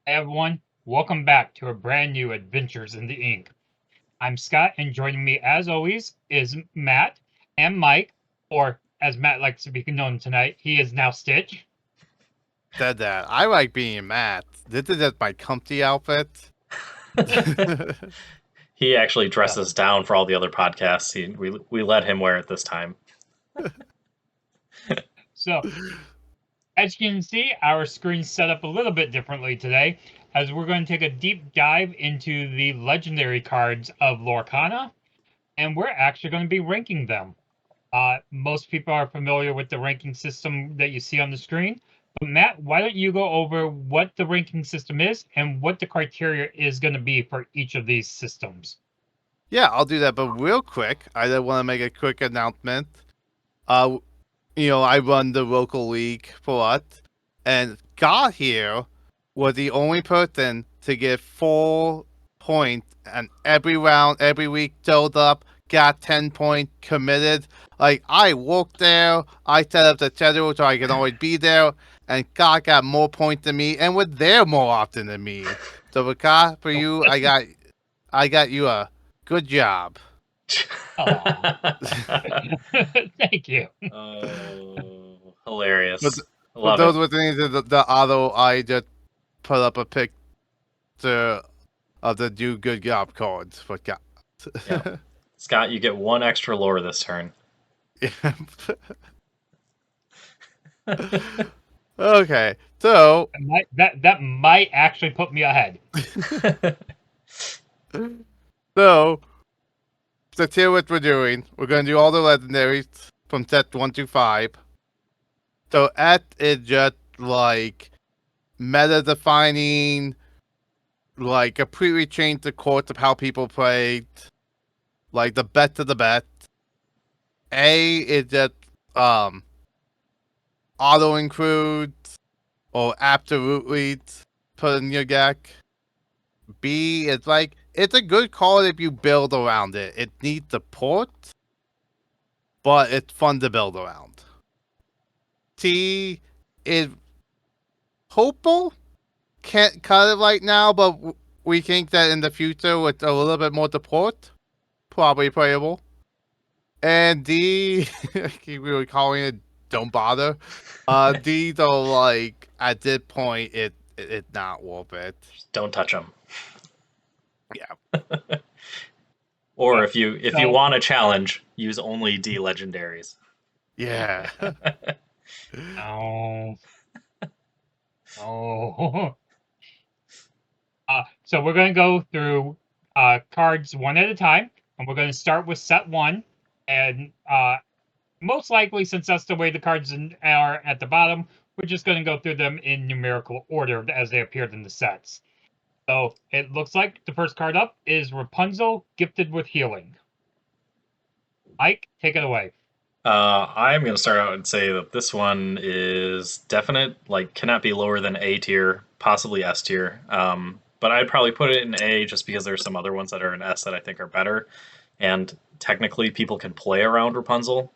Hey everyone, welcome back to a brand new Adventures in the Ink. I'm Scott, and joining me as always is Matt and Mike, or as Matt likes to be known tonight, he is now Stitch. Said that. I like being Matt. This is just my comfy outfit. He actually dresses down for all the other podcasts. We let him wear it this time. So, as you can see, our screen's set up a little bit differently today, as we're going to take a deep dive into the legendary cards of Lorcana, and we're actually going to be ranking them. Most people are familiar with the ranking system that you see on the screen. But Matt, why don't you go over what the ranking system is and what the criteria is going to be for each of these systems? Yeah, I'll do that. But real quick, I just want to make a quick announcement. I run the local league for us, and Scott here was the only person to get 4 points, and every round, every week, showed up, got 10 points, committed. Like, I worked there, I set up the schedule so I can always be there, and Scott got more points than me, and was there more often than me. So, Scott, for you, I got you a good job. Thank you. Oh, hilarious. But Love those it. were things that the auto, I just put up a picture of the do good job cards for Scott. Yeah. Scott, you get 1 extra lore this turn. Okay, so That might actually put me ahead. so here's what we're doing. We're gonna do all the legendaries from set 1 to 5. So at is just like meta defining, like a completely changed the course of how people played, like the best of the best. A is just auto includes or absolutely put in your deck. B is like it's a good card if you build around it. It needs support, but it's fun to build around. T is hopeful, can't cut it right now, but we think that in the future with a little bit more support, probably playable. And D, I keep really calling it don't bother. These are like at this point it's not worth it. Just don't touch them. Yeah. Or Yeah. if you want a challenge, use only D legendaries. Yeah. No. Oh. So we're going to go through cards one at a time, and we're going to start with set 1. And most likely, since that's the way the cards are at the bottom, we're just going to go through them in numerical order as they appeared in the sets. So it looks like the first card up is Rapunzel, Gifted with Healing. Mike, take it away. I'm going to start out and say that this one is definite, like cannot be lower than A tier, possibly S tier. But I'd probably put it in A just because there's some other ones that are in S that I think are better. And technically, people can play around Rapunzel,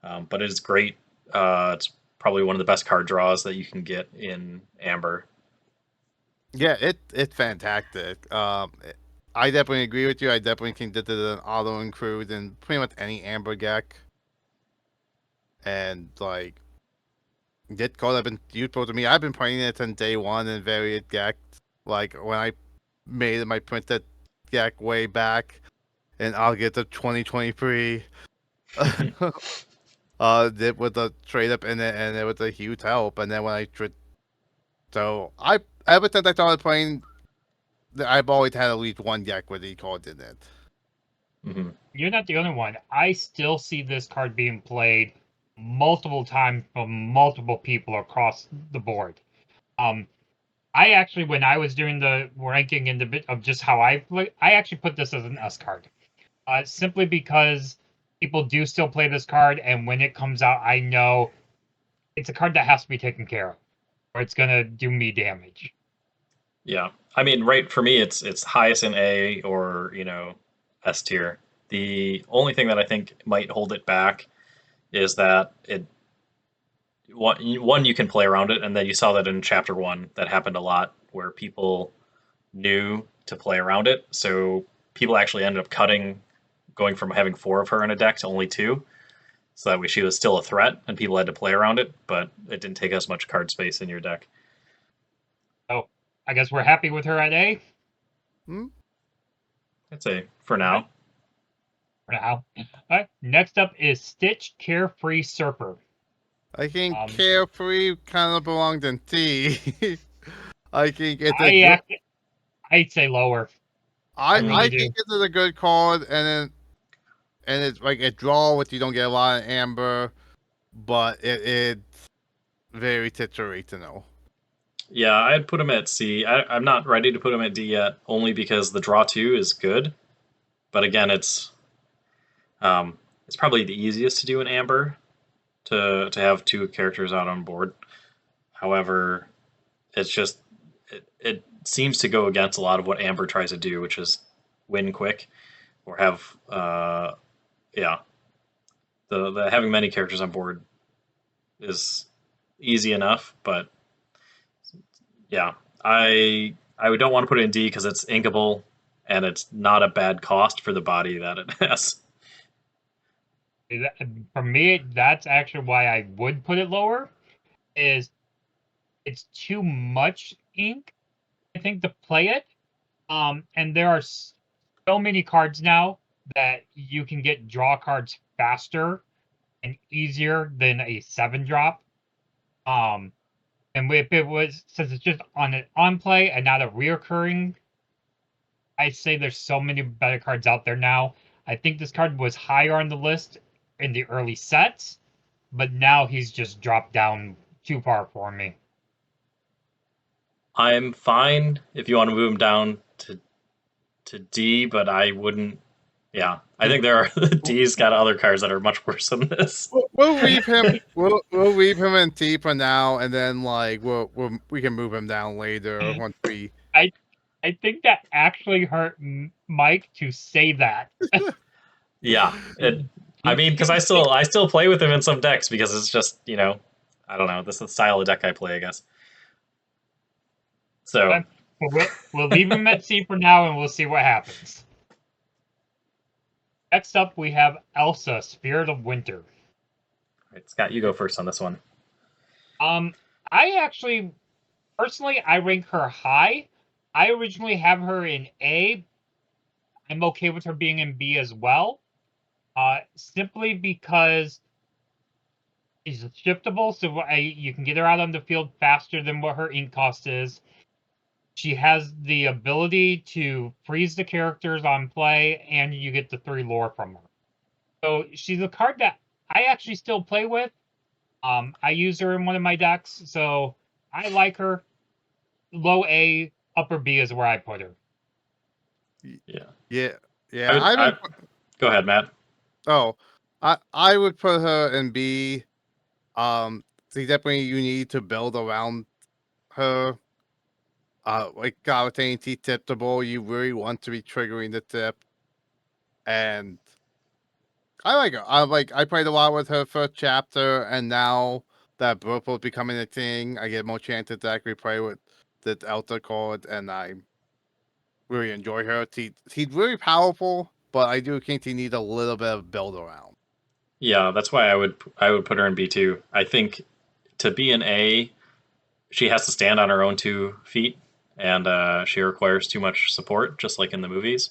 but it is great. It's probably one of the best card draws that you can get in Amber. Yeah, it's fantastic. I definitely agree with you. I definitely think that there's an auto include in pretty much any Amber deck. And like that card have been useful to me. I've been playing it since day one in various decks. Like when I made my printed deck way back in August of 2023. Did with the trade up in it, and it was a huge help. And then when so I ever since I started playing, I've always had at least one deck with the card in it. Mm-hmm. You're not the only one. I still see this card being played multiple times from multiple people across the board. I actually, when I was doing the ranking in the bit of just how I play, I actually put this as an S card, simply because people do still play this card, and when it comes out, I know it's a card that has to be taken care of, or it's gonna do me damage. Yeah, I mean, right for me, it's highest in A or S tier. The only thing that I think might hold it back is that it one you can play around it, and then you saw that in chapter one that happened a lot where people knew to play around it, so people actually ended up going from having 4 of her in a deck to only 2. So that way she was still a threat, and people had to play around it, but it didn't take as much card space in your deck. So I guess we're happy with her at A Hmm? I'd say for now. for now. All right. Next up is Stitch Carefree Surfer. I think Um, Carefree kind of belongs in T. I think it's a I good, actually, I'd say lower. I Mm. really I do. think it's a good card, and it's like a draw, which you don't get a lot of amber, but it's very tittery to know. Yeah, I'd put him at C. I'm not ready to put him at D yet, only because the draw 2 is good. But again, it's probably the easiest to do in Amber to have 2 characters out on board. However, it's just it seems to go against a lot of what Amber tries to do, which is win quick or have yeah, the having many characters on board is easy enough, but yeah, I don't want to put it in D because it's inkable and it's not a bad cost for the body that it has. For me, that's actually why I would put it lower. Is it's too much ink, I think, to play it. And there are so many cards now that you can get draw cards faster and easier than a 7-drop. Um, and if it was, since it's just on an on play and not a reoccurring, I'd say there's so many better cards out there now. I think this card was higher on the list in the early sets, but now he's just dropped down too far for me. I'm fine if you want to move him down to D, but I wouldn't. Yeah, I think there are D's got other cards that are much worse than this. We'll leave him. We'll leave him in T for now, and then like we can move him down later once we. I think that actually hurt Mike to say that. Yeah, I mean, because I still play with him in some decks because it's just I don't know. This is the style of deck I play, I guess. So We'll leave him at C for now, and we'll see what happens. Next up, we have Elsa, Spirit of Winter. all right, Scott, you go first on this one. I actually, personally, I rank her high. I originally have her in A. I'm okay with her being in B as well. Simply because she's shiftable, so you can get her out on the field faster than what her ink cost is. She has the ability to freeze the characters on play, and you get the 3 lore from her. So she's a card that I actually still play with. I use her in one of my decks, so I like her. Low A, upper B is where I put her. Yeah. Go ahead, Matt. Oh, I would put her in B. See, definitely you need to build around her. Like gravitating T tiptable, you really want to be triggering the tip, and I like her. I played a lot with her first chapter, and now that Purple is becoming a thing, I get more chances to actually play with the Elder card, and I really enjoy her. She's really powerful, but I do think she needs a little bit of build around. Yeah, that's why I would put her in B2. I think to be an A, she has to stand on her own 2 feet, and she requires too much support, just like in the movies.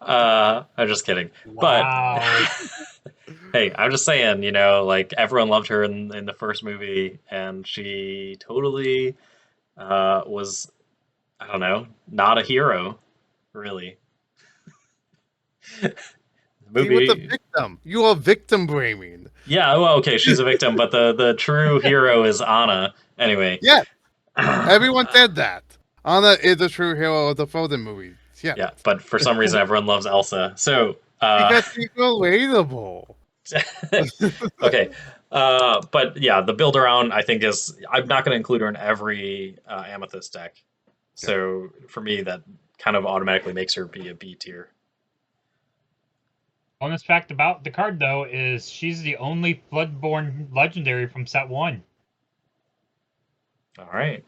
I'm just kidding. Wow. But hey, I'm just saying, like everyone loved her in the first movie, and she totally was, I don't know, not a hero, really. See, with the victim, you are victim blaming. Yeah, well, okay, she's a victim, but the true hero is Anna. Anyway. Yeah, everyone said that. Anna is a true hero of the Frozen movies. Yeah. Yeah, but for some reason everyone loves Elsa. So because she's relatable. okay. But yeah, the build around I think is I'm not going to include her in every Amethyst deck. So for me, that kind of automatically makes her be a B tier. Bonus fact about the card, though, is she's the only Floodborn legendary from set 1. All right.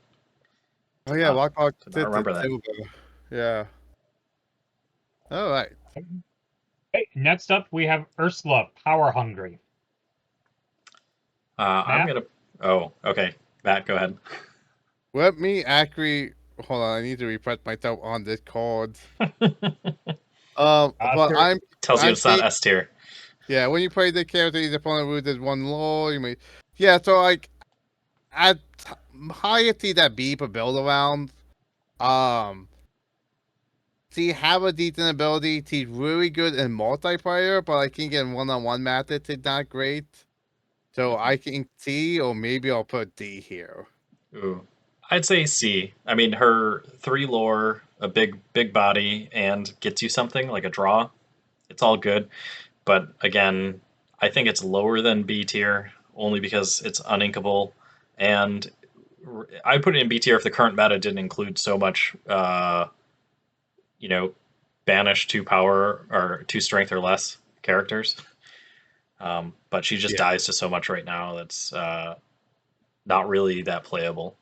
Oh yeah, Lockhart Did not did the remember that. silver. Yeah. All right. Okay, next up, we have Ursula, Power Hungry. I'm Matt? gonna. Oh, okay. Matt, go ahead. Let me actually hold on. I need to refresh myself on this card. But Sure. Tells you I'm it's not seeing. S tier. Yeah, when you play the character, each opponent loses one law. You may. Yeah, so like at highest that B per build around. Um, she have a decent ability. She's really good in multiplayer, but I think in one-on-one methods it's not great. So I think C or maybe I'll put D here. Ooh. I'd say C. I mean, her 3 lore, a big body, and gets you something like a draw. It's all good, but again, I think it's lower than B tier only because it's uninkable, and I put it in B tier if the current meta didn't include so much, you know, banish 2 power or 2 strength or less characters. But she just Yeah. dies to so much right now that's not really that playable.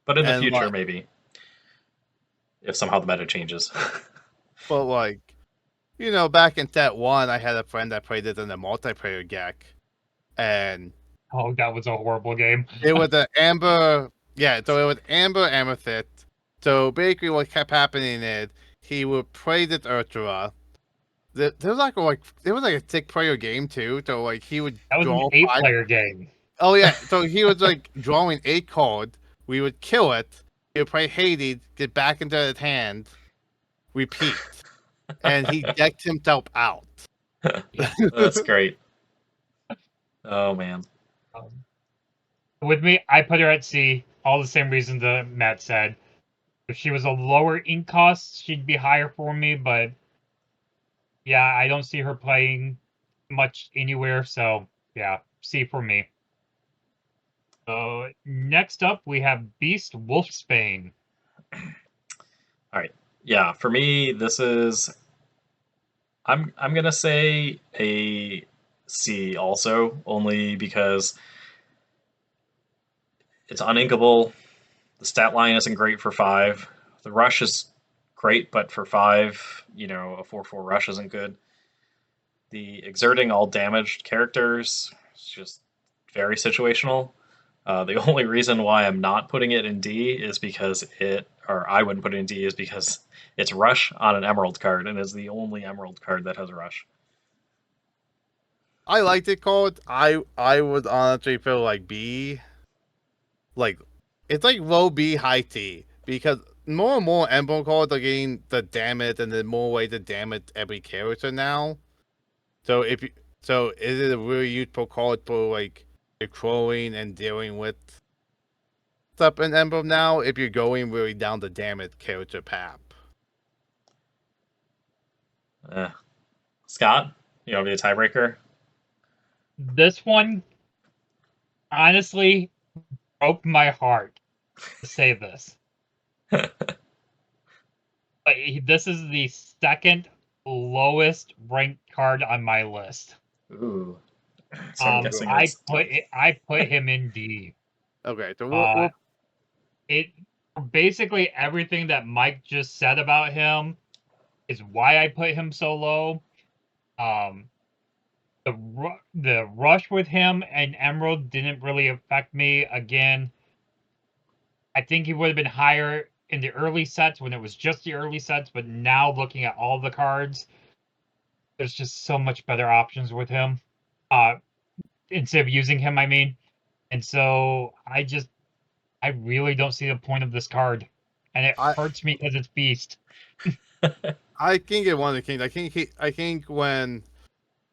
But in the And future, like, maybe if somehow the meta changes. but like, back in set one, I had a friend that played it in a multiplayer deck, and Oh, that was a horrible game. it was an amber. Yeah, so it was amber amethyst. So basically, what kept happening is he would play this Ursula. There was it was like a 6-player game too. So like he would That was an draw 5. 8-player game. Oh yeah, so he was like drawing 8 cards. We would kill it. He would play Hades, get back into his hand, repeat, and he decked himself out. Yeah. That's great. Oh man. Um, with me, I put her at C. All the same reasons that Matt said. If she was a lower ink cost, she'd be higher for me, but yeah, I don't see her playing much anywhere, so yeah, C for me. Next up, we have Beast Wolfsbane. All right. Yeah, for me, this is I'm gonna say a C also, only because it's uninkable. The stat line isn't great for 5. The rush is great, but for 5, a 4/4 rush isn't good. The exerting all damaged characters is just very situational. The only reason why I'm not putting it in D is because or I wouldn't put it in D is because it's rush on an emerald card and is the only emerald card that has rush. I liked it called. I would honestly feel like B. Like it's like low B, high T because more and more emblem cards are getting the damage and the more way to damage every character now. So is it a really useful card for like controlling and dealing with stuff in emblem now if you're going really down the damage character path? Eh. Scott, you want to be a tiebreaker? This one honestly broke my heart to say this. But this is the second lowest ranked card on my list. Ooh. So I'm guessing it's I put him in D. Okay, so Uh, it basically everything that Mike just said about him is why I put him so low. Um, the rush with him and Emerald didn't really affect me. Again, I think he would have been higher in the early sets when it was just the early sets, but now looking at all the cards, there's just so much better options with him. Instead of using him, I mean. And so I really don't see the point of this card. And it I hurts me because it's Beast. I think it one of the kings. I think when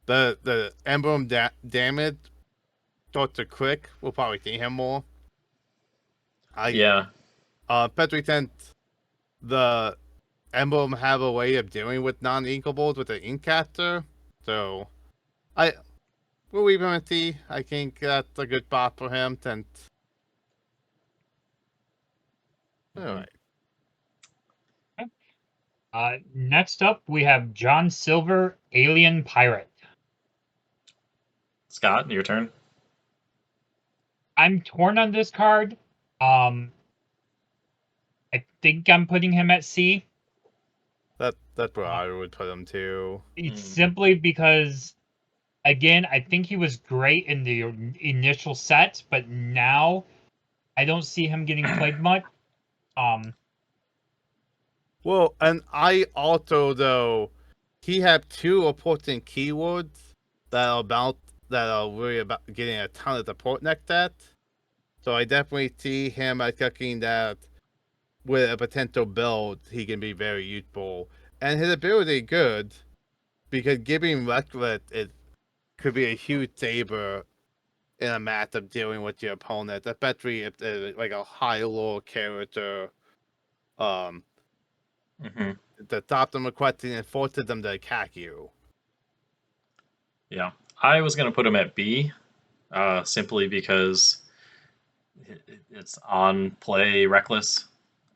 the emblem damage starts to click, we'll probably see him more. Yeah. Especially since the emblem have a way of dealing with non-inkables with the inkcaster. So, I we'll leave him at D. I think that's a good spot for him. And all Mhm. right, Next up, we have John Silver, Alien Pirate. Scott, your turn. I'm torn on this card. I think I'm putting him at C. that's where I would put him too. It's Mm. simply because, again, I think he was great in the initial set, but now I don't see him getting played much. Well, and I also though he had two important keywords that are really about getting a ton of support next that. So I definitely see him as cooking that with a potential build he can be very useful. And his ability good because giving Reckless it could be a huge saber in a match of dealing with your opponent, especially if they're like a high low character um Hmm. that stops them requesting and forces them to attack you. Yeah, I was gonna put him at B, simply because it's on play reckless,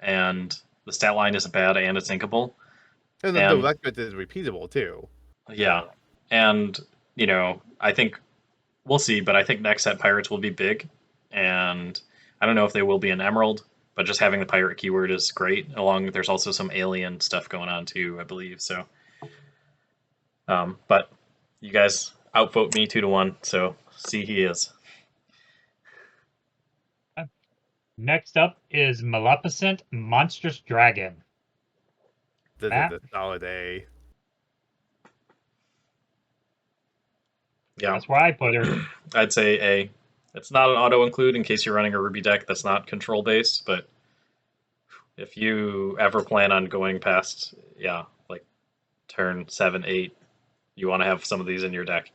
and the stat line isn't bad, and it's inkable, And the and Reckless is repeatable too. yeah, and I think we'll see, but I think next set pirates will be big, and I don't know if they will be an emerald, but just having the pirate keyword is great. Along, there's also some alien stuff going on too, I believe. So, but you guys outvote me 2-1, so C he is. Next up is Maleficent, Monstrous Dragon. This is Matt? a solid A. Yeah, That's where I put her. I'd say A. It's not an auto include in case you're running a Ruby deck that's not control based, but if you ever plan on going past, yeah, like turn 7, 8, you want to have some of these in your deck.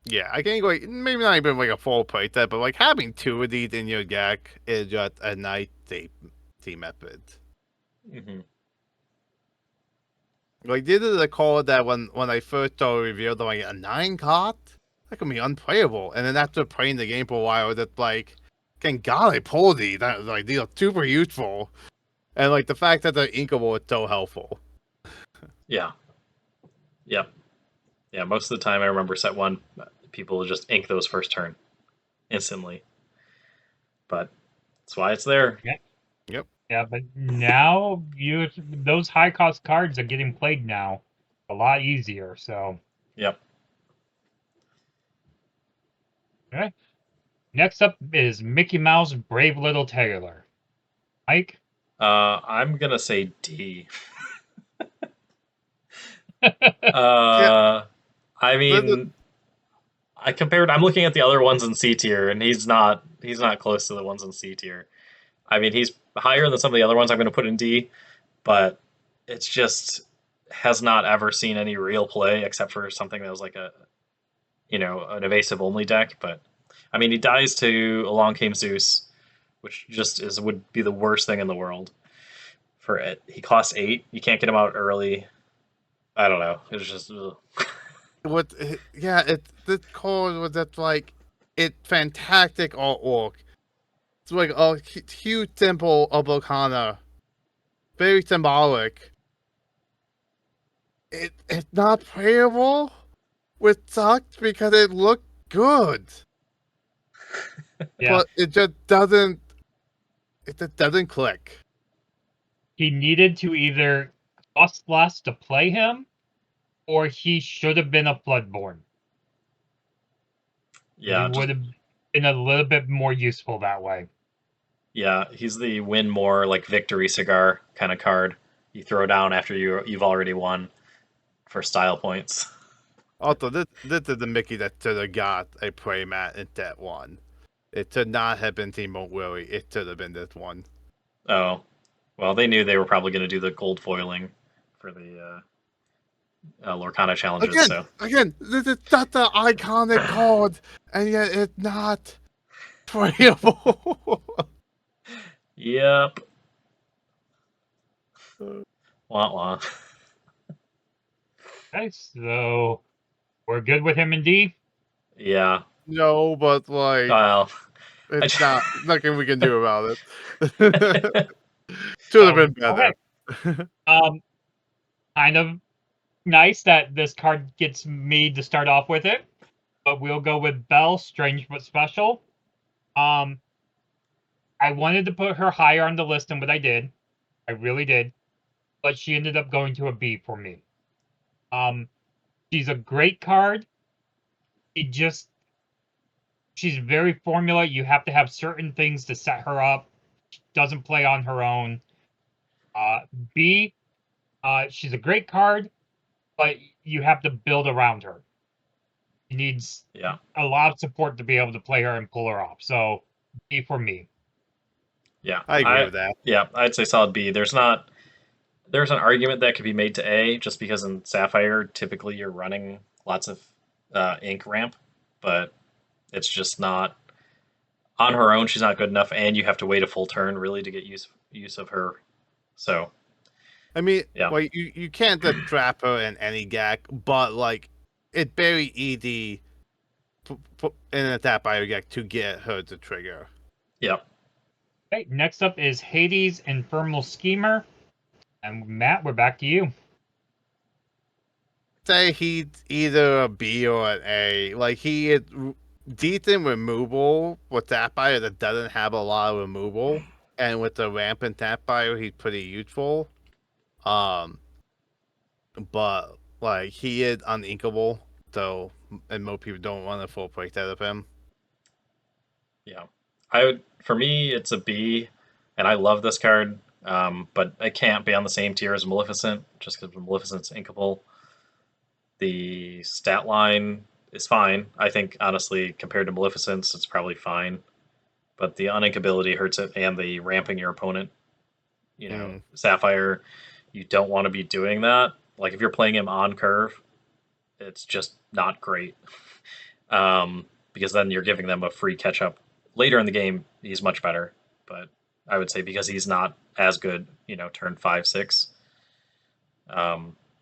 Yeah, I think like maybe not even like a full play set, but like having two of these in your deck is just a nice team method. Hmm. Like this is a card that when I first saw it revealed, I'm like a 9 card? That can be unplayable. And then after playing the game for a while, it's like, thank God I pulled these. That, like these are super useful. And like the fact that they're inkable is so helpful. Yeah. Yep. Yeah. Most of the time, I remember set one, people would just ink those first turn instantly. But that's why it's there. Yeah. Yep. Yeah, but now those high cost cards are getting played now a lot easier. So, Yep. okay. Next up is Mickey Mouse, Brave Little Tailor. Mike? I'm gonna say D. Yeah. I The, mean, I'm looking at the other ones in C tier, and he's not close to the ones in C tier. I mean, he's higher than some of the other ones I'm going to put in D, but it's just has not ever seen any real play except for something that was like an evasive only deck. But I mean, he dies to Along Came Zeus, which just would be the worst thing in the world for it. He costs 8. You can't get him out early. I don't know. It's just ugh. what yeah, this card was just like it's fantastic artwork. It's like a huge symbol of Lorcana. Very symbolic. It's not playable, which sucks because it looked good. Yeah, But it just doesn't click. he needed to either cost less to play him, or he should have been a Floodborn. He Yeah, just would have been a little bit more useful that way. yeah. He's the win more like victory cigar kind of card. You throw down after you've already won for style points. Also, this is the Mickey that should have got a play mat in that one. It should not have been Team Willie. It should have been this one. Oh, well, they knew they were probably going to do the gold foiling for the Lorcana challenges. Again, So again, this is such an iconic card, and yet it's not playable. yep, wah wah. Okay, so we're good with him in D. Yeah. No, but like Well, I it's just, not nothing we can do about it. Should have been better. Okay. Kind of nice that this card gets me to start off with it, but we'll go with Belle, strange but special. Um, I wanted to put her higher on the list than what I did. I really did, but she ended up going to a B for me. Um, she's a great card. It just she's very formula. You have to have certain things to set her up. She doesn't play on her own. Uh, B, she's a great card, but you have to build around her. She needs yeah. a lot of support to be able to play her and pull her off. So B for me. Yeah. I agree with that. Yeah, I'd say solid B. There's an argument that could be made to A just because in Sapphire typically you're running lots of ink ramp, but it's just not on her own. She's not good enough, and you have to wait a full turn really to get use of her. So I mean, yeah, like you can't just trap her in any gag, but like it's very easy in a tap by gag to get her to trigger. yeah. Okay, next up is Hades, Infernal Schemer. And Matt, we're back to you. Say he's either a B or an A. Like he is decent removal with tap fire that doesn't have a lot of removal, and with the rampant tap fire, he's pretty useful. Um, but like he is uninkable, so and most people don't want a full break out of him. Yeah, for me it's a B, and I love this card, but it can't be on the same tier as Maleficent just because Maleficent's inkable. The stat line is fine. I think honestly, compared to Maleficent's, it's probably fine, but the uninkability hurts it, and the ramping your opponent. Sapphire, you don't want to be doing that. Like if you're playing him on curve, it's just not great. Because then you're giving them a free catch up later in the game. He's much better, but I would say because he's not as good, turn 5, 6.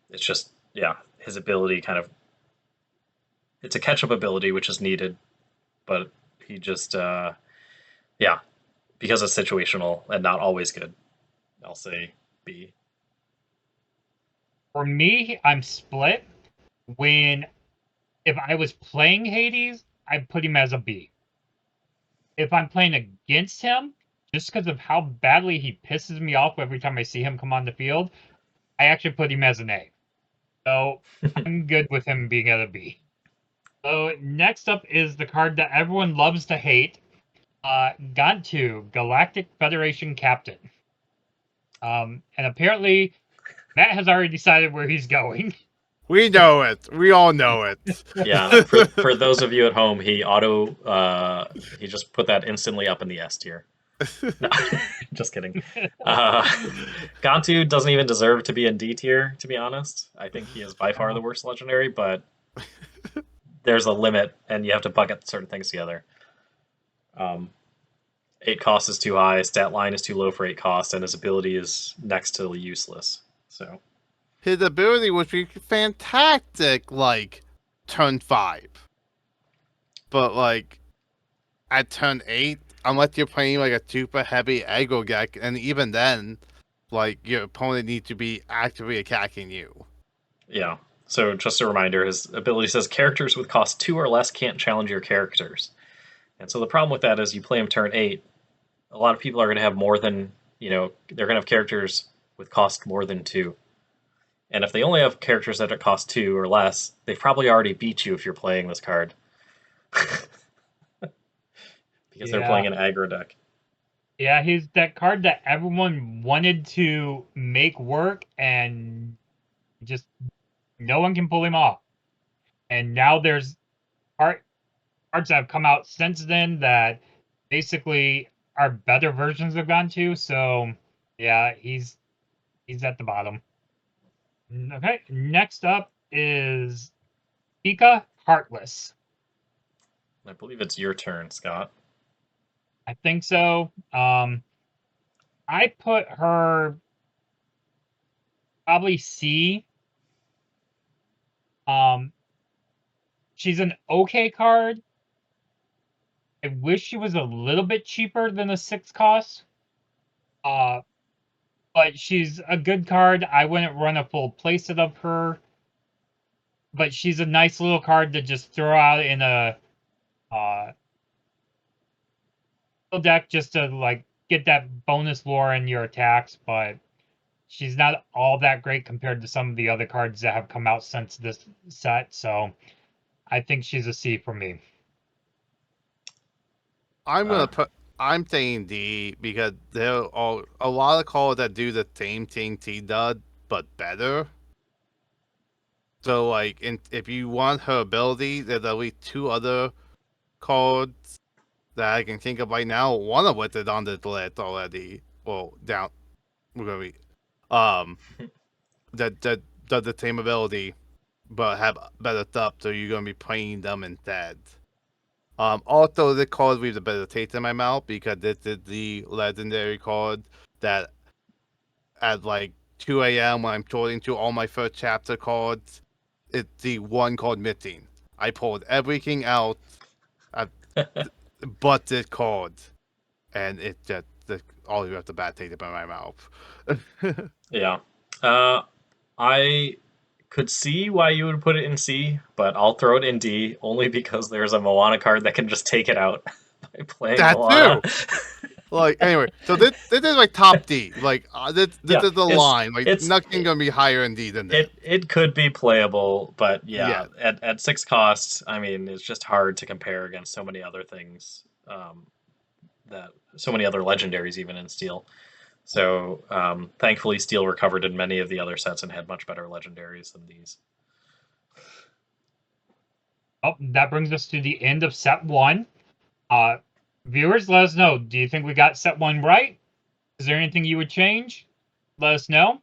It's just his ability kind of it's a catch up ability which is needed, but he just because it's situational and not always good. I'll say B. For me, I'm split. If I was playing Hades, I'd put him as a B. If I'm playing against him, just because of how badly he pisses me off every time I see him come on the field, I actually put him as an A. So I'm good with him being at a B. So next up is the card that everyone loves to hate, Gantu, Galactic Federation Captain. And apparently Matt has already decided where he's going. We know it. We all know it. Yeah, for those of you at home, he just put that instantly up in the S tier. No, just kidding. Gantu doesn't even deserve to be in D tier, to be honest. I think he is by far the worst legendary, but there's a limit, and you have to bucket certain things together. 8 cost is too high, stat line is too low for 8 cost, and his ability is next to useless. So his ability would be fantastic, like turn 5, but like at turn 8, unless you're playing like a super heavy aggro deck, and even then, like your opponent needs to be actively attacking you. yeah. So just a reminder, his ability says characters with cost 2 or less can't challenge your characters. And so the problem with that is you play him turn 8, a lot of people are going to have more than, they're going to have characters with cost more than 2. And if they only have characters that cost 2 or less, they've probably already beat you if you're playing this card. Because they're playing an aggro deck. Yeah, he's that card that everyone wanted to make work, and just no one can pull him off. And now there's cards that have come out since then that basically are better versions of Gantu. So yeah, he's at the bottom. Okay, next up is Pika Heartless. I believe it's your turn, Scott. I think so. I put her probably C. she's an okay card. I wish she was a little bit cheaper than a 6 cost. Uh, but she's a good card. I wouldn't run a full playset of her. But she's a nice little card to just throw out in a uh deck just to like get that bonus lore in your attacks, but she's not all that great compared to some of the other cards that have come out since this set, so I think she's a C for me. I'm gonna put. I'm saying D because there are a lot of cards that do the same thing T does, but better. So, like, if you want her ability, there's at least 2 other cards that I can think of right now. One of which is on this list already. Well, down. We're gonna be that does the same ability, but have better stuff. So you're gonna be playing them instead. Also, the card leaves a better taste in my mouth because this is the legendary card that at like 2 a.m. when I'm sorting through all my first chapter cards, it's the one card missing. I pulled everything out but this card, and it just all you have the bad taste in my mouth. Yeah. I could see why you would put it in C, but I'll throw it in D only because there's a Moana card that can just take it out by playing That Moana. Like, anyway, so this is like top D. Like, this Yeah, is the line. Like, it's nothing gonna be higher in D than this. it could be playable, but yeah, Yeah. at 6 costs, I mean, it's just hard to compare against so many other things, that so many other legendaries even in Steel. So thankfully, Steel recovered in many of the other sets and had much better legendaries than these. Oh, that brings us to the end of set 1. Viewers, let us know. Do you think we got set 1 right? Is there anything you would change? Let us know.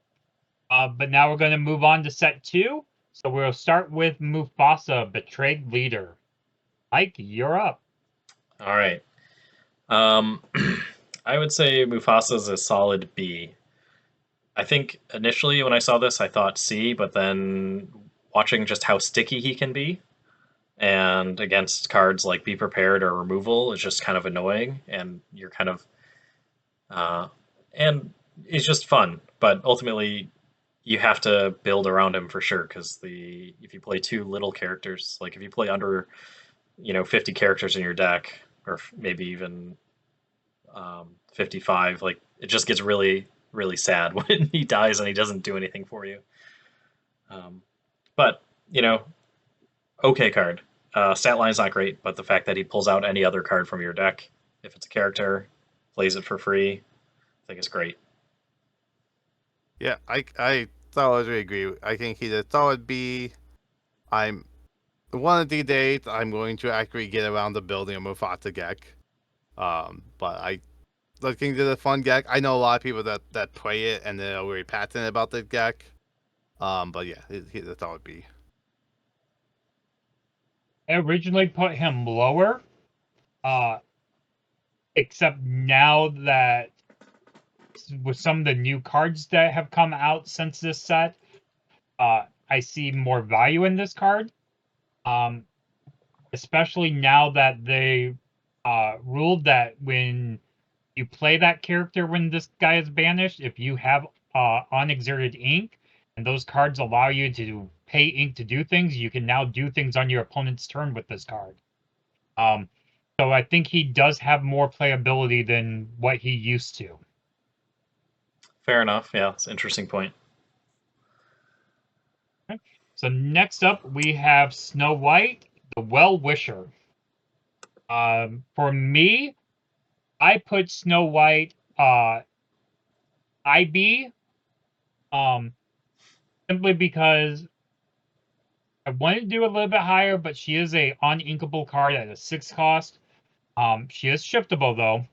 But now we're going to move on to set 2. So we'll start with Mufasa, Betrayed Leader. Mike, you're up. All right. I would say Mufasa is a solid B. I think initially when I saw this, I thought C, but then watching just how sticky he can be, and against cards like Be Prepared or Removal is just kind of annoying, and you're kind of, and it's just fun. But ultimately, you have to build around him for sure, because if you play too little characters, like if you play under 50 characters in your deck, or maybe even 55, like it just gets really really sad when he dies and he doesn't do anything for you. But okay card. Stat line's not great, but the fact that he pulls out any other card from your deck, if it's a character, plays it for free, I think it's great. Yeah, I totally agree. I think he's a solid B. I'm one of these days I'm going to actually get around to building a Mufasa deck. But I looking to the fun deck. I know a lot of people that play it and they're very passionate about the deck. But yeah, he's a solid B. I originally put him lower, except now that with some of the new cards that have come out since this set, I see more value in this card. Especially now that they ruled that when you play that character when this guy is banished, if you have unexerted ink and those cards allow you to pay ink to do things, you can now do things on your opponent's turn with this card. So I think he does have more playability than what he used to. Fair enough. Yeah, it's an interesting point. Okay. So next up, we have Snow White, the Well-Wisher. For me, I put Snow White IB, simply because I wanted to do a little bit higher, but she is a uninkable card at a 6 cost. She is shiftable though,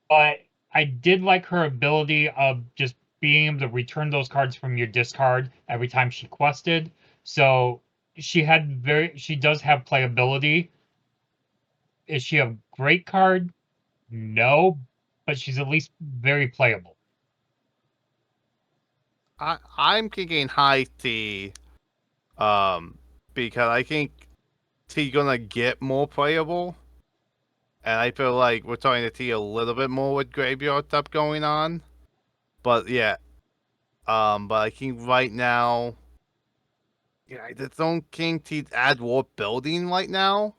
but I did like her ability of just being able to return those cards from your discard every time she quested. So she does have playability. Is she a great card? No, but she's at least very playable. I'm thinking high C, because I think T gonna get more playable. And I feel like we're starting to see a little bit more with graveyard stuff going on. But yeah. But I think right now, yeah, I just don't think to add more building right now.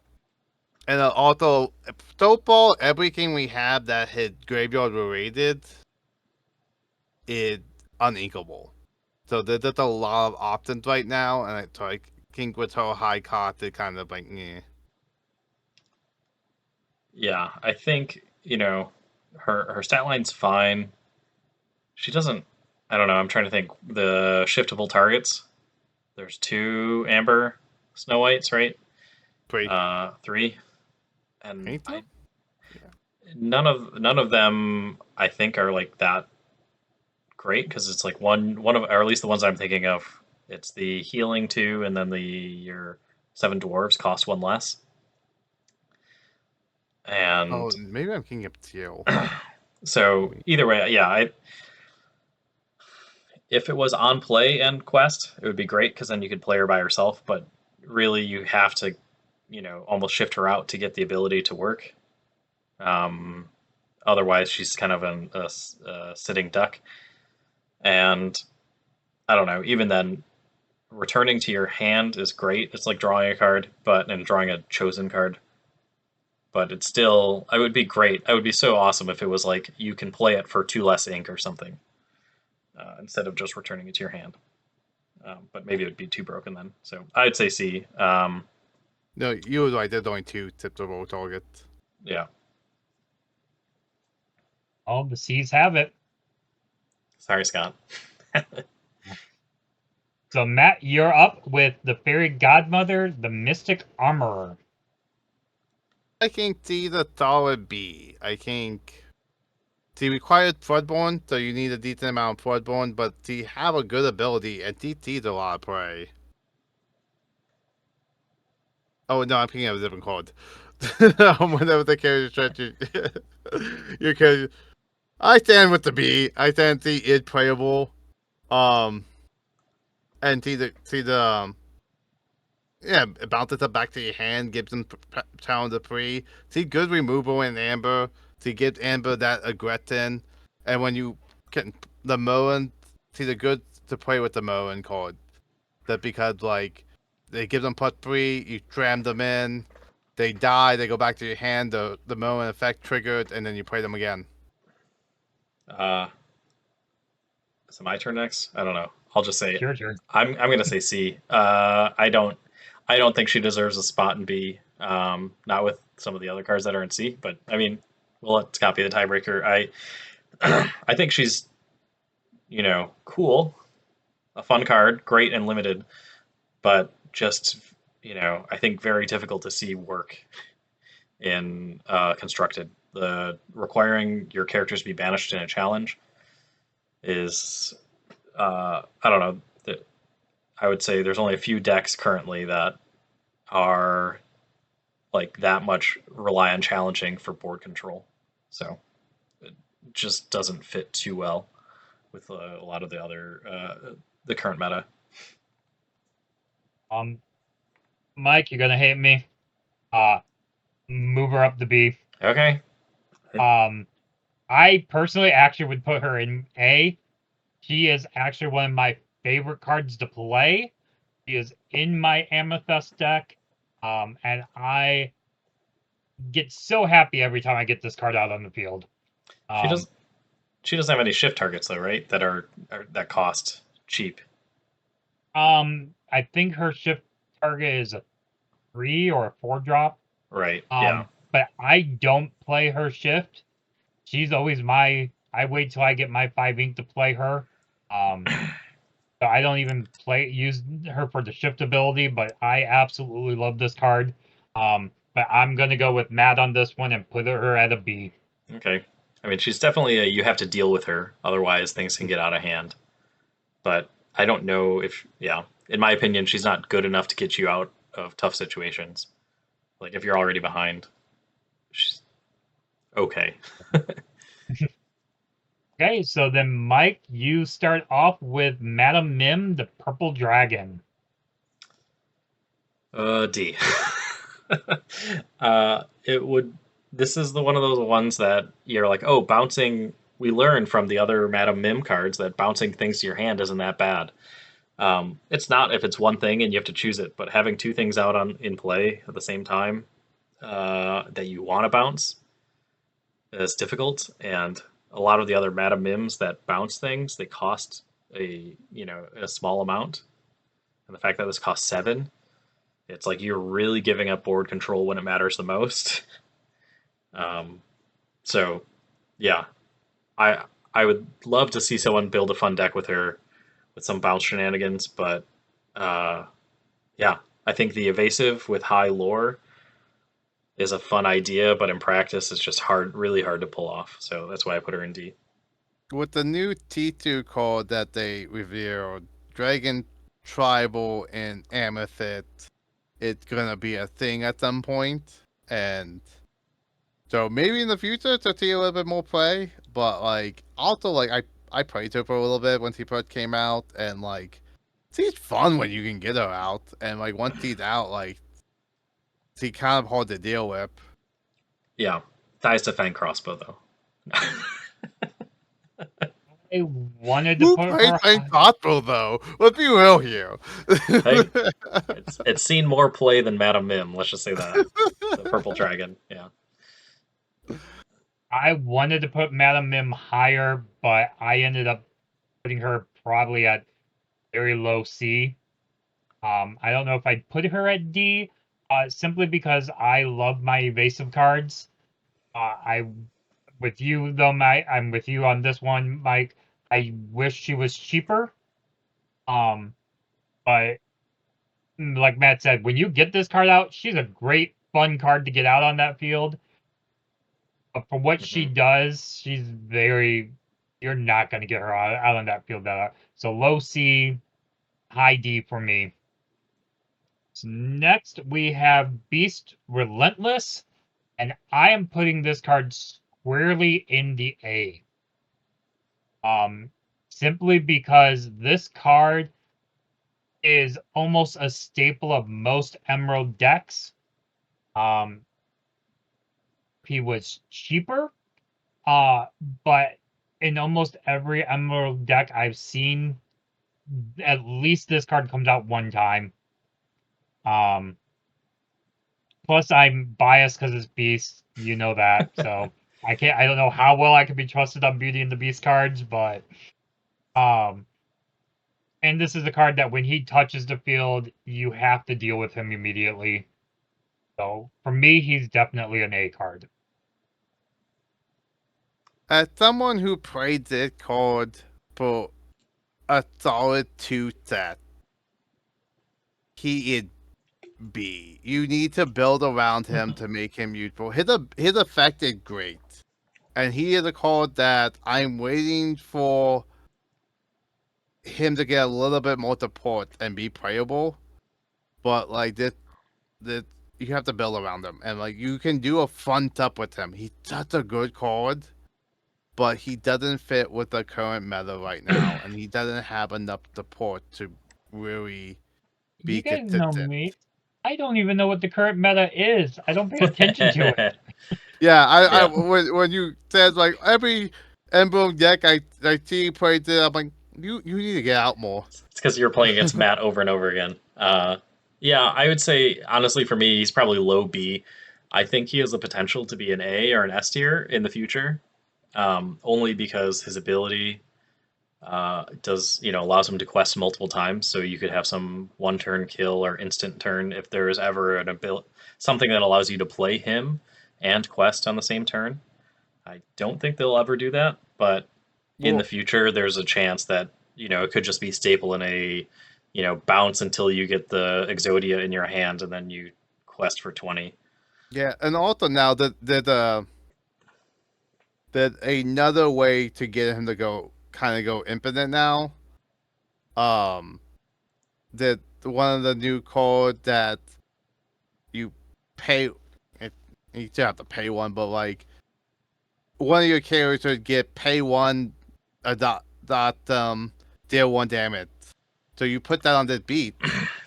And also, so far, everything we have that hit graveyard related is uninkable. So there's just a lot of options right now, and so I think with her high cost, it kind of like, eh. Yeah, I think, her stat line's fine. She doesn't. I don't know. I'm trying to think. The shiftable targets. There's 2 Amber Snow Whites, right? Pretty. 3, and Ain't so? none of them I think are like that great because it's like one of, or at least the ones I'm thinking of. It's the healing 2, and then your 7 dwarves cost 1 less. And Oh, maybe I'm thinking of Teal. so either way, yeah, if it was on play and quest, it would be great because then you could play her by herself. But really, you have to, almost shift her out to get the ability to work. Otherwise, she's kind of a sitting duck. And I don't know. Even then, returning to your hand is great. It's like drawing a card, and drawing a chosen card. But it's still, I would be great. I would be so awesome if it was like you can play it for 2 less ink or something. Instead of just returning it to your hand. But maybe it would be too broken then. So I'd say C. No, you were right. There's only 2 tippable targets. Yeah. All the C's have it. Sorry, Scott. So, Matt, you're up with the Fairy Godmother, the Mystic Armorer. I think C's a solid B. I think she requires Floodborn, so you need a decent amount of Floodborn, but she have a good ability, and she sees a lot of prey. Oh, no, I'm thinking of a different card. Whenever the character stretches, your character. I stand with the B. I stand C is playable. And see the yeah, it bounces up back to your hand, gives them challenge of free. See good removal in Amber. See gives Amber that aggression, and when you get the Moen, see the good to play with the Moen card. That because like they give them +3, you cram them in, they die, they go back to your hand, the Moen effect triggered, and then you play them again. Is it my turn next? I don't know. I'll just say Your turn. I'm gonna say C. I don't think she deserves a spot in B. Not with some of the other cards that are in C, but I mean, we'll let Scott be the tiebreaker. I think she's, cool, a fun card, great and limited, but just, I think very difficult to see work in constructed. The requiring your characters to be banished in a challenge is, I don't know. That I would say there's only a few decks currently that are like that much rely on challenging for board control. So it just doesn't fit too well with a lot of the other the current meta. Mike, you're gonna hate me. Move her up the B. Okay. I personally actually would put her in A. She is actually one of my favorite cards to play. She is in my Amethyst deck, and I get so happy every time I get this card out on the field. She doesn't have any shift targets though, right? That cost cheap. I think her shift target is a 3 or a 4 drop. Right. Yeah. But I don't play her shift. She's always I wait till I get my 5 ink to play her. So I don't even use her for the shift ability, but I absolutely love this card. But I'm gonna go with Matt on this one and put her at a B. Okay. I mean, she's definitely you have to deal with her, otherwise things can get out of hand. But I don't know if, in my opinion, she's not good enough to get you out of tough situations. Like if you're already behind, she's okay. Okay, so then Mike, you start off with Madam Mim, the Purple Dragon. D. It would. This is the one of those ones that you're like, oh, bouncing. We learned from the other Madam Mim cards that bouncing things to your hand isn't that bad. It's not if it's one thing and you have to choose it, but having two things out on in play at the same time that you want to bounce is difficult. And a lot of the other Madam Mims that bounce things, they cost a small amount. And the fact that this costs 7, it's like you're really giving up board control when it matters the most. So yeah, I I would love to see someone build a fun deck with her with some bounce shenanigans, but uh, yeah, I think the evasive with high lore is a fun idea, but in practice it's just really hard to pull off. So that's why I put her in D. With the new T2 card that they revealed, Dragon Tribal and Amethyst, it's gonna be a thing at some point, and so maybe in the future to see a little bit more play. But like also like I played her for a little bit when T first came out, and like she's fun when you can get her out, and like once she's out, like she's kind of hard to deal with. Yeah, dies to Fang Crossbow though. I wanted to Who put plays her. Fang Crossbow though? Let's be real here. Hey, it's seen more play than Madam Mim. Let's just say that the Purple Dragon. Yeah. I wanted to put Madam Mim higher, but I ended up putting her probably at very low C. I don't know if I'd put her at D, simply because I love my evasive cards. I, with you though, I'm with you on this one, Mike. I wish she was cheaper. But like Matt said, when you get this card out, she's a great fun card to get out on that field. But for what she does, she's very. You're not going to get her out on that field. So low C, high D for me. So next we have Beast Relentless, and I am putting this card squarely in the A. Simply because this card is almost a staple of most Emerald decks. He was cheaper, but in almost every Emerald deck I've seen, at least this card comes out one time. Plus I'm biased because it's Beast, you know that. So I don't know how well I can be trusted on Beauty and the Beast cards, but and this is a card that when he touches the field, you have to deal with him immediately. So for me, he's definitely an A card. As someone who played this card for a solid 2 set, he is B. You need to build around him to make him useful. His effect is great. And he is a card that I'm waiting for him to get a little bit more support and be playable. But like this you have to build around him. And like you can do a fun stuff with him. He's such a good card, but he doesn't fit with the current meta right now, and he doesn't have enough support to really be You guys know consistent. me. I don't even know what the current meta is. I don't pay attention to it. Yeah, Yeah. when you said like every emblem deck I see played it, I'm like you need to get out more. It's because you're playing against Matt over and over again. Yeah, I would say honestly for me, he's probably low B. I think he has the potential to be an A or an S tier in the future, only because his ability allows him to quest multiple times. So you could have some one turn kill or instant turn if there is ever something that allows you to play him and quest on the same turn. I don't think they'll ever do that, but in the future, there's a chance that it could just be staple in a bounce until you get the Exodia in your hand, and then you quest for 20. Yeah, and also now that another way to get him to go impotent now. That one of the new code that you pay, you still have to pay one, but like one of your characters would get pay one deal 1 damage. So you put that on the beat.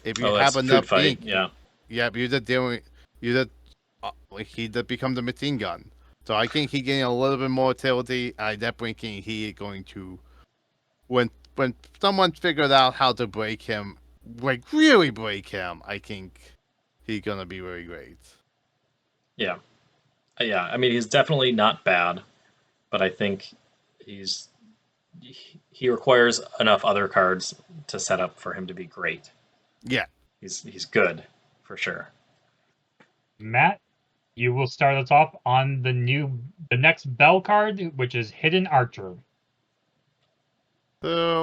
If you Oh, have that's enough food fight. ink, Yeah. yeah, you're just you that he that become the machine gun. So I think he getting a little bit more utility. I definitely think he going to when someone figured out how to break him, like really break him. I think he's gonna be really great. Yeah, yeah. I mean, he's definitely not bad, but I think he's he requires enough other cards to set up for him to be great. Yeah. He's good for sure. Matt, you will start us off on the next bell card, which is Hidden Archer. So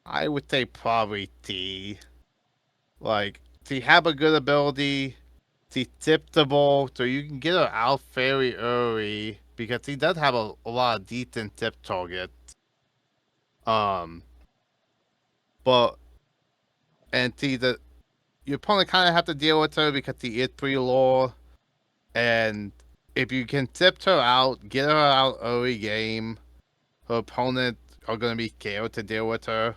I would say probably T. Like T have a good ability. T tip the ball, so you can get her out very early because he does have a lot of decent tip targets. Um, but and T the your opponent kind of have to deal with her because he is pretty low. And if you can tip her out, get her out early game, her opponent are going to be scared to deal with her.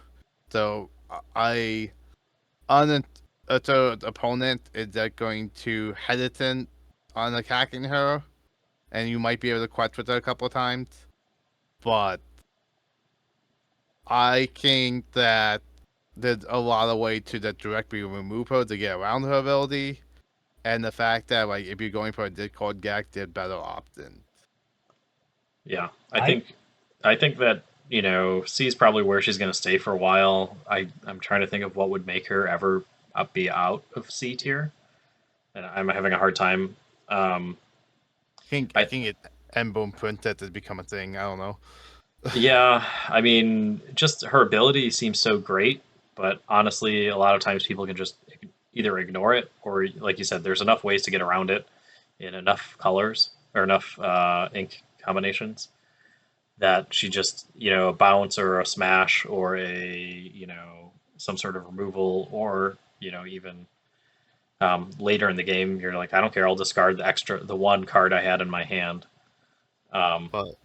So I, on the opponent, is that going to hesitant on attacking her, and you might be able to quetch with her a couple of times. But I think that there's a lot of way to that directly remove her to get around her ability. And the fact that like if you're going for a discord gag, they're better options. Yeah, I I think that C is probably where she's going to stay for a while. I'm trying to think of what would make her ever be out of C tier, and I'm having a hard time. Um, I I think it emblem princess has become a thing. I don't know. Yeah, I mean, just her ability seems so great, but honestly, a lot of times people can just either ignore it or, like you said, there's enough ways to get around it in enough colors or enough ink combinations that she just, a bounce or a smash or some sort of removal or, even later in the game, you're like, I don't care, I'll discard the one card I had in my hand. Um, But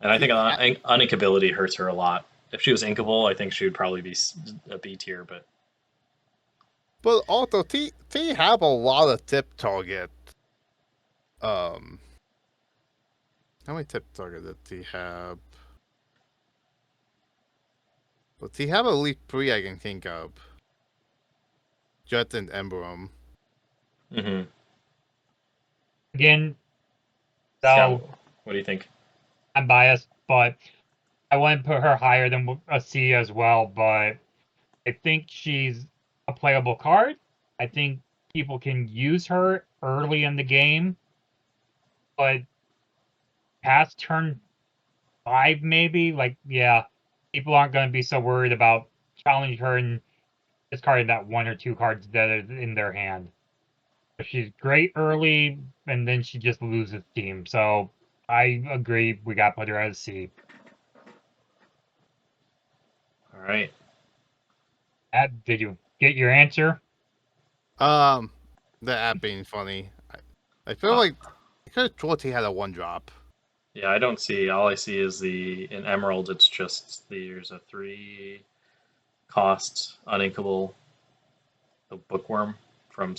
And I think T, uninkability hurts her a lot. If she was inkable, I think she would probably be a B tier. But but also T have a lot of tip target. Um, how many tip target did T have? Well, T have at least 3 I can think of. Jet and Emblem. mm-hmm. again, Scott, so what do you think? I'm biased, but I want to put her higher than a C as well. But I think she's a playable card. I think people can use her early in the game, but past turn 5, maybe, like, yeah, people aren't going to be so worried about challenging her and discarding that 1 or 2 cards that are in their hand. She's great early, and then she just loses steam. So I agree. We got to put her as C. All right. Did you get your answer? Um, the app being funny. I feel Uh, like because T had a 1-drop. yeah, I don't see. All I see is in Emerald. It's just there's a 3 cost uninkable the bookworm from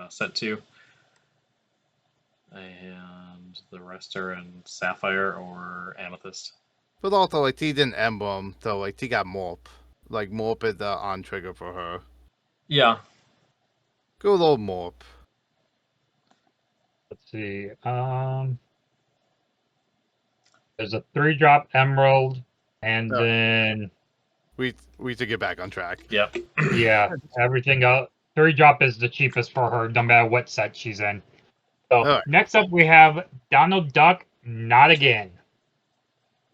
set 2, and the rest are in Sapphire or Amethyst. But also like T didn't Emblem, so like T got Morp. Like Morp is the on trigger for her. Yeah, Good old Morp. Let's see. There's a 3-drop Emerald, and then We need to get back on track. yep. yeah, everything else. 3-drop is the cheapest for her, no matter what set she's in. So All right. next up, we have Donald Duck. Not again.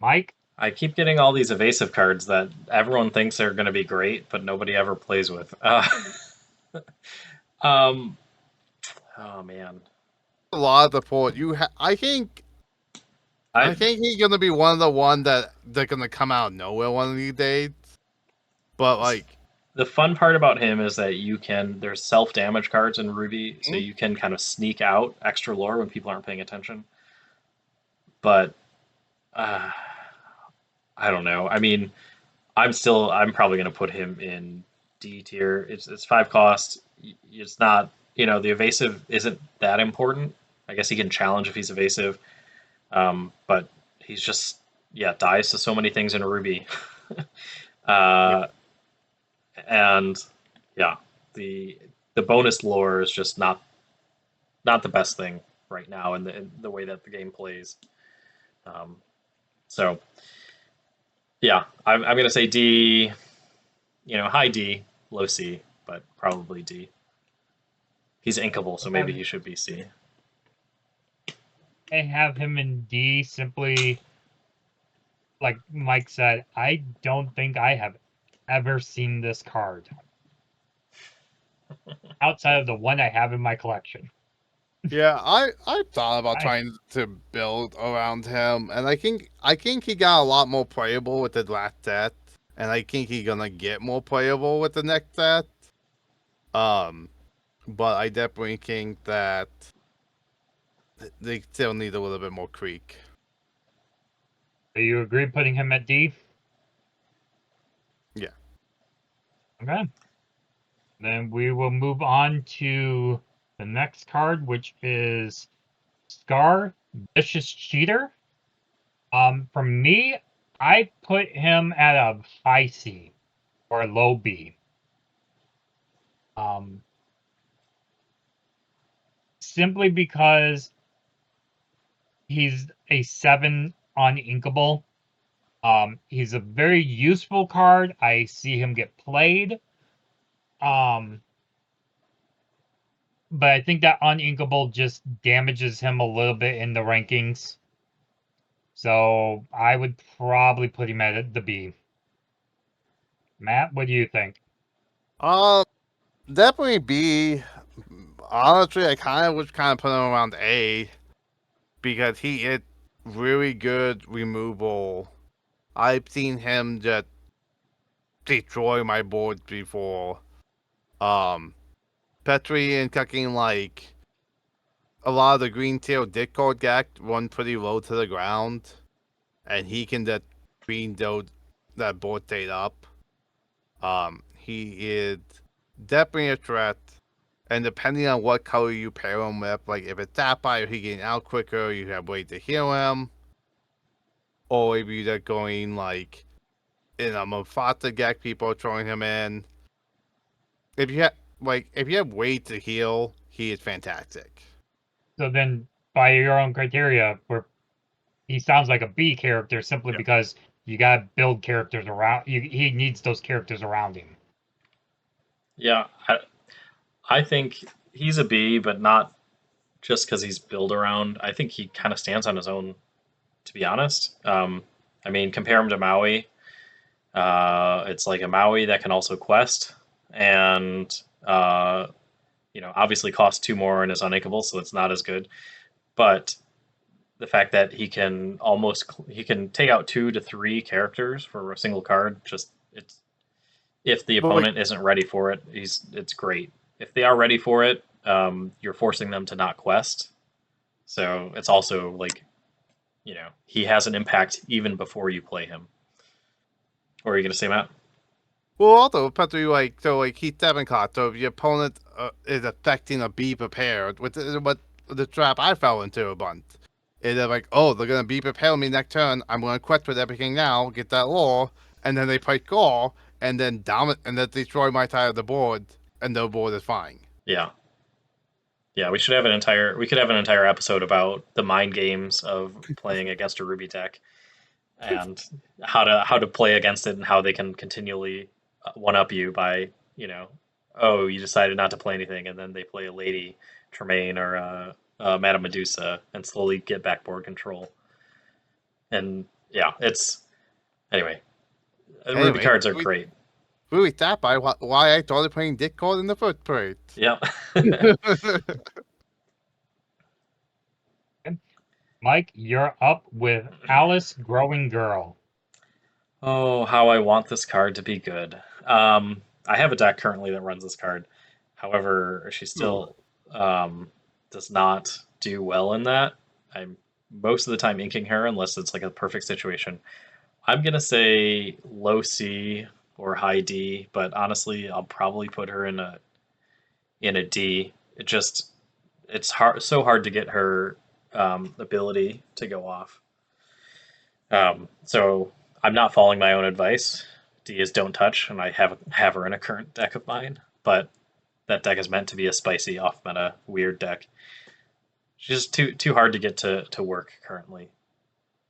Mike. I keep getting all these evasive cards that everyone thinks are going to be great, but nobody ever plays with. Um, oh man, A lot of support. I I think he's gonna be one of the one that they're gonna come out of nowhere one of these days. But like, the fun part about him is that there's self damage cards in Ruby, so Mhm. you can kind of sneak out extra lore when people aren't paying attention. But uh, I don't know. I mean, I'm probably going to put him in D tier. It's 5 cost. It's not, the evasive isn't that important. I guess he can challenge if he's evasive, but he's just dies to so many things in Ruby. uh, and yeah, the bonus lore is just not the best thing right now in the way that the game plays. So yeah, I'm gonna say D. High D, low C, but probably D. He's inkable, so maybe he should be C. I have him in D simply, like Mike said, I don't think I have ever seen this card outside of the one I have in my collection. Yeah, I thought about trying to build around him, and I think he got a lot more playable with the last set, and I think he's gonna get more playable with the next set. But I definitely think that they still need a little bit more creek. Do you agree putting him at D? Yeah. Okay. Then we will move on to the next card, which is Scar, Vicious Cheater. For me, I put him at a high C or a low B. Simply because he's a 7 on Inkable. He's a very useful card. I see him get played. But I think that uninkable just damages him a little bit in the rankings. So I would probably put him at the B. Matt, what do you think? Definitely B. Honestly, I was kind of putting him around A because he is really good removal. I've seen him just destroy my boards before. Petri and cooking like a lot of the green tail discard deck run pretty low to the ground, and he can just green that board state up. He is definitely a threat, and depending on what color you pair him with, like if it's Sapphire, he getting out quicker, you have ways to heal him, or if you're just going like in a Mufasa deck, people are throwing him in. If you have ways to heal, he is fantastic. So then, by your own criteria, he sounds like a B character simply because you gotta build characters around. He needs those characters around him. Yeah, I think he's a B, but not just because he's built around. I think he kind of stands on his own, to be honest. I mean, compare him to Maui. It's like a Maui that can also quest, and obviously costs 2 more and is uninkable, so it's not as good. But the fact that he can take out 2 to 3 characters for a single card, if the opponent isn't ready for it, it's great. If they are ready for it, you're forcing them to not quest. So it's also like, he has an impact even before you play him. What are you gonna say, Matt? Well, also, Petri, he's 7 cost, so if your opponent is affecting a be prepared, what the trap I fell into a bunch. Is like, oh, they're gonna be prepared me next turn, I'm gonna quest with everything now, get that lore, and then they play Gore, and then and then destroy my side of the board, and the board is fine. Yeah. Yeah, we could have an entire episode about the mind games of playing against a Ruby deck and how to play against it and how they can continually one up you by, oh, you decided not to play anything, and then they play a Lady Tremaine or Madame Medusa and slowly get backboard control. And yeah, anyway, Ruby cards are great. Really, that by why I started playing Discord in the first place. Yep. Mike, you're up with Alice Growing Girl. Oh, how I want this card to be good. I have a deck currently that runs this card. However, she still does not do well in that. I'm most of the time inking her unless it's like a perfect situation. I'm gonna say low C or high D, but honestly, I'll probably put her in a D. It's so hard to get her ability to go off. So I'm not following my own advice. D is don't touch, and I have her in a current deck of mine, but that deck is meant to be a spicy off meta weird deck. She's just too hard to get to work currently.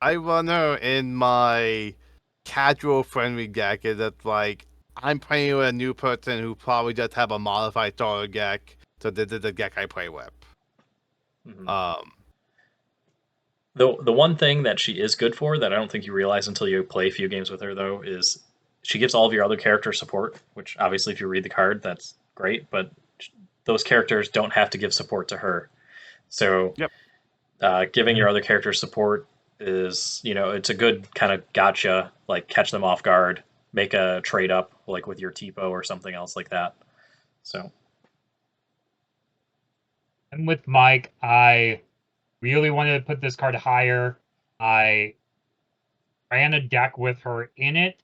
I run her in my casual friendly deck. That's like I'm playing with a new person who probably just have a modified starter deck, so this is the deck I play with. Mhm. Um, The one thing that she is good for that I don't think you realize until you play a few games with her though is she gives all of your other characters support, which obviously if you read the card that's great, but those characters don't have to give support to her. So Yep. Giving your other characters support is, it's a good kind of gotcha, like catch them off guard, make a trade up like with your Tipo or something else like that. So And with Mike, I really wanted to put this card higher. I ran a deck with her in it,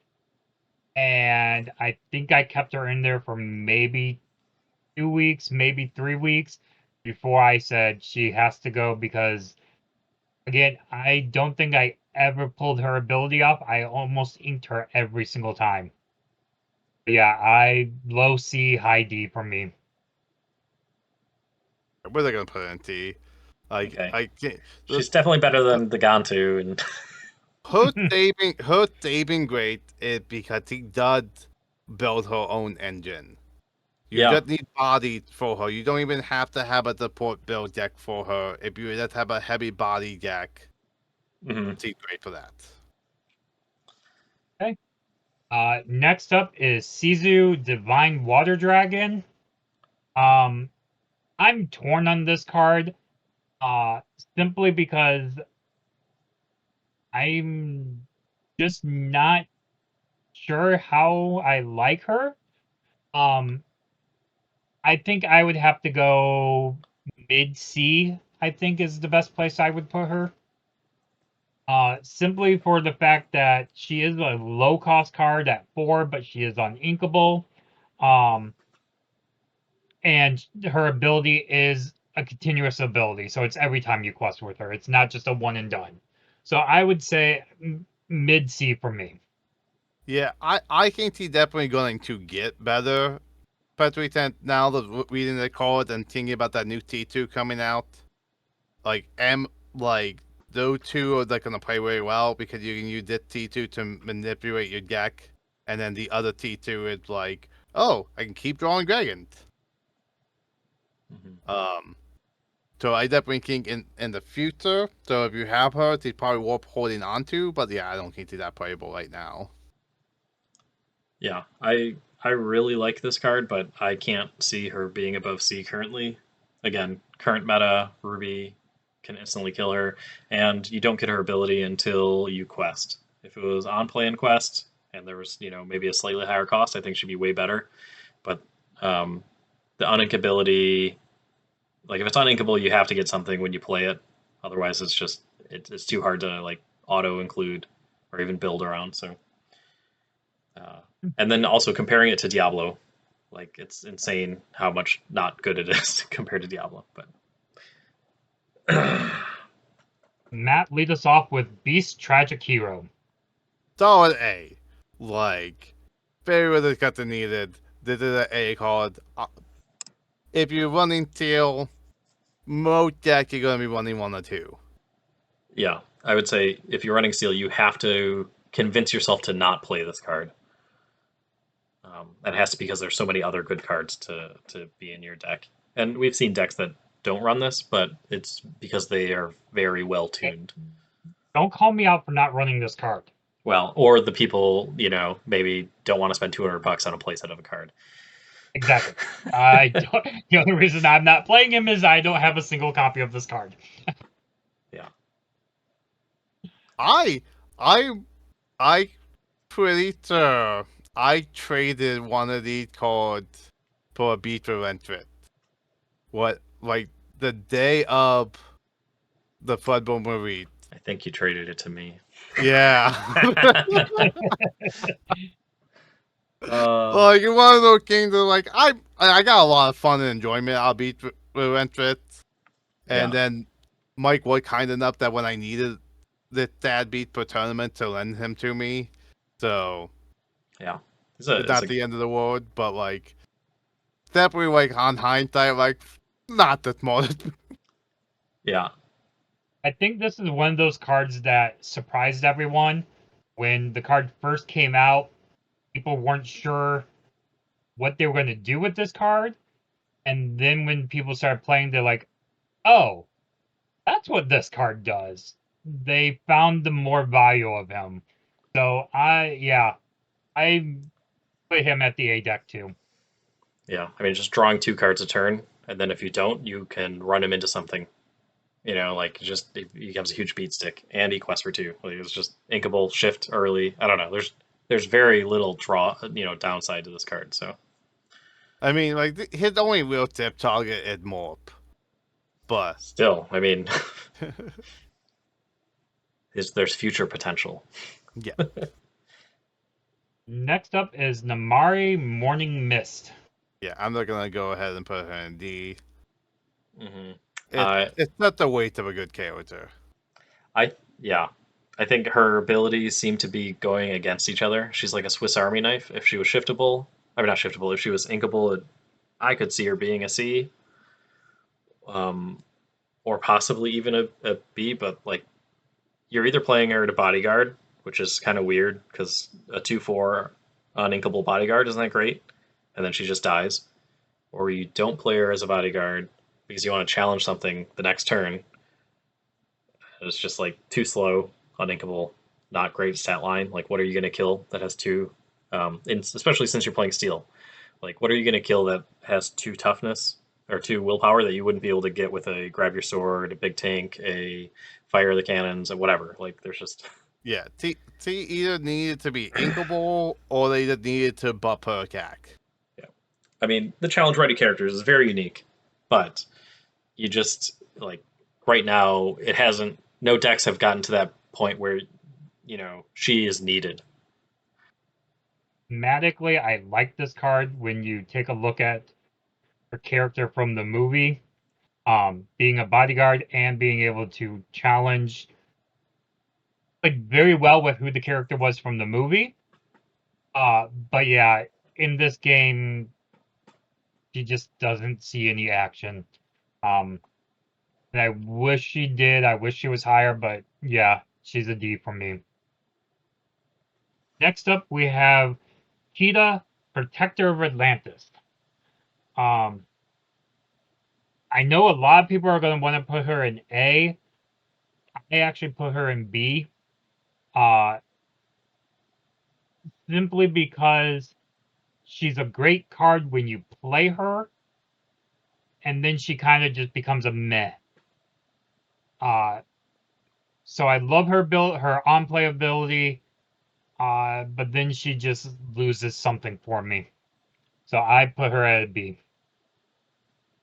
and I think I kept her in there for maybe 2 weeks, maybe 3 weeks before I said she has to go because, again, I don't think I ever pulled her ability off. I almost inked her every single time. But yeah, I low C, high D for me. where are they gonna put it in T? Like okay, I can't. she's definitely better than the Gantu, and Her saving great is because he does build her own engine. You yeah, just need body for her. You don't even have to have a support build deck for her. If you just have a heavy body deck, hmm she's great for that. Okay. Next up is Sizu Divine Water Dragon. Um, I'm torn on this card, uh, simply because I'm just not sure how I like her. Um, I think I would have to go mid C, I think is the best place I would put her. Simply for the fact that she is a low cost card at 4, but she is uninkable. Um, and her ability is a continuous ability, so it's every time you quest with her. It's not just a one and done. So I would say mid C for me. Yeah, I think he's definitely going to get better. Especially since now the reading the card and thinking about that new T2 coming out. Like those two are like gonna play very well because you can use this T2 to manipulate your deck, and then the other T2 is like, oh, I can keep drawing dragons. hmm So I definitely think in the future. So if you have her, she's probably worth holding on to. But yeah, I don't think she's that playable right now. yeah. I really like this card, but I can't see her being above C currently. Again, current meta, Ruby can instantly kill her, and you don't get her ability until you quest. If it was on play and quest, and there was, maybe a slightly higher cost, I think she'd be way better. But um, the unink ability, like if it's uninkable, you have to get something when you play it. Otherwise, it's too hard to like auto include or even build around. So, uh, and then also comparing it to Diablo, like it's insane how much not good it is compared to Diablo. But Matt, lead us off with Beast Tragic Hero. Solid A. Like, very well got the needed. This is an A card. If you're running Teal, most deck you're going to be running one or two. yeah, I would say if you're running Steel, you have to convince yourself to not play this card. That has to be because there's so many other good cards to be in your deck. And we've seen decks that don't run this, but it's because they are very well tuned. Don't call me out for not running this card. Well, or the people, maybe don't want to spend $200 on a playset of a card. Exactly. I don't, the only reason I'm not playing him is I don't have a single copy of this card. Yeah. I pretty sure I traded one of these cards for a beach entrant. What, like the day of the Floodbow movie? I think you traded it to me. Yeah. Like in one of those games, that, like I got a lot of fun and enjoyment. I'll beat with and Yeah. then Mike was kind enough that when I needed the dad beat per tournament to lend him to me, so Yeah. it's not the end of the world. But like definitely, like on hindsight, like not the smartest. Yeah. I think this is one of those cards that surprised everyone when the card first came out. People weren't sure what they were going to do with this card, and then when people started playing, they're like, "Oh, that's what this card does." They found the more value of him. So I put him at the A deck too. Yeah. I mean, just drawing 2 cards a turn, and then if you don't, you can run him into something. Like just it becomes a huge beat stick, and he quests for 2. Like it's just inkable, shift early. I don't know. There's very little downside to this card. So I mean, like his only real tip target is Morp, but still, I mean, there's future potential. yeah, Next up is Namari Morning Mist. yeah, I'm not gonna go ahead and put her in D. Hmm. It's not the weight of a good character. Yeah, I think her abilities seem to be going against each other. She's like a Swiss Army knife. If she was shiftable, I mean not shiftable. If she was inkable, I could see her being a C, um, or possibly even a B. But like, you're either playing her to bodyguard, which is kind of weird because a 2/4 uninkable bodyguard isn't that great, and then she just dies, or you don't play her as a bodyguard because you want to challenge something the next turn. It's just like too slow, uninkable, not great stat line. Like, what are you going to kill that has 2? Especially since you're playing steel, like, what are you going to kill that has 2 toughness or 2 willpower that you wouldn't be able to get with a grab your sword, a big tank, a fire the cannons, or whatever? Like, there's just Yeah, T either needed to be inkable or they just needed to buff her attack. yeah. I mean, the challenge ready characters is very unique, but you just like right now it hasn't. No decks have gotten to that point where she is needed. Thematically, I like this card when you take a look at her character from the movie, being a bodyguard and being able to challenge like very well with who the character was from the movie. But yeah, in this game, she just doesn't see any action. Um, and I wish she did. I wish she was higher, but yeah, she's a D for me. Next up, we have Cheetah, Protector of Atlantis. Um, I know a lot of people are going to want to put her in A. I actually put her in B. Uh, simply because she's a great card when you play her, and then she kind of just becomes a meh. Uh, so I love her on play ability, but then she just loses something for me. So I put her at a B.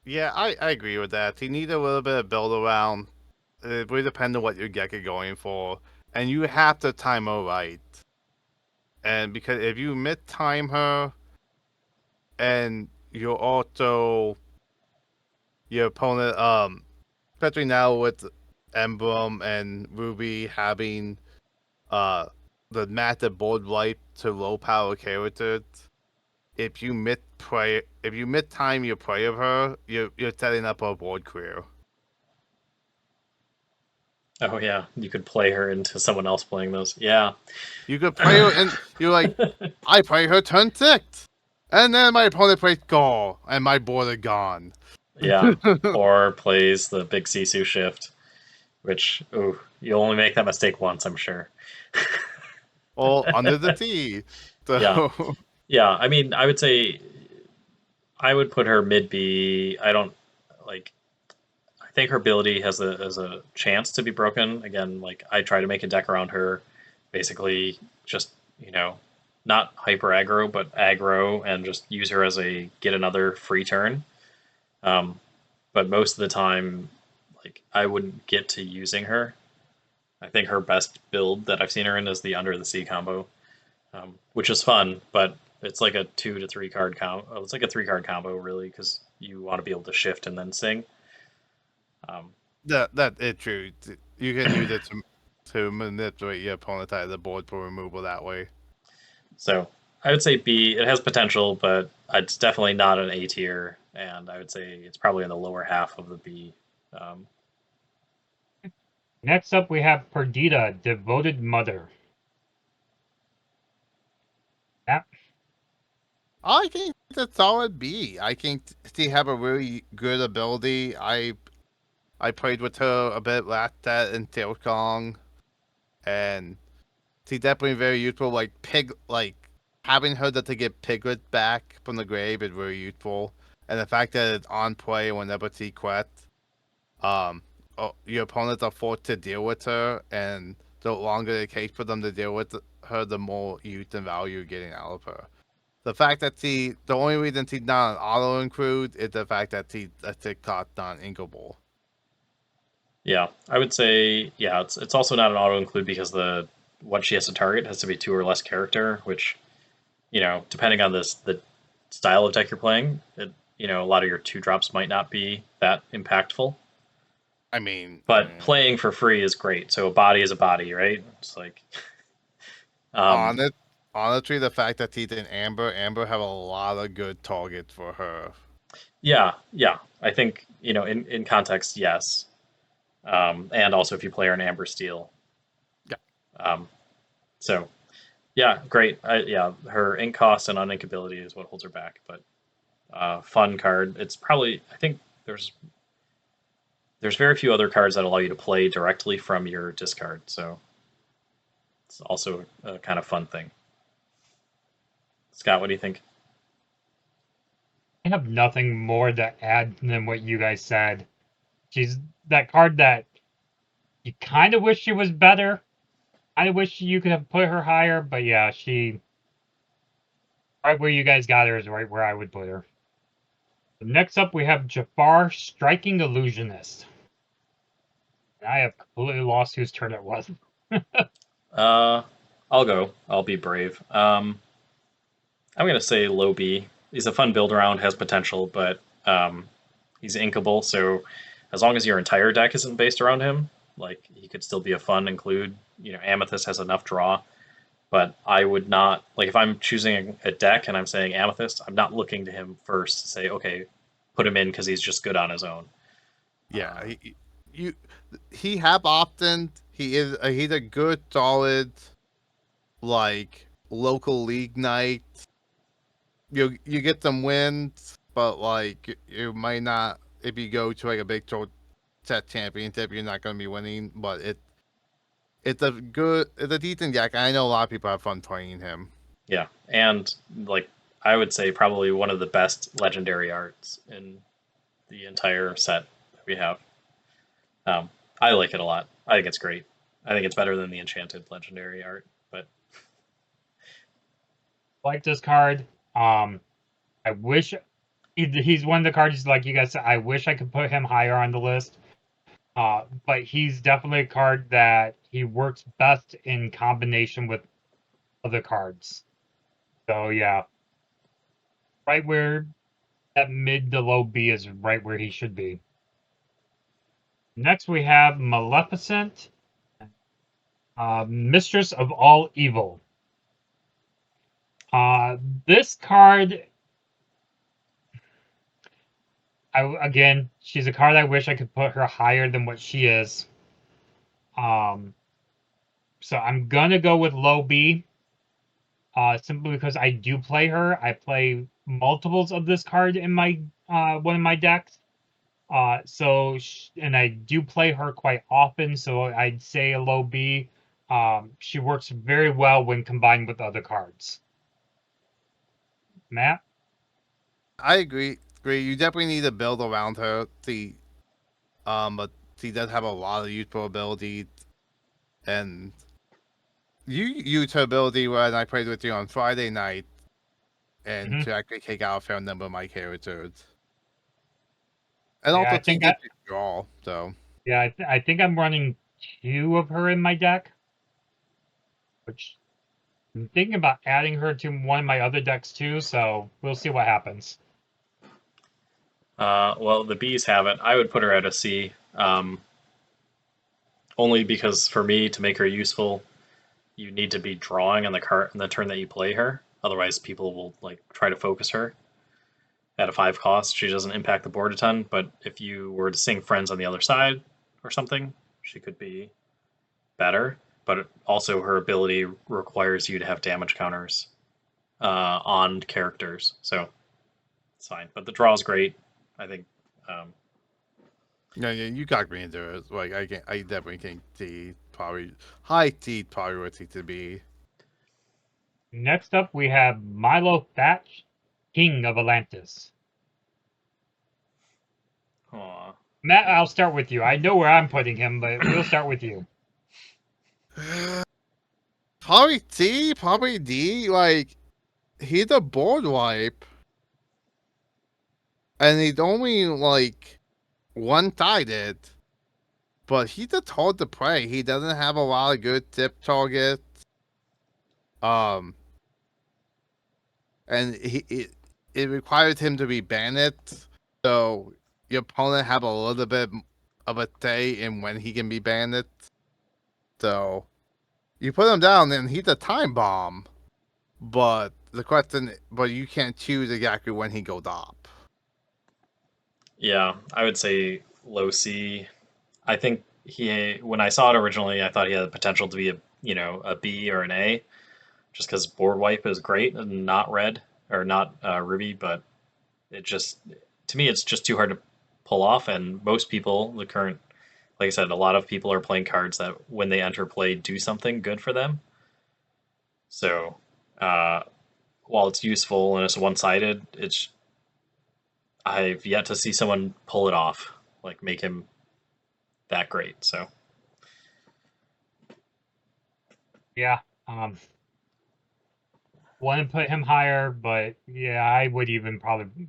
Yeah, I agree with that. You need a little bit of build around. It really depends on what your deck is going for, and you have to time her right. And because if you mid time her, and you're also your opponent, especially now with Emblem and Ruby having the massive board wipe to low power characters, if you mid time your play of her, you're setting up a board career. Oh yeah, you could play her into someone else playing those. Yeah. You could play her and you're like, I play her turn 6. And then my opponent plays Gaul and my board are gone. Yeah. Or plays the big Sisu shift, which you'll only make that mistake once, I'm sure. Or under the T. So Yeah. Yeah, I mean, I would say I would put her mid B. I don't like. I think her ability has a chance to be broken. Again, like I try to make a deck around her, basically just not hyper aggro, but aggro, and just use her as a get another free turn. Um, but most of the time, like I wouldn't get to using her. I think her best build that I've seen her in is the Under the Sea combo, which is fun, but It's like a 2 to 3 card combo. It's like a 3 card combo, really, because you want to be able to shift and then sing. That is true. You can use it to manipulate your opponent out of the board for removal that way. So I would say B. It has potential, but it's definitely not an A tier, and I would say it's probably in the lower half of the B. Next up, we have Perdita, Devoted Mother. Yeah. I think it's a solid B. I think she have a really good ability. I played with her a bit last set in Tilkong, and she's definitely very useful. Like having her to get Piglet back from the grave is very useful, and the fact that it's on play whenever she quests, your opponents are forced to deal with her, and the longer it takes for them to deal with her, the more use and value you're getting out of her. The fact that the only reason she's not an auto include is the fact that she's a TikTok non inkable. Yeah, I would say it's also not an auto include because the what she has to target has to be 2 or less character, which depending on the style of deck you're playing, a lot of your 2 drops might not be that impactful. I mean, But playing for free is great. So a body is a body, right? It's like honestly, the fact that she's in Amber have a lot of good targets for her. yeah. I think in context, yes. And also if you play her in Amber Steel. Yeah. So yeah, great. Her ink cost and uninkability is what holds her back. But fun card. It's probably I think there's very few other cards that allow you to play directly from your discard. So it's also a kind of fun thing. Scott, what do you think? I have nothing more to add than what you guys said. She's that card that you kind of wish she was better. I wish you could have put her higher, but yeah, she right where you guys got her is right where I would put her. Next up, we have Jafar, Striking Illusionist. And I have completely lost whose turn it was. I'll go. I'll be brave. I'm gonna say low B. He's a fun build around, has potential, but he's inkable. So as long as your entire deck isn't based around him, like he could still be a fun include. Amethyst has enough draw, but I would not like if I'm choosing a deck and I'm saying Amethyst, I'm not looking to him first to say, okay, put him in because he's just good on his own. Yeah, he have options. He's a good solid like local league knight. You get some wins, but like you might not if you go to like a big set championship, you're not going to be winning. But it's a decent deck. I know a lot of people have fun playing him. Yeah, and like I would say probably one of the best legendary arts in the entire set that we have. I like it a lot. I think it's great. I think it's better than the enchanted legendary art. But Like this card. I wish he's one of the cards like you guys said. I wish I could put him higher on the list. But he's definitely a card that he works best in combination with other cards. So yeah, right where that mid to low B is right where he should be. Next we have Maleficent, Mistress of All Evil. This card, again, she's a card I wish I could put her higher than what she is. So I'm gonna go with low B. Simply because I do play her. I play multiples of this card in my one of my decks. And I do play her quite often, so I'd say a low B. She works very well when combined with other cards. Matt? I agree. You definitely need to build around her. But she does have a lot of useful abilities, and you use her ability when I played with you on Friday night, and to actually take out a fair number of my characters. And Yeah, also, I think gets you draw. So yeah, I think I'm running 2 of her in my deck, which I'm thinking about adding her to one of my other decks too, so we'll see what happens. Well, the Bs have it. I would put her at a C. Only because for me to make her useful, you need to be drawing on the turn that you play her. Otherwise, people will like try to focus her. At a 5 cost, she doesn't impact the board a ton. But if you were to sing friends on the other side or something, she could be better. But also, her ability requires you to have damage counters on characters, so it's fine. But the draw is great. I think. Yeah, you got me into it. Like I definitely think T probably high T probably would think to be. Next up, we have Milo Thatch, King of Atlantis. Aw. Matt, I'll start with you. I know where I'm putting him, but we'll start with you. Probably T, probably D. Like he's a board wipe, and he's only like one-sided. But he's just hard to play. He doesn't have a lot of good tip targets. And it requires him to be banned, so your opponent have a little bit of a say in when he can be banned. So you put him down, and he's a time bomb. But you can't choose exactly when he goes up. Yeah, I would say low C. I think when I saw it originally, I thought he had the potential to be a B or an A, just because board wipe is great and not red or not ruby, but to me it's just too hard to pull off. And most people, like I said, a lot of people are playing cards that when they enter play do something good for them. So while it's useful and it's one-sided, I've yet to see someone pull it off, like make him that great. So Yeah. Want to put him higher, but yeah, I would even probably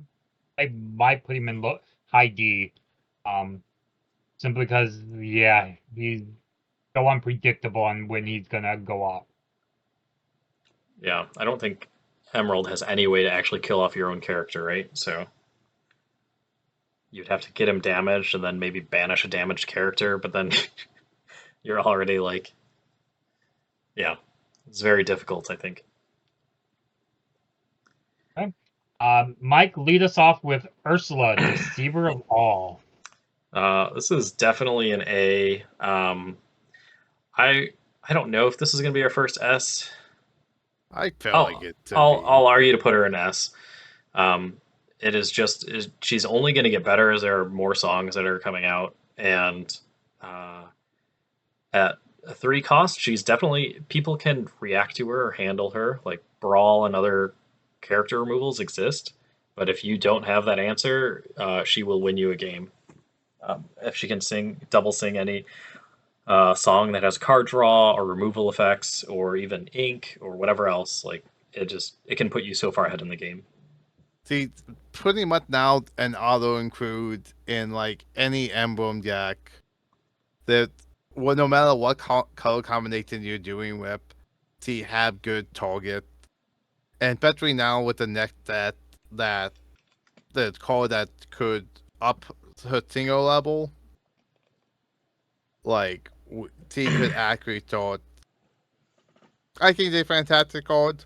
I might put him in high D. Simply because yeah, he's so unpredictable on when he's gonna go off. yeah, I don't think Emerald has any way to actually kill off your own character, right? So you'd have to get him damaged and then maybe banish a damaged character, but then you're already like, yeah, it's very difficult, I think. Okay. Mike, lead us off with Ursula, Deceiver of All. This is definitely an A. I I don't know if this is gonna be our first S. I feel like it to I'll argue to put her in S. It is just she's only going to get better as there are more songs that are coming out, and at a 3 cost, she's definitely people can react to her or handle her. Like brawl and other character removals exist, but if you don't have that answer, she will win you a game. If she can double sing any song that has card draw or removal effects or even ink or whatever else, like it can put you so far ahead in the game. See, pretty much now an auto include in like any emblem deck that no matter what color combination you're doing with, to have good target. And especially now with the next set that the card that could up her single level, like T could actually start. I think it's a fantastic card.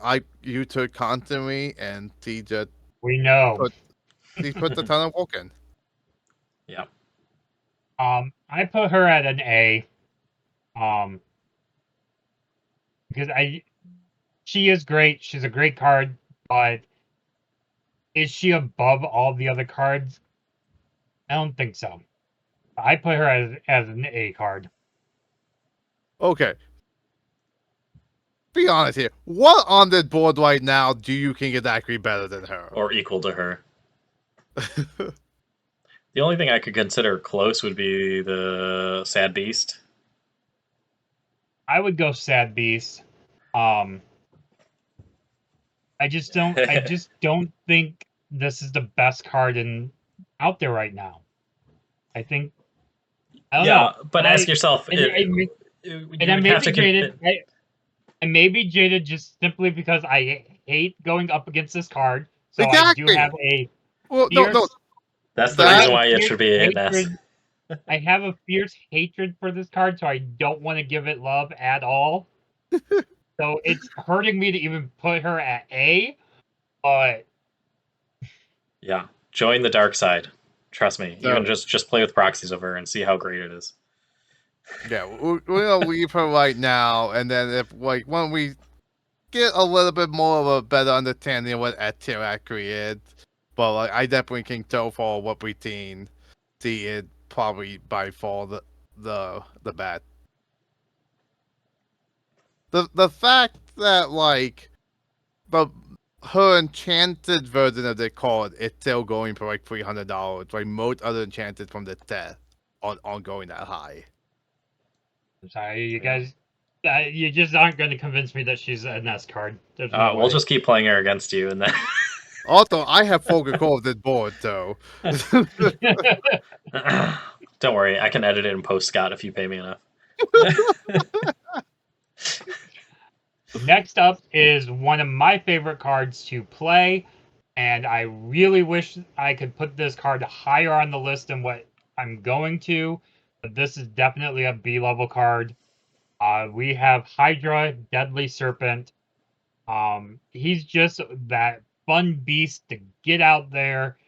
I use her constantly, and T just We know. puts a ton of work in. Yeah. I put her at an A. Because she is great. She's a great card, but is she above all the other cards? I don't think so. I put her as an A card. Okay. Be honest here. What on this board right now do you think is actually better than her? Or equal to her. The only thing I could consider close would be the Sad Beast. I would go Sad Beast. I just don't think this is the best card out there right now. I think I don't know. But ask yourself, and I may be jaded. And maybe jaded just simply because I hate going up against this card. So I do Exactly. have a Well, no. fierce. That's the I have That reason a why it fierce should be an S. hatred. I have a fierce hatred for this card, so I don't want to give it love at all. So it's hurting me to even put her at A. But Yeah, join the dark side. Trust me. Even so just play with proxies of her and see how great it is. yeah, we'll leave her right now, and then if like when we get a little bit more of a better understanding of what Etir actually is, but like I definitely can tell for what we've seen, see it probably by far the best. The fact that like the her enchanted version of the card is still going for like $300, like most other enchanted from the set on going that high. I'm sorry, you Yeah. guys. You just aren't going to convince me that she's an S card. There's no We'll way. just keep playing her against you, and then. Also, I have full control of this board, so Don't worry, I can edit it in post, Scott, if you pay me enough. Next up is one of my favorite cards to play, and I really wish I could put this card higher on the list than what I'm going to, but this is definitely a B level card. We have Hydra, Deadly Serpent. He's just that fun beast to get out there.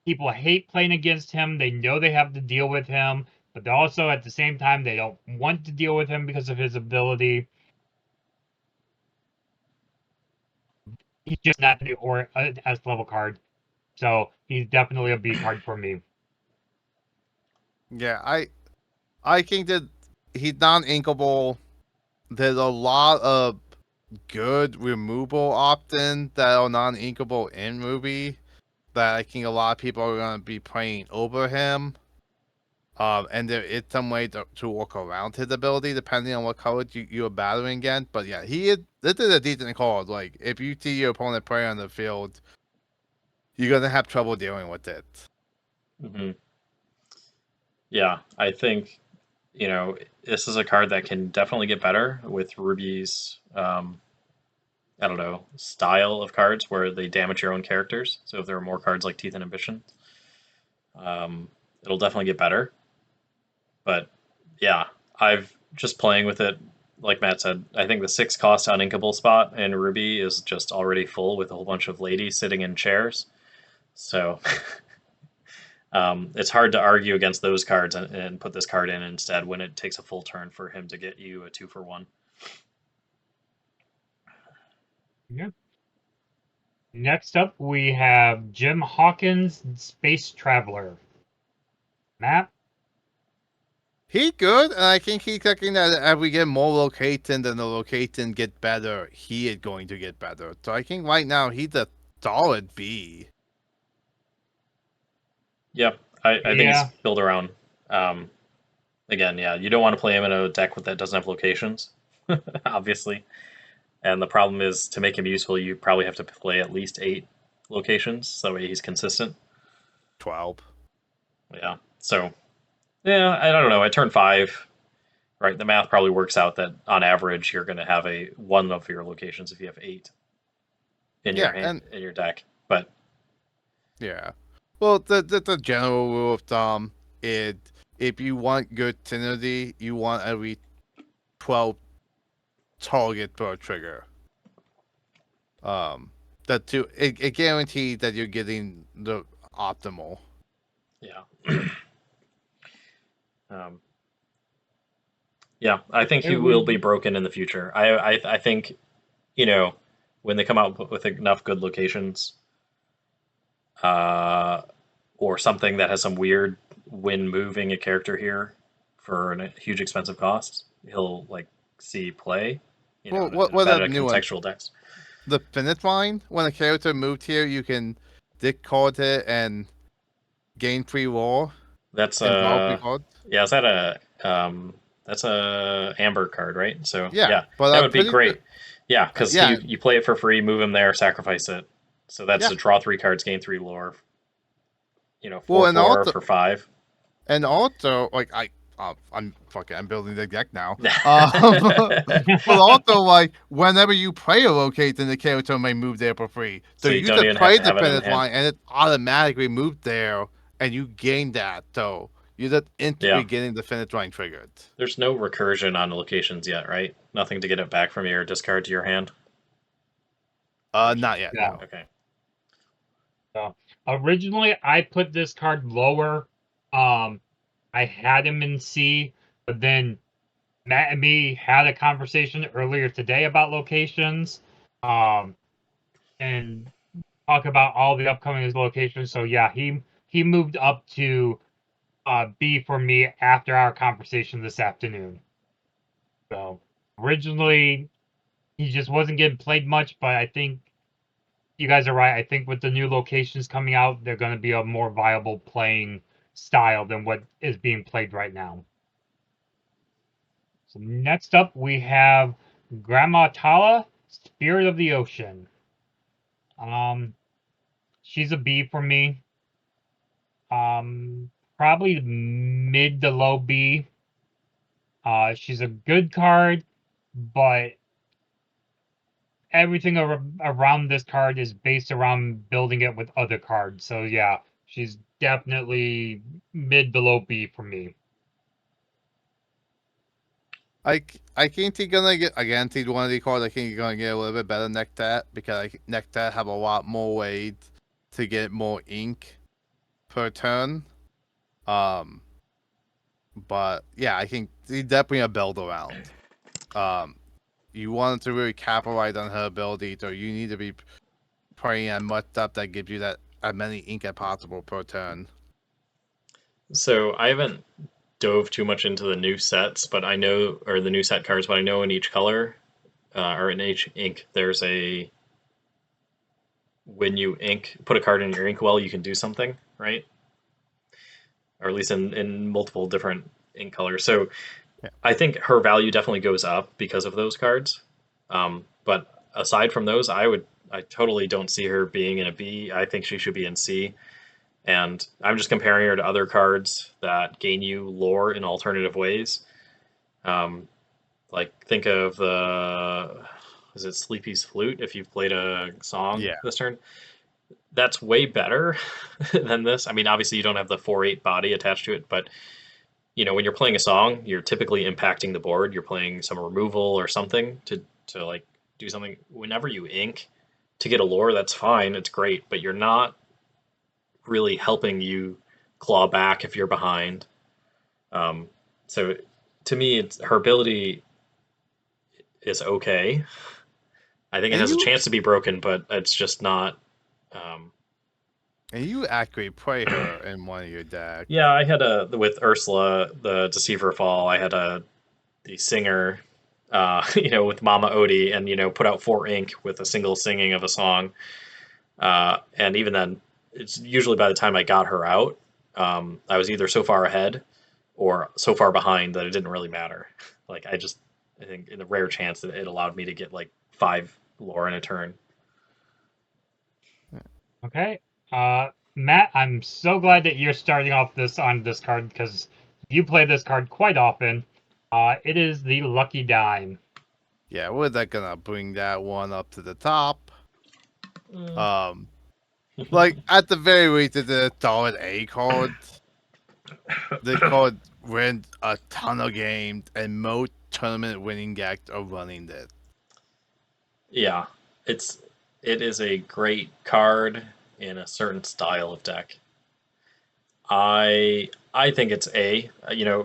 People hate playing against him. They know they have to deal with him, but they also at the same time they don't want to deal with him because of his ability. He's just not an S level card, so he's definitely a B card for me. yeah, I think that he's non-inkable. There's a lot of good removal options that are non-inkable in movie that I think a lot of people are gonna be playing over him. And there is some way to work around his ability depending on what colors you're battling against. But yeah, this is a decent card. Like if you see your opponent play on the field, you're gonna have trouble dealing with it. Hmm. Yeah, I think this is a card that can definitely get better with Ruby's. I don't know, style of cards where they damage your own characters. So if there are more cards like Teeth and Ambition, it'll definitely get better. But yeah, I've just playing with it. Like Matt said, I think the 6 cost uninkable spot in Ruby is just already full with a whole bunch of ladies sitting in chairs. So it's hard to argue against those cards and put this card in instead when it takes a full turn for him to get you a 2-for-1. Yeah. Next up, we have Jim Hawkins, Space Traveler. Matt? He good, and I think he's thinking that as we get more locations and the location get better, he is going to get better. So I think right now he's a solid B. Yep, I think Yeah. it's built around. Again, yeah, you don't want to play him in a deck that doesn't have locations, obviously. And the problem is to make him useful, you probably have to play at least 8 locations, so that way he's consistent. 12. Yeah. So, yeah, I don't know. At turn 5, right? The math probably works out that on average you're going to have one of your locations if you have 8 in your hand, in your deck. But yeah, well, the general rule of thumb is if you want good synergy, you want every 12 target per trigger. It guarantees that you're getting the optimal. yeah. Yeah, I think he will be broken in the future. I think, when they come out with enough good locations, or something that has some weird when moving a character here for a huge expensive cost, he'll see play. Well, In what a better are new ones? contextual decks. The finish line, when a character moved here, you can discard it and gain free roll. That's And draw free cards. yeah. Is that that's a Amber card, right? So Yeah, but that I'm would be pretty great. sure- Yeah, because yeah. you play it for free, move him there, sacrifice it. So that's Yeah. to draw 3 cards, gain 3 lore. 4 Well, and 4 also- for 5. And also, like I'm building the deck now. But also, like, whenever you play a location, the character may move there for free. So So you you don't just even have play to the have it in finish hand. line, and it automatically moved there, and you gain that. So you're just instantly Yeah. getting the finish line triggered. There's no recursion on locations yet, right? Nothing to get it back from your discard to your hand. Not yet. Yeah. No. Okay. So originally, I put this card lower. I had him in C, but then Matt and me had a conversation earlier today about locations, and talk about all the upcoming locations. So yeah, he moved up to B for me after our conversation this afternoon. So originally, he just wasn't getting played much, but I think you guys are right. I think with the new locations coming out, they're going to be a more viable playing style than what is being played right now. So next up, we have Grandma Tala, Spirit of the Ocean. She's a B for me. Probably mid to low B. She's a good card, but everything around this card is based around building it with other cards. So yeah, she's definitely mid to low B for me. I think he's gonna get again. He's one of the cards. I think he's gonna get a little bit better next that because next that have a lot more ways to get more ink per turn. But yeah, I think he's definitely a build around. You want to really capitalize on her ability, so you need to be playing as much stuff that gives you that as many ink as possible per turn. So I haven't dove too much into the new sets, but I know, or the new set cards, but I know in each color, or in each ink, there's a, when you put a card in your ink well, you can do something, right? Or at least in multiple different ink colors. So Yeah. I think her value definitely goes up because of those cards. But aside from those, I totally don't see her being in a B. I think she should be in C. And I'm just comparing her to other cards that gain you lore in alternative ways. Like think of the, is it Sleepy's Flute? If you've played a song Yeah. this turn, that's way better than this. I mean, obviously you don't have the 4/8 body attached to it, but you know when you're playing a song, you're typically impacting the board. You're playing some removal or something to like do something. Whenever you ink to get a lore, that's fine. It's great, but you're not really helping you claw back if you're behind. So to me, it's her ability is okay. I think it And has a you chance to be broken, but it's just not. Um, and you actually play her in one of your decks. yeah, I had with Ursula, the Deceiver Fall. I had the singer, with Mama Odie, and put out 4 ink with a single singing of a song. And even then, it's usually by the time I got her out, I was either so far ahead or so far behind that it didn't really matter. Like I think in the rare chance that it allowed me to get like 5 lore in a turn. Okay. Matt, I'm so glad that you're starting off on this card because you play this card quite often. It is the Lucky Dime. Yeah, we're not gonna bring that one up to the top. Like at the very least, it's a solid A card. This card wins a ton of games, and most tournament winning decks are running this. Yeah, it is a great card in a certain style of deck. I think it's A.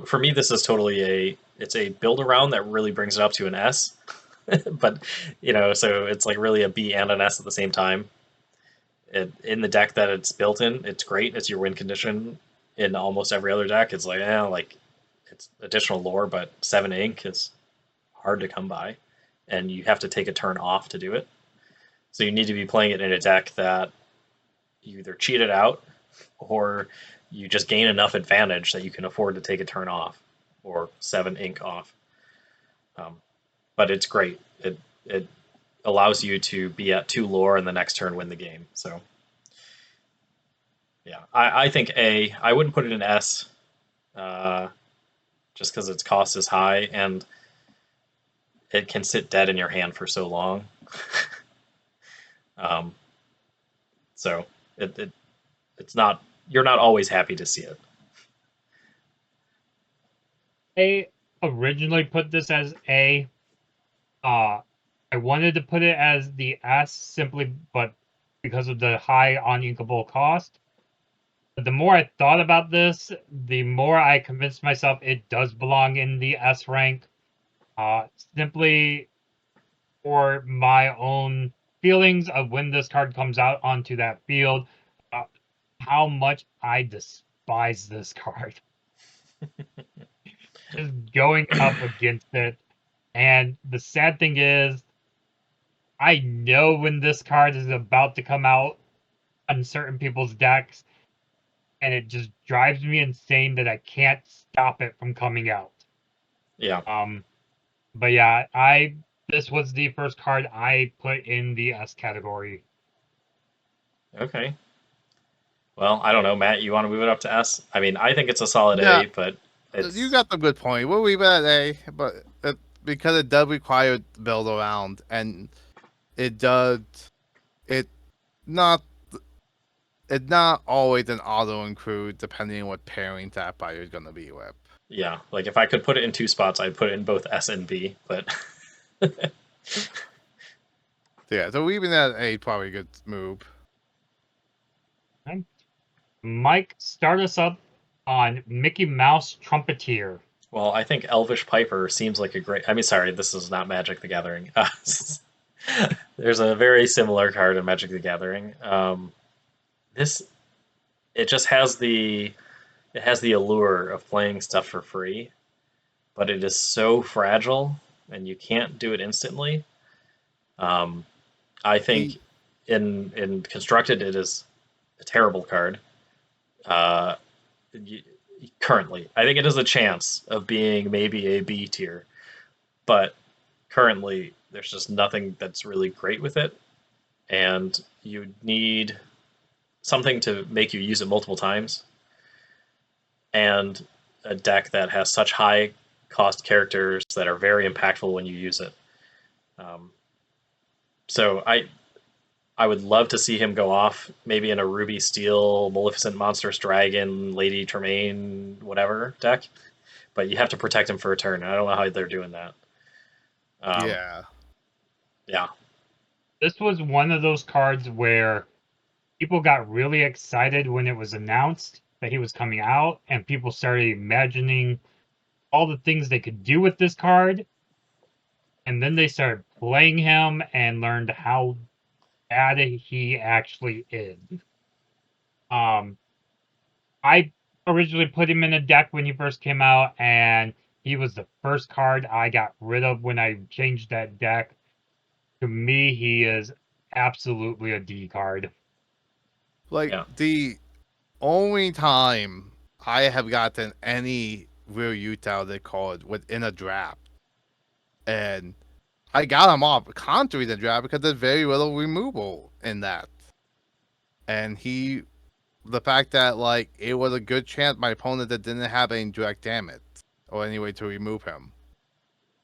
For me, this is totally it's a build around that really brings it up to an S. But so it's like really a B and an S at the same time. In the deck that it's built in, it's great. It's your win condition. In almost every other deck, it's like it's additional lore, but 7 ink is hard to come by, and you have to take a turn off to do it. So you need to be playing it in a deck that you either cheat it out or you just gain enough advantage that you can afford to take a turn off or 7 ink off. But it's great. It allows you to be at 2 lore and the next turn win the game. So yeah, I think A. I wouldn't put it in S. just because its cost is high and it can sit dead in your hand for so long. um, so it's not, you're not always happy to see it. I originally put this as A. I wanted to put it as the S simply, but because of the high uninkable cost. But the more I thought about this, the more I convinced myself it does belong in the S rank. Simply for my own feelings of when this card comes out onto that field, uh, how much I despise this card. Just going up against it. And the sad thing is, I know when this card is about to come out on certain people's decks, and it just drives me insane that I can't stop it from coming out. Yeah. But yeah, this was the first card I put in the S category. Okay. Well, I don't know, Matt. You want to move it up to S? I mean, I think it's a solid Yeah. A, but it's You got the good point. We'll leave it at A, but because it does require to build around, and it does, it not, it's not always an auto include depending on what pairing that buyer is going to be with. yeah. Like if I could put it in two spots, I'd put it in both S and B. But Yeah, so leaving it at A probably a good move. Okay. Mike, start us up on Mickey Mouse Trumpeteer. well, I think Elvish Piper seems like a great. I mean, sorry, this is not Magic the Gathering. There's a very similar card in Magic the Gathering. This it just has the allure of playing stuff for free, but it is so fragile and you can't do it instantly. I think in constructed it is a terrible card. Uh, Currently, I think it has a chance of being maybe a B tier, but currently there's just nothing that's really great with it, and you need something to make you use it multiple times, and a deck that has such high cost characters that are very impactful when you use it. So I would love to see him go off, maybe in a Ruby Steel, Maleficent Monstrous Dragon, Lady Tremaine, whatever deck. But you have to protect him for a turn. I don't know how they're doing that. Yeah. Yeah. This was one of those cards where people got really excited when it was announced that he was coming out, and people started imagining all the things they could do with this card. And then they started playing him and learned how bad he actually is. I originally put him in a deck when he first came out, and he was the first card I got rid of when I changed that deck. To me, he is absolutely a D card. Like, Yeah. the only time I have gotten any real use out of the card within a draft, and I got him off countering the draft because there's very little removal in that. And the fact that, like, it was a good chance my opponent that didn't have any direct damage or any way to remove him.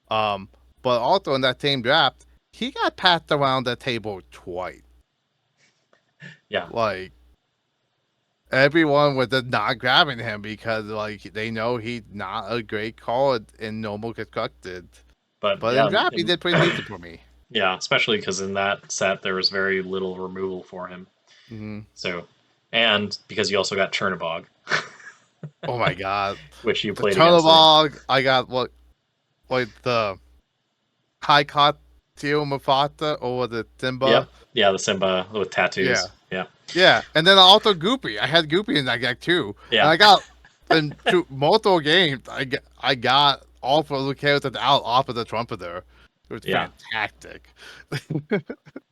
But also in that same draft, he got passed around the table twice. Yeah. Like, everyone was just not grabbing him because, like, they know he's not a great card in normal constructed. But yeah, in draft, he did pretty decent for me. Yeah, especially because in that set there was very little removal for him. Mm-hmm. So, and because you also got Chernobog. Oh my god! Which you The played against. Chernobog, I got the high cot Tio Mafata, or was it Simba? Yep. Yeah, the Simba with tattoos. Yeah, and then also Goopy. I had Goopy in that deck too. Yeah. And I got in multiple games. I got all four of the characters out off of the trumpeter. It was fantastic.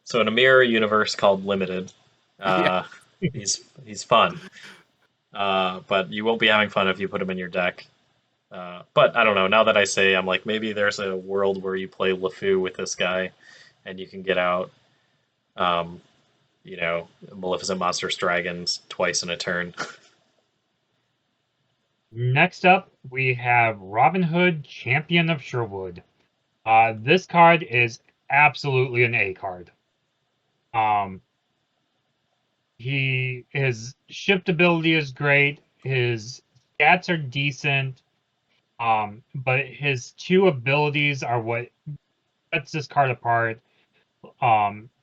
So in a mirror universe called Limited, he's fun. But you won't be having fun if you put him in your deck. But I don't know. Now that I say, I'm like, maybe there's a world where you play LeFou with this guy, and you can get out, Maleficent Monstrous Dragons twice in a turn. Next up, we have Robin Hood, Champion of Sherwood. This card is absolutely an A card. Um, his shift ability is great. His stats are decent. But his two abilities are what sets this card apart.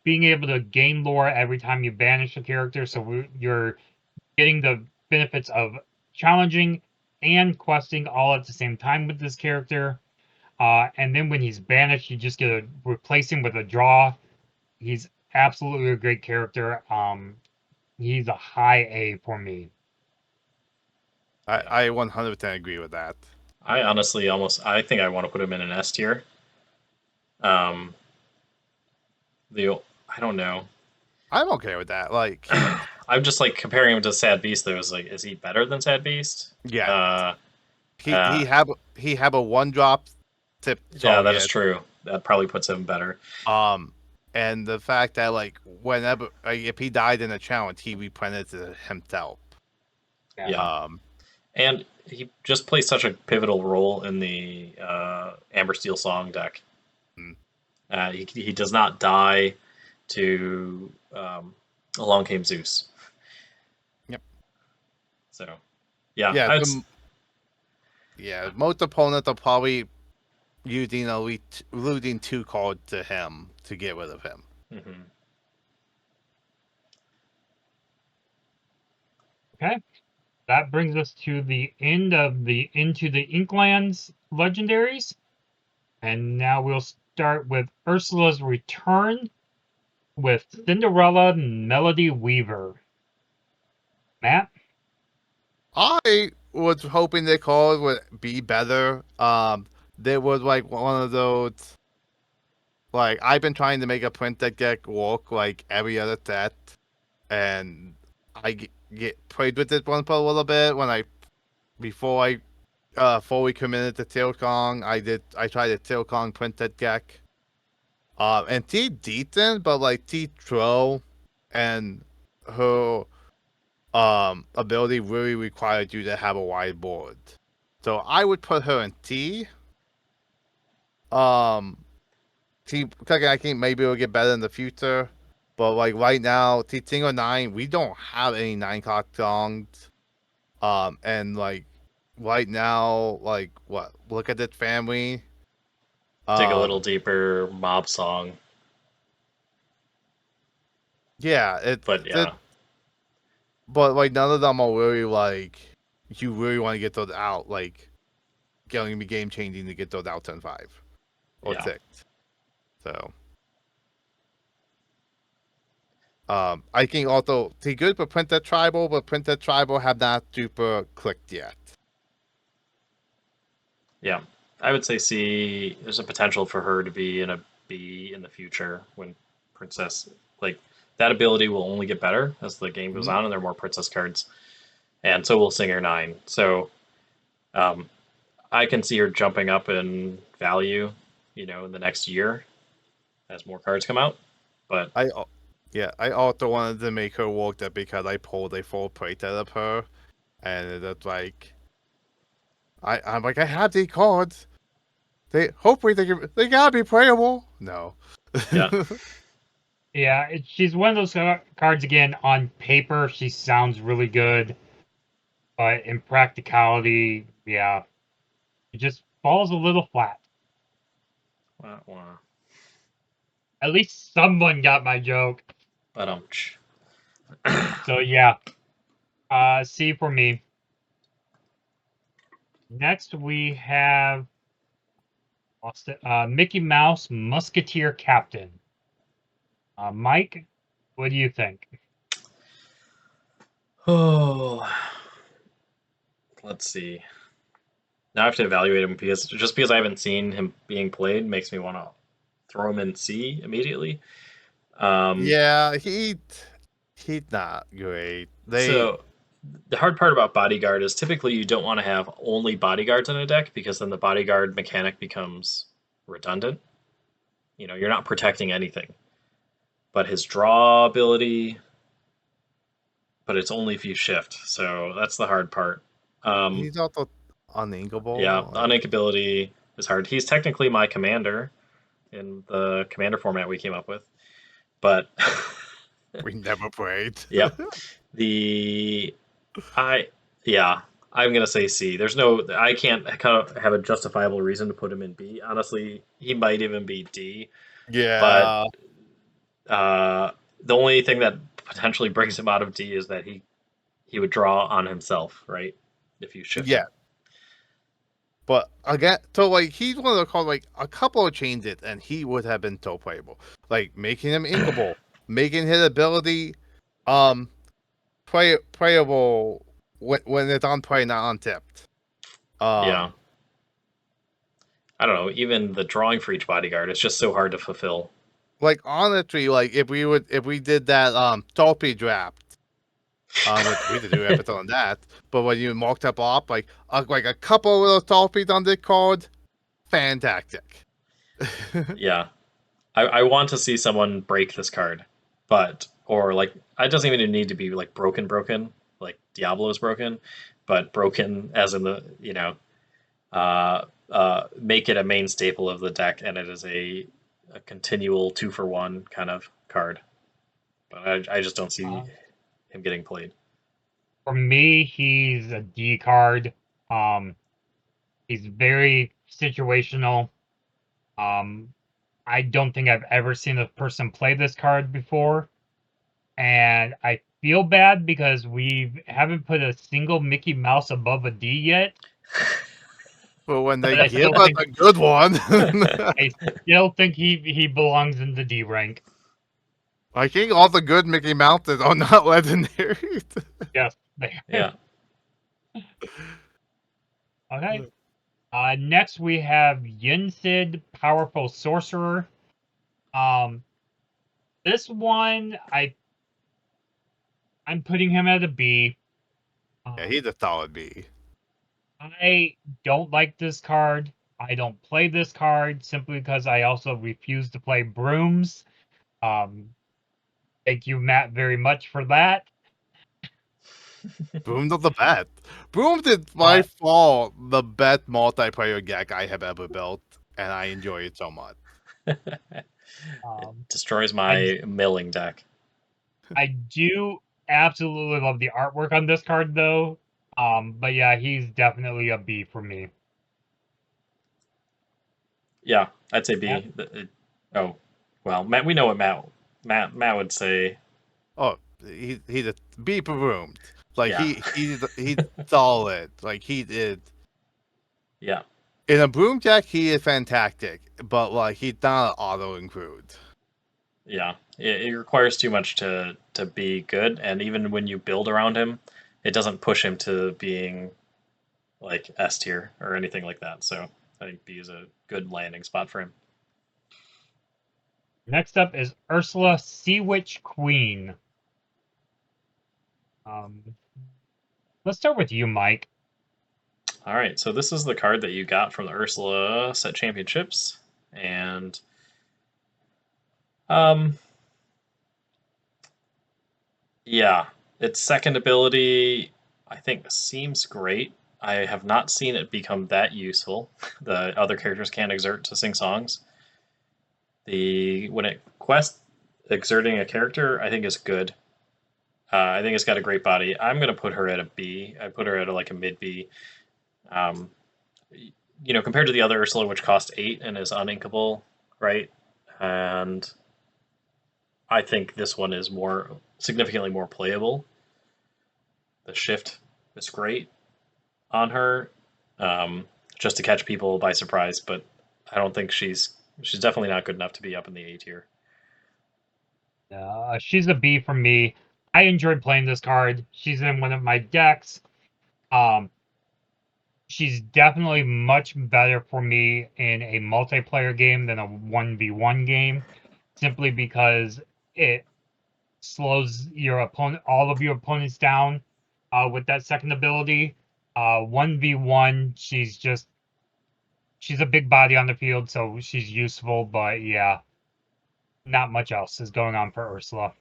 Being able to gain lore every time you banish a character, so you're getting the benefits of challenging and questing all at the same time with this character. And then when he's banished, you just get to replace him with a draw. He's absolutely a great character. He's a high A for me. I 100% agree with that. I honestly I think I want to put him in an S tier. Um, I don't know. I'm okay with that. Like, I'm just like comparing him to Sad Beast. Though, is like, is he better than Sad Beast? yeah, Uh, he uh, he have a one drop tip yeah, that is target. true. That probably puts him better. And the fact that like whenever if he died in a challenge, he replenished it himself. Yeah. And he just plays such a pivotal role in the Amber Steel Song deck. He does not die to Along Came Zeus. Yep. So, yeah, Yeah, yeah. Most opponents are probably using losing 2 cards to him to get rid of him. Mm-hmm. Okay. That brings us to the end of the Into the Inklands legendaries. And now we'll start with Ursula's Return with Cinderella Melody Weaver. Matt? I was hoping the card would be better. There was like one of those. Like I've been trying to make a printed deck work like every other set, and I get played with it one for a little bit when before fully committed to Tilkong. I tried a Tilkong printed deck. And T decent, but like T throw and her ability really required you to have a wide board. So I would put her in T. T I think maybe it'll get better in the future. But like right now, T single 9, we don't have any 9 o'clock songs. And like right now, like what? Look at this family. Dig a little deeper, Mob Song. Yeah, But yeah. But like none of them are really like you really want to get those out, like going to be game changing to get those out 10-5 or 6. So I think also they good for Printed Tribal, but Printed Tribal have not super clicked yet. Yeah. I would say C. There's a potential for her to be in a B in the future when Princess, like, that ability will only get better as the game goes on and there are more Princess cards. And so will Singer 9. So I can see her jumping up in value, in the next year as more cards come out. But I also wanted to make her work that because I pulled a full plate out of her, and it's like I'm like I have these cards. They they gotta be playable. No. yeah. Yeah, she's one of those cards again. On paper, she sounds really good, but in practicality, yeah, it just falls a little flat. Wah, wah. At least someone got my joke. But So yeah, C for me. Next we have Mickey Mouse Musketeer Captain. Mike, what do you think? Oh, let's see. Now I have to evaluate him because I haven't seen him being played makes me want to throw him in C immediately. Yeah, he's not great. So the hard part about bodyguard is typically you don't want to have only bodyguards in a deck because then the bodyguard mechanic becomes redundant. You're not protecting anything. But his draw ability, but it's only if you shift. So that's the hard part. He's also uninkable. Yeah, the like- uninkability is hard. He's technically my commander in the commander format we came up with, but we never played. yep. I yeah, I'm gonna say C. There's no, I can't kind of have a justifiable reason to put him in B. Honestly, he might even be D. But Yeah. the only thing that potentially brings him out of D is that he would draw on himself, right? If you shift Yeah. him. But again, so like he's one of the cards, like a couple of changes, and he would have been so playable. Like making him inkable, making his ability, playable when it's on play, not untipped. Yeah. I don't know. Even the drawing for each bodyguard, it's just so hard to fulfill. Like honestly, like if we did that Topy draft, which we did do an episode on that, but when you marked up like a couple of little Topies on this card, fantastic. Yeah. I want to see someone break this card, or like, it doesn't even need to be like broken, like Diablo's broken, but broken as in the, make it a main staple of the deck, and it is a continual 2-for-1 kind of card. But I just don't see him getting played. For me, he's a D card. He's very situational. I don't think I've ever seen a person play this card before, and I feel bad because we haven't put a single Mickey Mouse above a D yet. But when they I give still us think- a good one, I still think he belongs in the D rank. I think all the good Mickey Mouses are not legendary. Yes. Yeah. Okay. Next we have Yinsid, Powerful Sorcerer. This one I'm putting him at a B. Yeah, he's a solid B. I don't like this card. I don't play this card simply because I also refuse to play brooms. Thank you, Matt, very much for that. Broom's not the best. Broom's is by far the best multiplayer deck I have ever built, and I enjoy it so much. It destroys my milling deck. I do absolutely love the artwork on this card, though. But yeah, he's definitely a B for me. Yeah, I'd say B. Yeah. Oh, well, Matt. We know what Matt would say. Oh, he's a B for Broomed. Like Yeah. he's solid. Like he is. Yeah. In a Broom deck, he is fantastic, but like he's not an auto include. Yeah, it requires too much to be good, and even when you build around him, it doesn't push him to being like S tier or anything like that. So I think B is a good landing spot for him. Next up is Ursula, Sea Witch Queen. Let's start with you, Mike. All right, so this is the card that you got from the Ursula Set Championships, and yeah, its second ability I think seems great. I have not seen it become that useful. The other characters can't exert to sing songs. When it quests exerting a character, I think is good. I think it's got a great body. I'm gonna put her at a B. I put her at like a mid B. Compared to the other Ursula, which cost 8 and is uninkable, right? And I think this one is significantly more playable. The shift is great on her, just to catch people by surprise. But I don't think she's definitely not good enough to be up in the A tier. She's a B for me. I enjoyed playing this card. She's in one of my decks. She's definitely much better for me in a multiplayer game than a 1v1 game, simply because it slows all of your opponents down with that second ability. 1v1, she's a big body on the field, so she's useful, but yeah, not much else is going on for Ursula.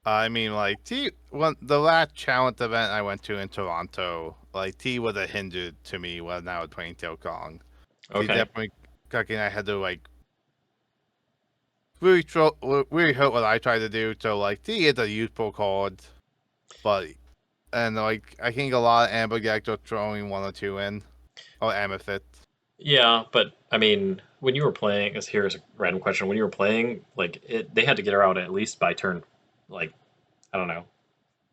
I mean, like, the last challenge event I went to in Toronto, like T was a hinder to me when I was playing Tail Kong. T Okay. definitely cooking. I had to like really really hurt what I tried to do. So like T is a useful card, but and like I think a lot of Amber decks are throwing 1 or 2 in, or Amethyst. Yeah, but I mean, when you were playing, here's a random question. When you were playing, like they had to get her out at least by turn, like I don't know,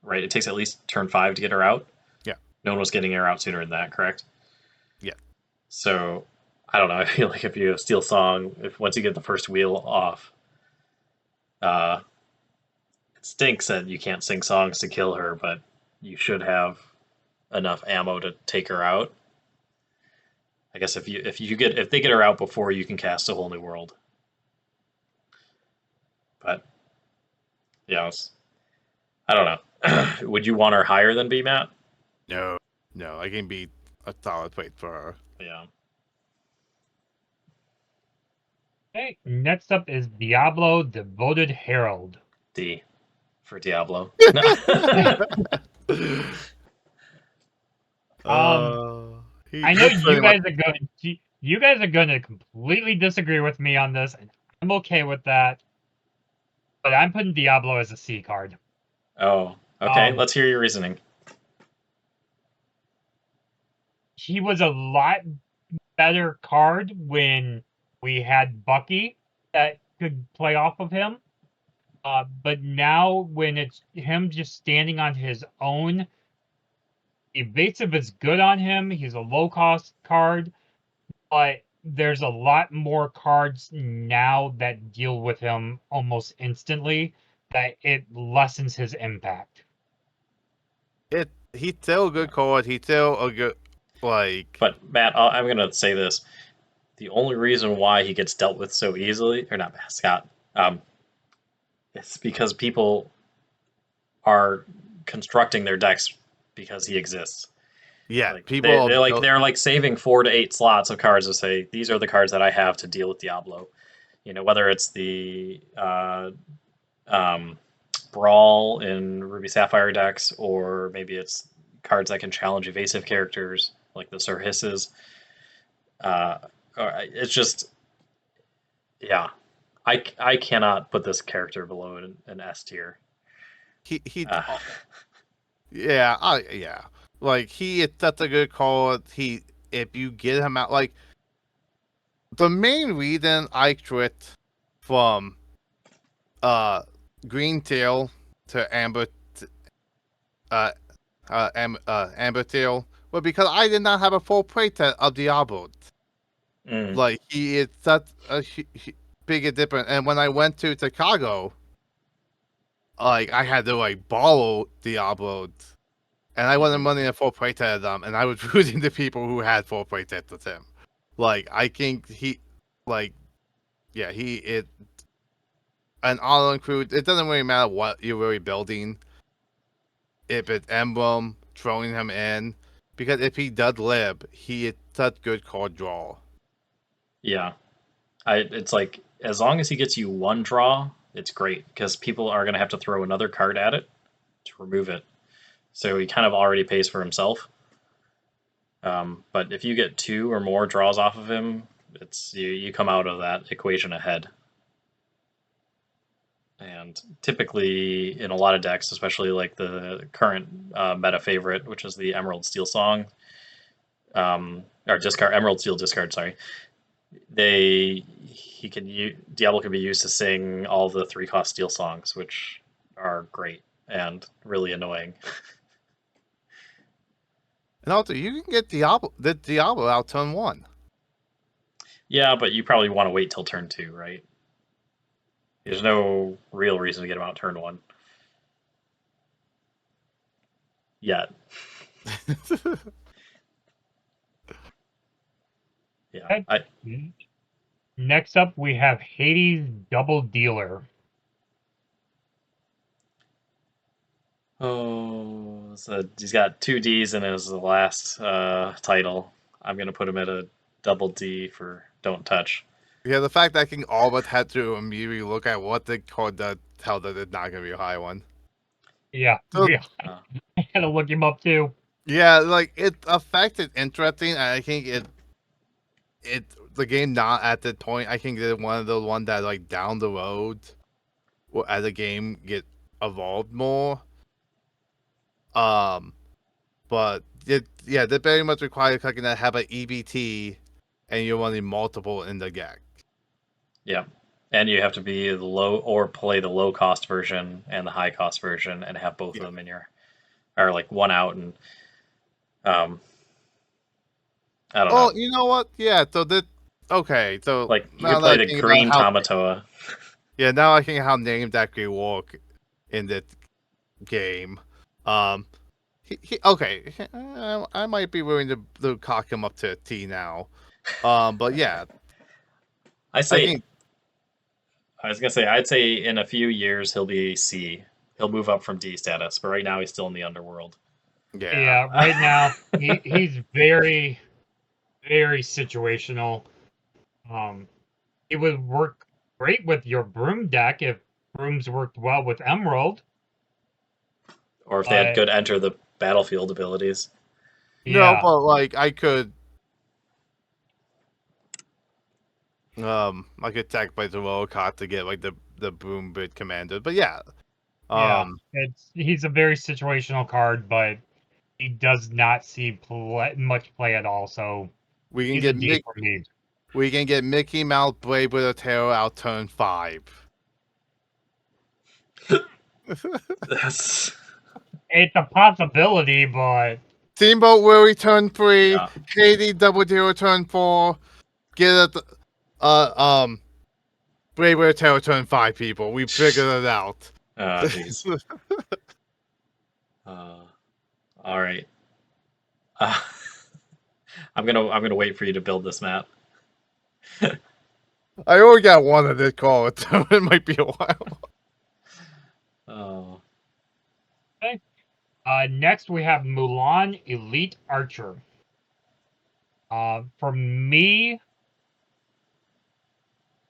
right? It takes at least turn 5 to get her out. Yeah. No one was getting her out sooner than that, correct? Yeah. So I don't know. I feel like if you have Steel Song, if once you get the first wheel off, uh, it stinks that you can't sing songs to kill her, but you should have enough ammo to take her out. I guess if they get her out before you can cast a whole new world. But yeah, I don't know. Would you want her higher than B Matt? No, no, I can be a solid plate for her. Yeah. Okay, next up is Diablo Devoted Herald. D for Diablo. I know you guys are going. You guys are going to completely disagree with me on this, and I'm okay with that. But I'm putting Diablo as a C card. Oh, okay. Let's hear your reasoning. He was a lot better card when we had Bucky that could play off of him. But now when it's him just standing on his own, evasive is good on him. He's a low cost card, but there's a lot more cards now that deal with him almost instantly that it lessens his impact. He's still a good card. He's still a good But Matt, I'm gonna say this: the only reason why he gets dealt with so easily, or not Matt, Scott, it's because people are constructing their decks because he exists. Yeah, like, people they're like saving 4 to 8 slots of cards to say these are the cards that I have to deal with Diablo. You know, whether it's the Brawl in Ruby Sapphire decks, or maybe it's cards that can challenge evasive characters like the Sir Hisses. It's just, yeah, I cannot put this character below an S tier. he yeah, yeah. Like he is such a good card. If you get him out, like the main reason I switched from Green Tail to Amber Amber Tail was because I did not have a full playset of Diablo. Like he is such a big a difference. And when I went to Chicago, like I had to like borrow Diablos. And I wasn't running a full playset of them, and I was rooting the people who had full playsets with him. Like I think he is an auto include. It doesn't really matter what you're really building. If it's emblem, throwing him in, because if he does live, he is such good card draw. Yeah, it's like as long as he gets you 1 draw, it's great because people are gonna have to throw another card at it to remove it. So he kind of already pays for himself. But if you get 2 or more draws off of him, it's you come out of that equation ahead. And typically in a lot of decks, especially like the current meta favorite, which is the Emerald Steel Song, or discard Emerald Steel discard, sorry. Diablo can be used to sing all the 3-cost Steel songs, which are great and really annoying. And also, you can get Diablo out turn 1. Yeah, but you probably want to wait till turn 2, right? There's no real reason to get him out turn 1. Yet. Yeah. Next up, we have Hades Double Dealer. Oh, so he's got 2 Ds in his last title. I'm gonna put him at a double D for Don't Touch. Yeah, the fact that I can all but had to immediately look at what the card does tell that it's not going to be a high one. Yeah, So, I had to look him up too. Yeah, like it affected interesting. And I think the game not at that point. I think it's one of the one that like down the road, as the game get evolved more. Um, but they very much require cooking that have an EBT, and you're running multiple in the deck. Yeah. And you have to be the low or play the low cost version and the high cost version and have both of them in your, or like one out and I don't Oh, know. you know what? Yeah. So that okay. So Like you now could that I play the think about green how Tamatoa. now I think how names actually work in this game. Um, okay. I might be willing to cock him up to a T now. But yeah, I I say think I was gonna say I'd say in a few years he'll be C. He'll move up from D status, but right now he's still in the underworld. yeah. Yeah, right now he's very, very situational. Um, it would work great with your broom deck if brooms worked well with Emerald, Or if they had but good enter the battlefield abilities. No, yeah, but like I could tech by the roll cot to get like the boom bit commander. But yeah, yeah, um, he's a very situational card, but he does not see much play at all. So we can he's a get D for me. Mickey Mouse Brave with a tail out turn 5. That's It's a possibility, but Steamboat Willie turn 3, yeah. Katie Double Zero turn 4. Get it, Brave with a tail turn 5. People, we figured it out. Oh jeez. All right. Uh, I'm gonna wait for you to build this map. I only got one of this call, so it might be a while. Oh, okay. Next we have Mulan Elite Archer. For me,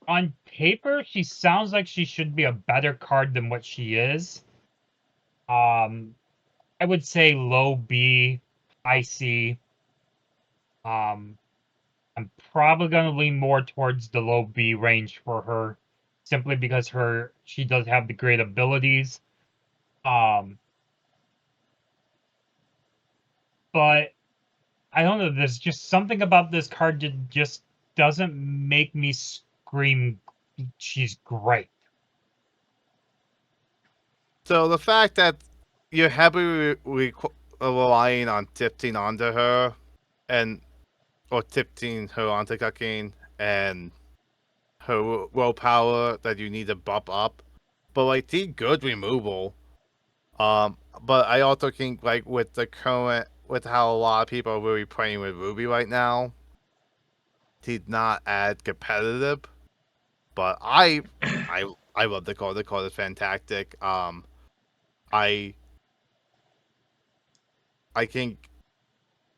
on paper, she sounds like she should be a better card than what she is. Um, I would say low B, high C. Um, I'm probably going to lean more towards the low B range for her, simply because she does have the great abilities. Um, but I don't know. There's just something about this card that just doesn't make me scream. She's great. So the fact that you're heavily relying on tipping onto her, and or tipping her onto cooking, and her willpower that you need to bump up, but like the good removal. But I also think like with the current with how a lot of people are really playing with Ruby right now, he's not as competitive. But I love the card. The card is fantastic. I I think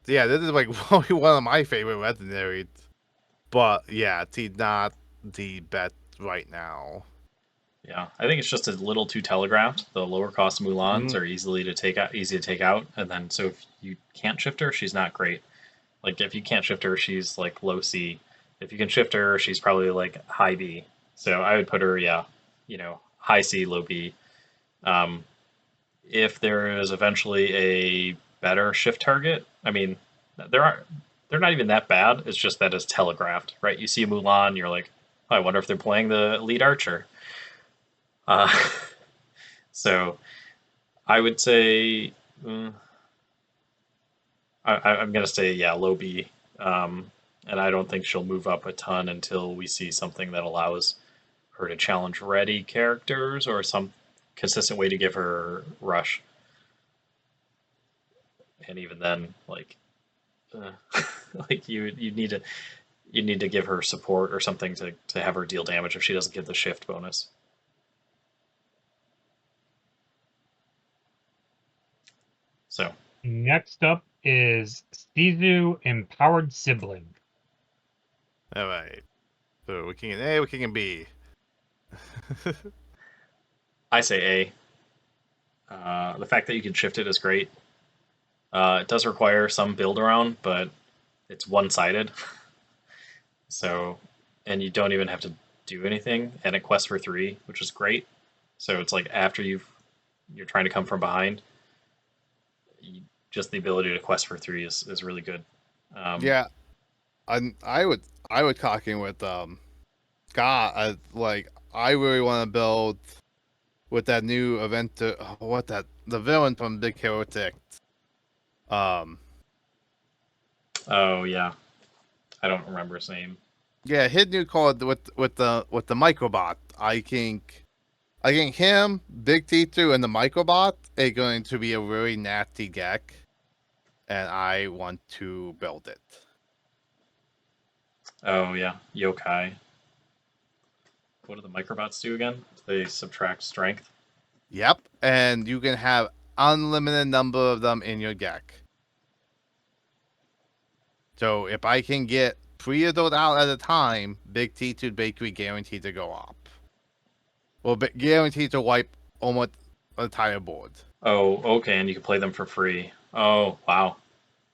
yeah, this is like probably one of my favorite legendaries. But yeah, he's not the best right now. yeah. I think it's just a little too telegraphed. The lower cost Mulans Mhm. are easy to take out, and then so if you can't shift her, she's not great. Like if you can't shift her, she's like low C. If you can shift her, she's probably like high B. So I would put her, yeah, high C, low B. Um, if there is eventually a better shift target, I mean, there are they're not even that bad. It's just that it's telegraphed, right? You see Mulan, you're like, oh, I wonder if they're playing the lead archer. Uh, so I would say I'm gonna say yeah, low B. And I don't think she'll move up a ton until we see something that allows her to challenge ready characters or some consistent way to give her rush. And even then, like, like you need to give her support or something to have her deal damage if she doesn't get the shift bonus. So Next up is Sizu Empowered Sibling. All right. So we can A, we can B. I say A. The fact that you can shift it is great. It does require some build around, but it's one-sided. So, and you don't even have to do anything, and it quests for 3, which is great. So it's like after you're trying to come from behind, just the ability to quest for 3 is really good. Yeah, I would cock in with Scott. I really want to build with that new event. The villain from Big Hero 6. Um, Oh yeah, I don't remember his name. yeah, his new card with the microbot. I think him, Big T2, and the microbot are going to be a really nasty deck, and I want to build it. Oh yeah, yokai. What do the microbots do again? They subtract strength. Yep, and you can have unlimited number of them in your deck. So if I can get 3 of those out at a time, Big T2 Bakery guaranteed to go up. Well, guaranteed to wipe almost the entire board. Oh, okay, and you can play them for free. Oh, wow.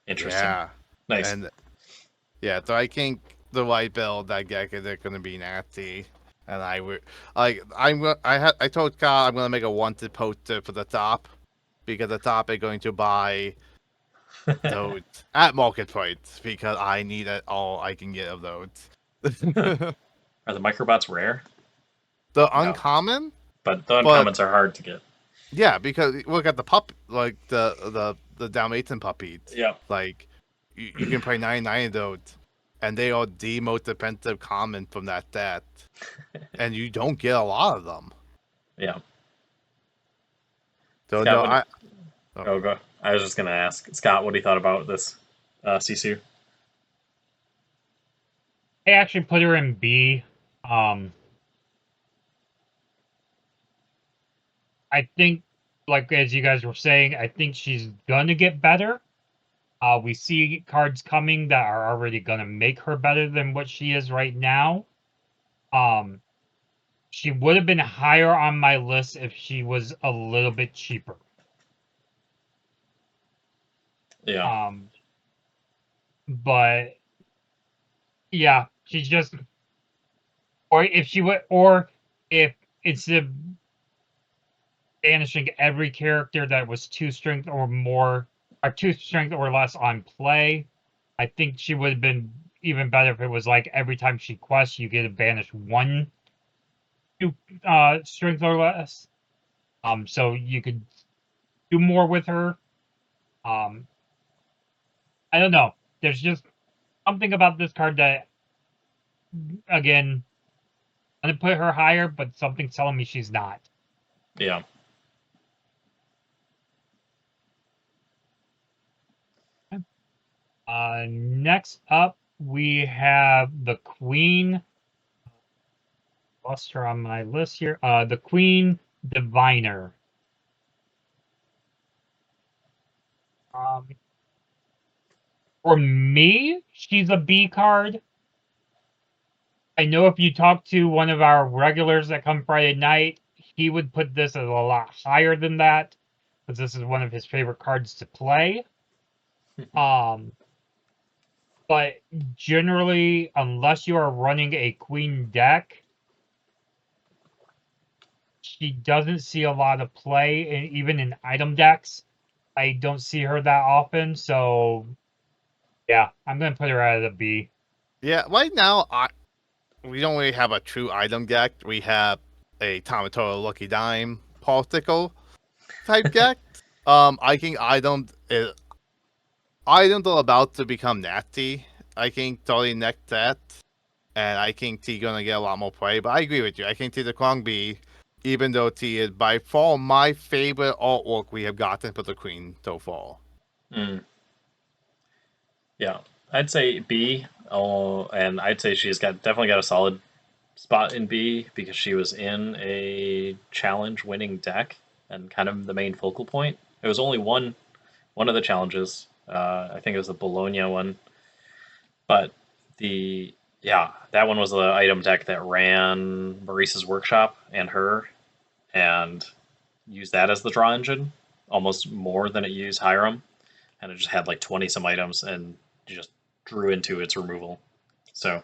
Interesting. Yeah. Nice. And yeah, so I think the white build that deck is going to be nasty. And I would I told Scott I'm gonna make a wanted poster for the top because the top is going to buy those at market price because I need it all I can get of those. Are the microbots rare? The No. uncommon, But the uncommons are hard to get. yeah, because look at the like the Dalmatian puppies. Yeah. Like you can play 99 of those, and they are the most defensive common from that set, and you don't get a lot of them. Yeah. So Scott, no, Oh, go. I was just gonna ask Scott what he thought about this Sisu. I actually put her in B. I think, like as you guys were saying, I think she's gonna get better. We see cards coming that are already gonna make her better than what she is right now. She would have been higher on my list if she was a little bit cheaper. Yeah. But yeah, she's just, or if she would, or if instead of banishing every character that was 2 strength or more, or 2 strength or less on play, I think she would have been even better if it was like every time she quests, you get to banish 1 2 strength or less. So you could do more with her. I don't know. There's just something about this card that, again, I'm gonna put her higher, but something's telling me she's not. Yeah. Next up, we have the Queen. Lost her on my list here. The Queen Diviner. For me, she's a B card. I know if you talk to one of our regulars that come Friday night, he would put this as a lot higher than that, because this is one of his favorite cards to play. But generally, unless you are running a queen deck, she doesn't see a lot of play, and even in item decks, I don't see her that often. So, yeah, I'm gonna put her at a B. yeah, right now we don't really have a true item deck. We have a Tomato Lucky Dime particle type deck. I think items are about to become nasty. I think starting next set, and I think T gonna get a lot more play. But I agree with you. I think T the Kwang B, even though T is by far my favorite artwork we have gotten for the Queen so far. Yeah. I'd say B. Oh, and I'd say she's definitely got a solid spot in B because she was in a challenge winning deck and kind of the main focal point. It was only one of the challenges. I think it was the Bologna one. But that one was the item deck that ran Maurice's workshop and her and used that as the draw engine almost more than it used Hiram. and it just had like 20 some items and just drew into its removal. So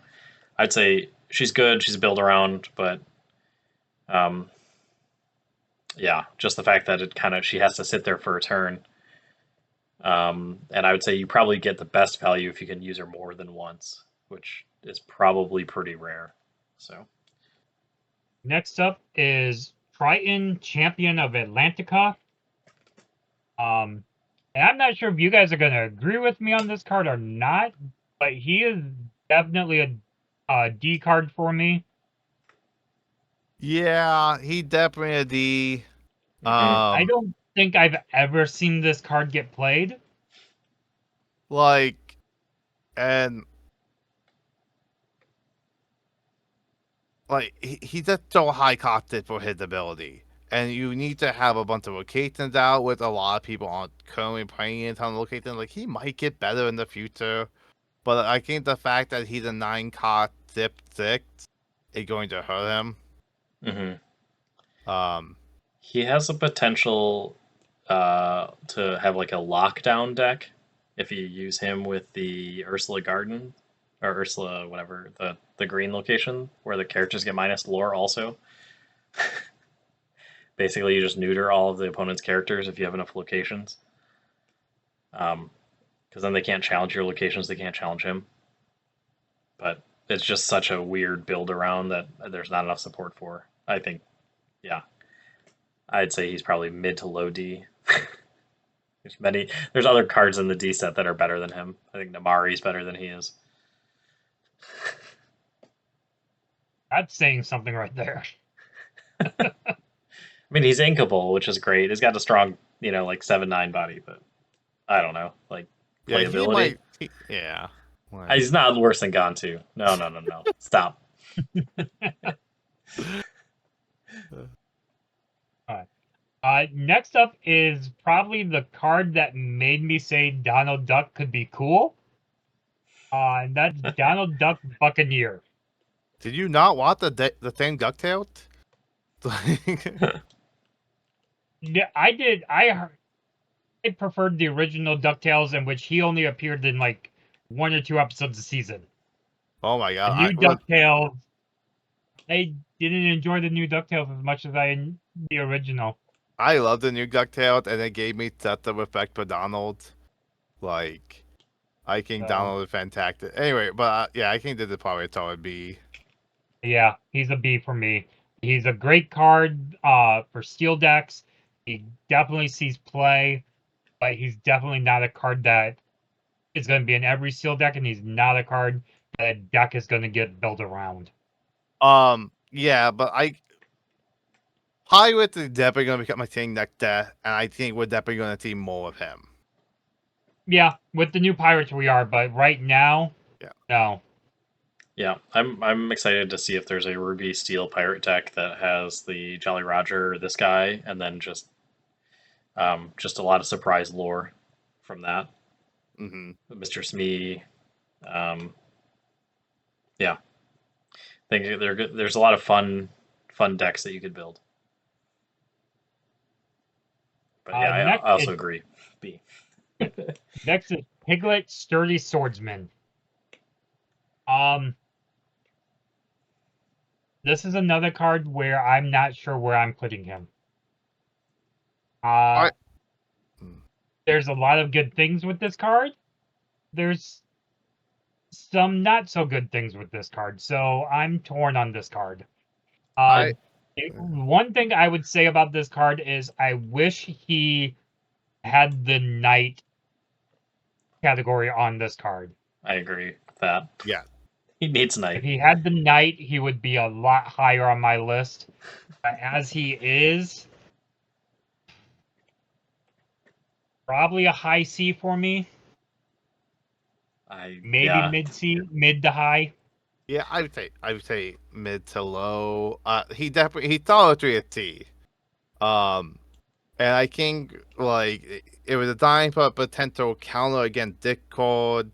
I'd say she's good. She's a build around, but um, yeah, just the fact that she has to sit there for a turn. And I would say you probably get the best value if you can use her more than once, which is probably pretty rare. So Next up is Triton, Champion of Atlantica. And I'm not sure if you guys are going to agree with me on this card or not, but he is definitely a D card for me. Yeah, he definitely a D. I don't think I've ever seen this card get played. Like, and like he's just so high costed for his ability, and you need to have a bunch of locations out with a lot of people on currently playing in on locations. Like he might get better in the future, but I think the fact that he's a 9 cost zip 6 is going to hurt him. He has a potential to have like a lockdown deck if you use him with the Ursula Garden or Ursula whatever the green location where the characters get minus lore also. Basically, you just neuter all of the opponent's characters if you have enough locations. Because then they can't challenge your locations, they can't challenge him. But it's just such a weird build around that there's not enough support for. I think, yeah, I'd say he's probably mid to low D. There's other cards in the D set that are better than him. I think Namari's better than he is. That's saying something right there. I mean, he's inkable, which is great. He's got a strong, like 7/9 body, but I don't know, like playability. Yeah. He's not worse than Gone 2. No. Stop. Next up is probably the card that made me say Donald Duck could be cool. And that's Donald Duck Buccaneer. Did you not want the same DuckTales? Yeah, I did. I preferred the original DuckTales, in which he only appeared in like 1 or 2 episodes a season. Oh my god! The new DuckTales, I didn't enjoy the new DuckTales as much as the original. I love the new DuckTales, and it gave me such a respect for Donald. Like, I think Donald is fantastic. Anyway, but yeah, I think this is probably a solid B. Yeah, he's a B for me. He's a great card for steel decks. He definitely sees play, but he's definitely not a card that is going to be in every steel deck, and he's not a card that a deck is going to get built around. Yeah, but Hollywood is definitely going to become my thing next deck, and I think we're definitely going to see more of him. Yeah, with the new Pirates we are, but right now, no. Yeah, I'm excited to see if there's a Ruby Steel pirate deck that has the Jolly Roger, this guy, and then just a lot of surprise lore from that. Mr. Smee. Yeah, I think there's a lot of fun decks that you could build. But yeah, I also agree. B. Next is Piglet, Sturdy Swordsman. This is another card where I'm not sure where I'm putting him. There's a lot of good things with this card. There's some not so good things with this card, so I'm torn on this card. One thing I would say about this card is I wish he had the knight category on this card. I agree with that. Yeah. He needs knight. If he had the knight, he would be a lot higher on my list. But as he is, probably a high C for me. Maybe mid C, mid to high. Yeah, I would say mid to low. He thought it a T. And I think like it was designed for a potential counter against Discord.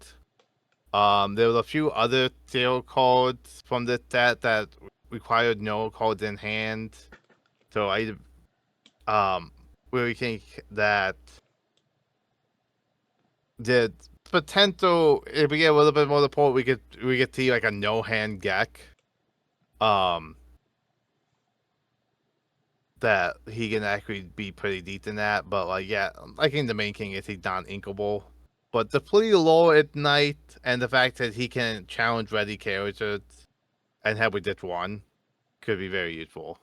There was a few other tail cards from this set that required no cards in hand. So I really think that the potential, if we get a little bit more support, we could see like a no hand Gek. That he can actually be pretty decent at, but like yeah, I think the main thing is he's not inkable. But the pretty low at night and the fact that he can challenge ready characters and have with just one could be very useful.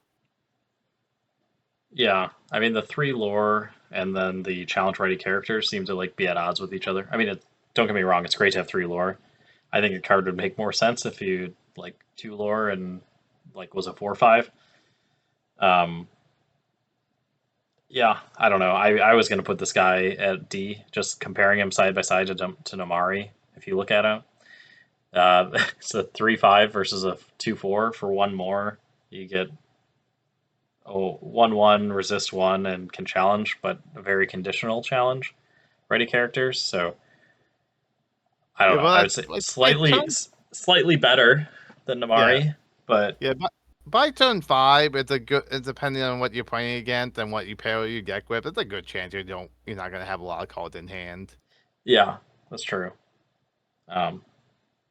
Yeah, I mean the 3 lore and then the challenge ready characters seem to like be at odds with each other. I mean, don't get me wrong, it's great to have 3 lore. I think a card would make more sense if you like 2 lore and like was a 4/5. Um, yeah, I don't know. I was gonna put this guy at D, just comparing him side by side to Namari. If you look at him, it's a 3/5 versus a 2/4 for one more. You get 1/1 resist 1 and can challenge, but a very conditional challenge ready characters. So I don't Yeah, know. but I would that's say like by slightly turn, slightly better than yeah, Namari, but yeah. But by turn 5, it's a good. It's depending on what you're playing against and what you pair your Gek with. It's a good chance you're not gonna have a lot of cards in hand. yeah, that's true. Um,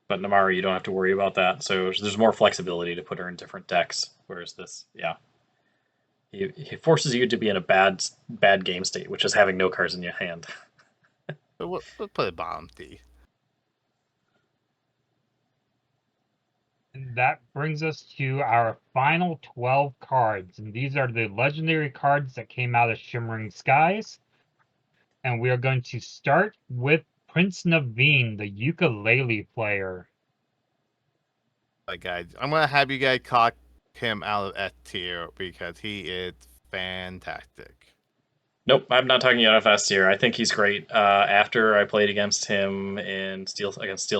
but Namari, you don't have to worry about that. So there's more flexibility to put her in different decks. Whereas this, yeah, he forces you to be in a bad game state, which is having no cards in your hand. So we'll put it bottom D. And that brings us to our final 12 cards. And these are the legendary cards that came out of Shimmering Skies. And we are going to start with Prince Naveen, the ukulele player. Like guys, I'm gonna have you guys cock him out of S tier because he is fantastic. Nope, I'm not talking UFS here. I think he's great. After I played against him in Steel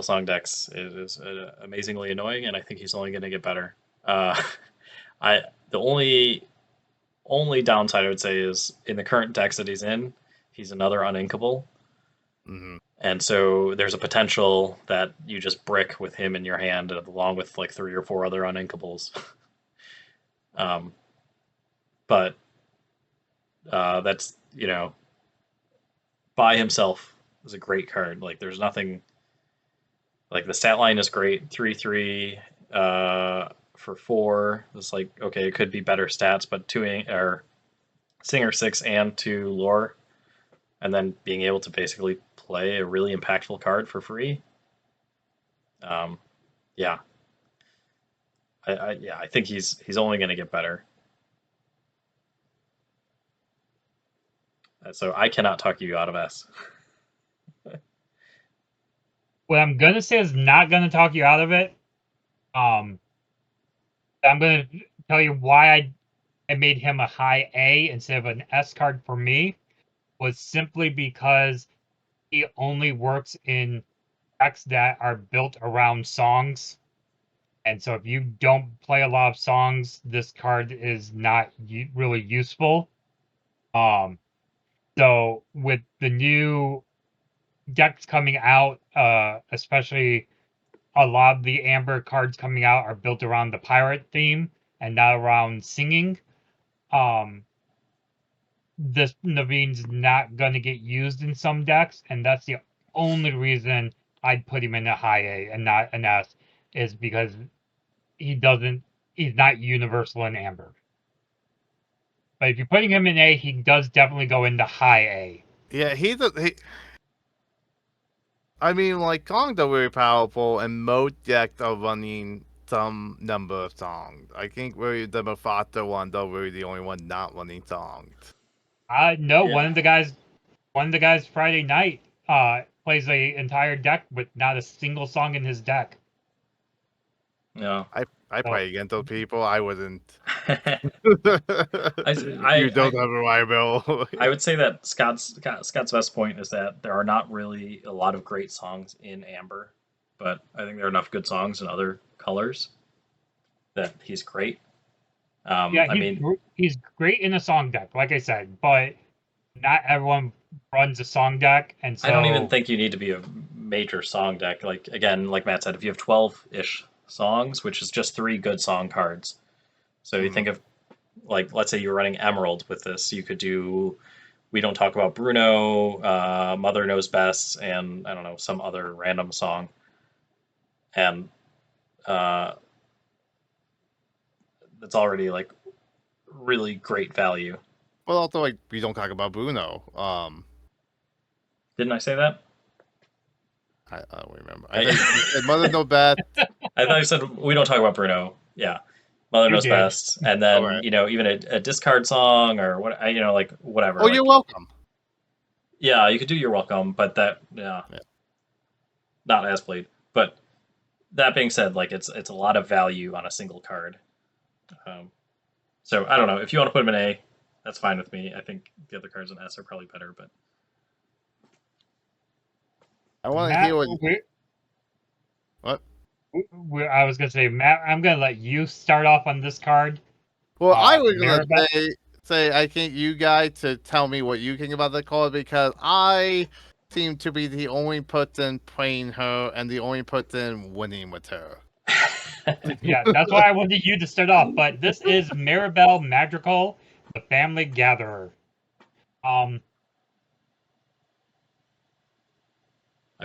Song decks, it is amazingly annoying, and I think he's only going to get better. Uh, I the only downside I would say is in the current decks that he's in, he's another uninkable, Mm-hmm. and so there's a potential that you just brick with him in your hand along with like 3 or 4 other uninkables. But that's by himself is a great card. Like there's nothing like the stat line is great. 3/3 for 4. It's like okay, it could be better stats, but 2 or Singer 6 and 2 lore, and then being able to basically play a really impactful card for free. Yeah, I think he's only going to get better. So I cannot talk you out of S. What I'm going to say is not going to talk you out of it. I'm going to tell you why I made him a high A instead of an S card for me was simply because he only works in decks that are built around songs. And so if you don't play a lot of songs, this card is not really useful. So with the new decks coming out, especially a lot of the Amber cards coming out are built around the pirate theme and not around singing. This Naveen's not going to get used in some decks, and that's the only reason I'd put him in a high A and not an S, is because he's not universal in Amber. But if you're putting him in A, he does definitely go into high A. Yeah, I mean, like songs are very powerful, and most decks are running some number of songs. I think we're the Mufasa one, though we're the only one not running songs. No, Yeah. one of the guys Friday night plays a entire deck with not a single song in his deck. Yeah. I play against those people. I wouldn't. I, You don't have reliability. I would say that Scott's best point is that there are not really a lot of great songs in Amber, but I think there are enough good songs in other colors that he's great. Yeah, I mean, he's great in a song deck, like I said, but not everyone runs a song deck, and so I don't even think you need to be a major song deck. Like again, like Matt said, if you have 12-ish songs, which is just 3 good song cards. So you think of like let's say you're running Emerald with this, you could do We Don't Talk About Bruno, Mother Knows Best, and I don't know, some other random song. And that's already like really great value. But also, like, we don't talk about Bruno. Didn't I say that? I don't remember. I think you said Mother No Best. I thought you said We Don't Talk About Bruno. Yeah. Mother You Knows did. Best. And then, Alright. even a discard song or what, like whatever. Oh, like, you're welcome. Yeah, you could do You're Welcome, but yeah. Not as played. But that being said, like it's a lot of value on a single card. So I don't know. If you want to put him in A, that's fine with me. I think the other cards in S are probably better, but I want to Matt, hear what. What? I was gonna say, Matt, I'm gonna let you start off on this card. Well, I was gonna Maribel? say I think you guys to tell me what you think about the card because I seem to be the only person playing her and the only person winning with her. Yeah, that's why I wanted you to start off. But this is Maribel Madrigal, the Family Gatherer. I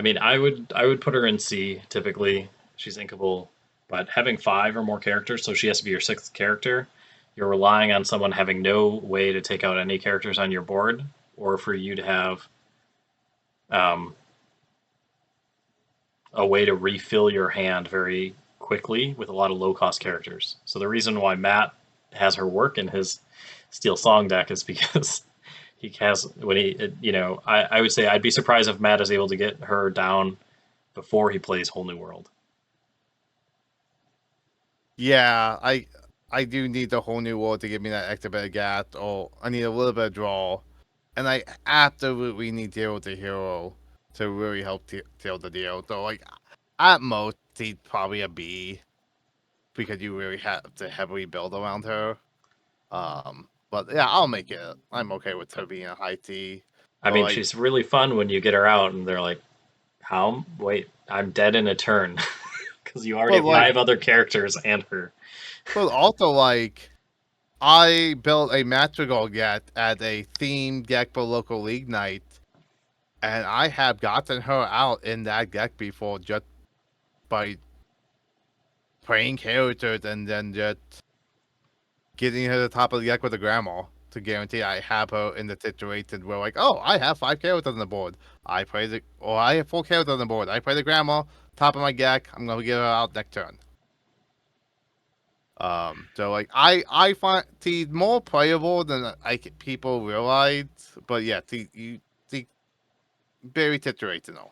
mean, I would put her in C. Typically, she's inkable, but having 5 or more characters, so she has to be your 6th character. You're relying on someone having no way to take out any characters on your board, or for you to have a way to refill your hand very quickly with a lot of low cost characters. So the reason why Matt has her work in his Steel Song deck is because he has when he I would say I'd be surprised if Matt is able to get her down before he plays Whole New World. Yeah, I do need the Whole New World to give me that extra bit of gas, or I need a little bit of draw, and I absolutely need Zero to Hero to really help seal the deal. So like, at most, he's probably a B because you really have to heavily build around her. But yeah, I'll make it. I'm okay with her being a high T. I So mean, like, she's really fun when you get her out and they're like, "How? Wait, I'm dead in a turn." Because you already but have like, 5 other characters and her. but also like, I built a Madrigal deck at a themed deck for local league night, and I have gotten her out in that deck before just by playing characters and then just getting her to the top of the deck with a grandma to guarantee I have her in the situation where like, oh, I have 5 characters on the board. I have 4 characters on the board. I play the grandma, top of my deck. I'm gonna get her out next turn. So like I find she's more playable than people realize, but yeah, she very situational.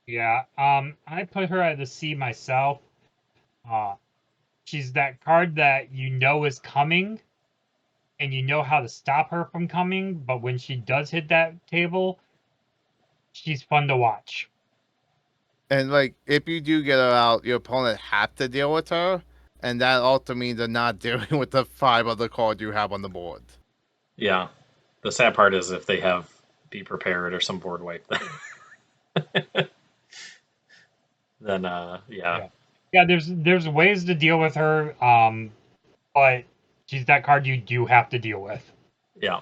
Yeah, I put her at a C myself. Uh, she's that card that you know is coming, and you know how to stop her from coming. But when she does hit that table, she's fun to watch. And like if you do get her out, your opponent has to deal with her, and that also means they're not dealing with the 5 other cards you have on the board. Yeah. The sad part is if they have Be Prepared or some board wipe, then yeah. Yeah, there's ways to deal with her, but she's that card you do have to deal with. Yeah.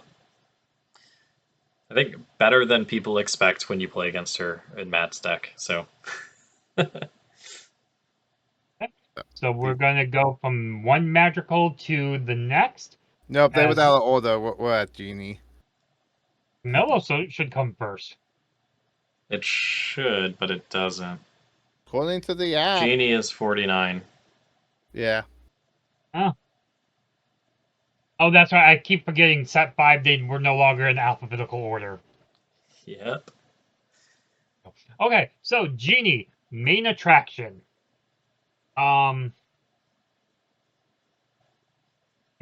I think better than people expect when you play against her in Matt's deck. So So we're gonna go from one magical to the next. Nope, they As without order. We're at Genie. Mello should come first. it should, but it doesn't. According to the app. Genie is 49. Yeah. Oh, that's right. I keep forgetting set 5, they were no longer in alphabetical order. Yep. Okay, so Genie, main attraction. I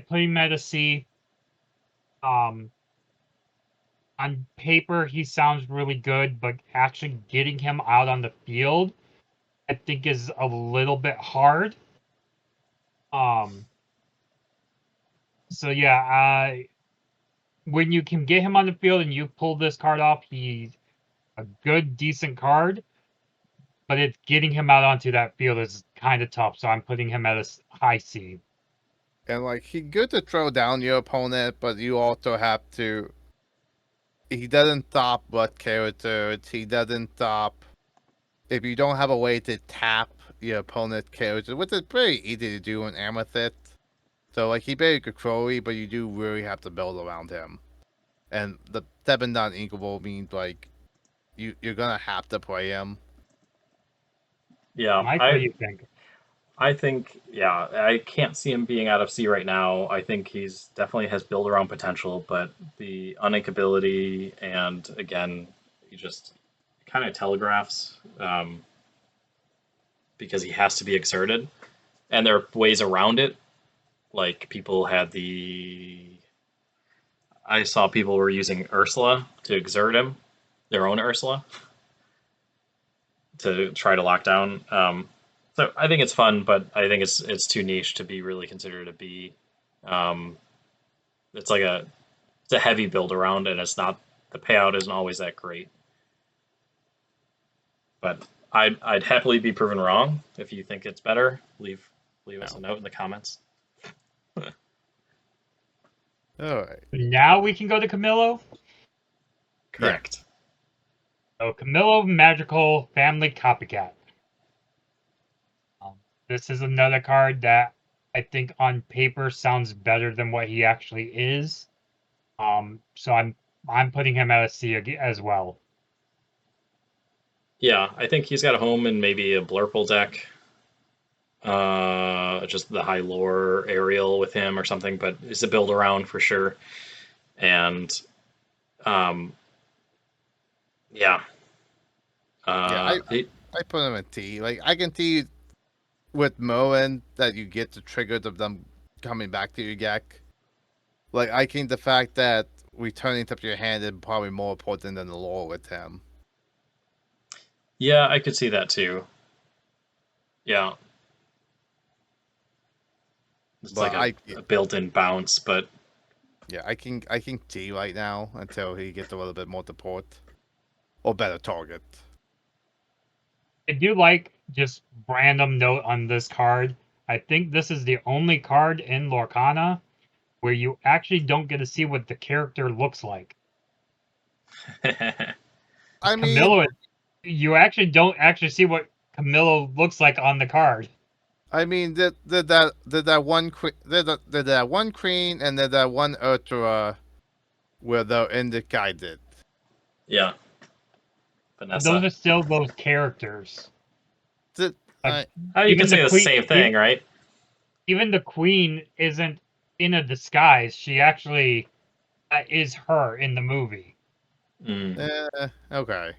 play Meta C. On paper, he sounds really good, but actually getting him out on the field, I think, is a little bit hard. So yeah, when you can get him on the field and you pull this card off, he's a good, decent card. But it's getting him out onto that field is kind of tough. So I'm putting him at a high C. And like he's good to throw down your opponent, but you also have to. He doesn't stop what characters. He doesn't stop if you don't have a way to tap your opponent's character, which is pretty easy to do in Amethyst. So like he's very controlly, but you do really have to build around him. And the 7 non-inkable means like you're gonna have to play him. Yeah, Mike, what do you think? I think, yeah, I can't see him being out of C right now. I think he's definitely has build around potential, but the uninkability and again, he just kind of telegraphs because he has to be exerted, and there are ways around it. Like people had I saw people were using Ursula to exert him, their own Ursula, to try to lock down. So I think it's fun, but I think it's too niche to be really considered a B. Um, it's like it's a heavy build around, and it's not the payout isn't always that great. But I'd happily be proven wrong. If you think it's better, leave us a note in the comments. All right. Now we can go to Camillo. Correct. So Camillo, magical family copycat. This is another card that I think on paper sounds better than what he actually is. So I'm putting him at a C as well. Yeah, I think he's got a home in maybe a Blurple deck. Just the high lore aerial with him or something, but it's a build around for sure. And yeah. Yeah, I put him in T. Like I can see with Moen that you get the triggers of them coming back to your deck. Like I think the fact that returning to your hand is probably more important than the lore with him. Yeah, I could see that too. Yeah. It's But like a built-in bounce, but yeah, I can T right now until he gets a little bit more support or better target. I do like just random note on this card. I think this is the only card in Lorcana where you actually don't get to see what the character looks like. I mean, Camillo, you actually don't actually see what Camillo looks like on the card. did that one did that one queen and did that one ultra where the in the guided. yeah. But Vanessa. those are still those characters. Did, Like, You can even say the queen- same thing, right? Even the queen isn't in a disguise. She actually is her in the movie. Okay.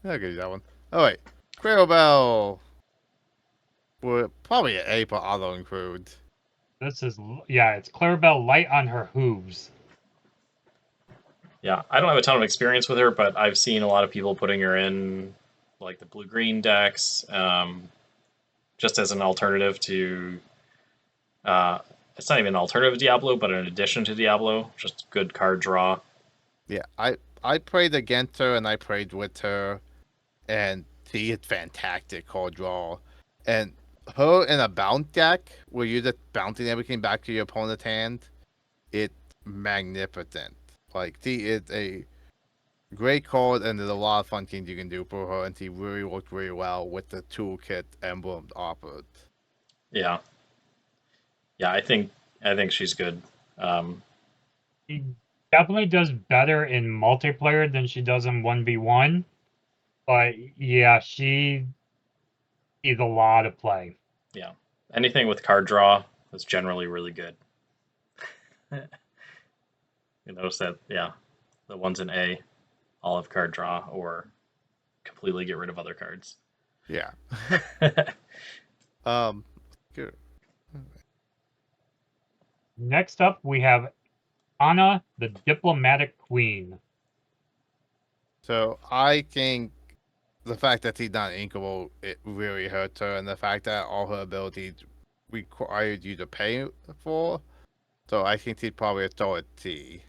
I'll give you that one. Oh wait, Clarabelle. Well, probably an A for auto include. This is it's Clarabelle light on her hooves. Yeah, I don't have a ton of experience with her, but I've seen a lot of people putting her in like the blue-green decks, just as an alternative to. It's not even an alternative to Diablo, but an addition to Diablo. Just good card draw. Yeah, I played against her and I played with her, and she is fantastic card draw. And her in a bounce deck where you're just bouncing everything back to your opponent's hand, it's magnificent. Like she is a great card, and there's a lot of fun things you can do for her, and she really worked really well with the toolkit emblem offered. Yeah, yeah, I think she's good. She definitely does better in multiplayer than she does in 1v1. But yeah, she is a lot of play. Yeah, anything with card draw is generally really good. You notice that, yeah, the ones in A all have card draw or completely get rid of other cards. Yeah. Good. Next up, we have Anna, the diplomatic queen. So I think the fact that he's not inkable, it really hurts her, and the fact that all her abilities required you to pay for. So I think he'd probably throw a T.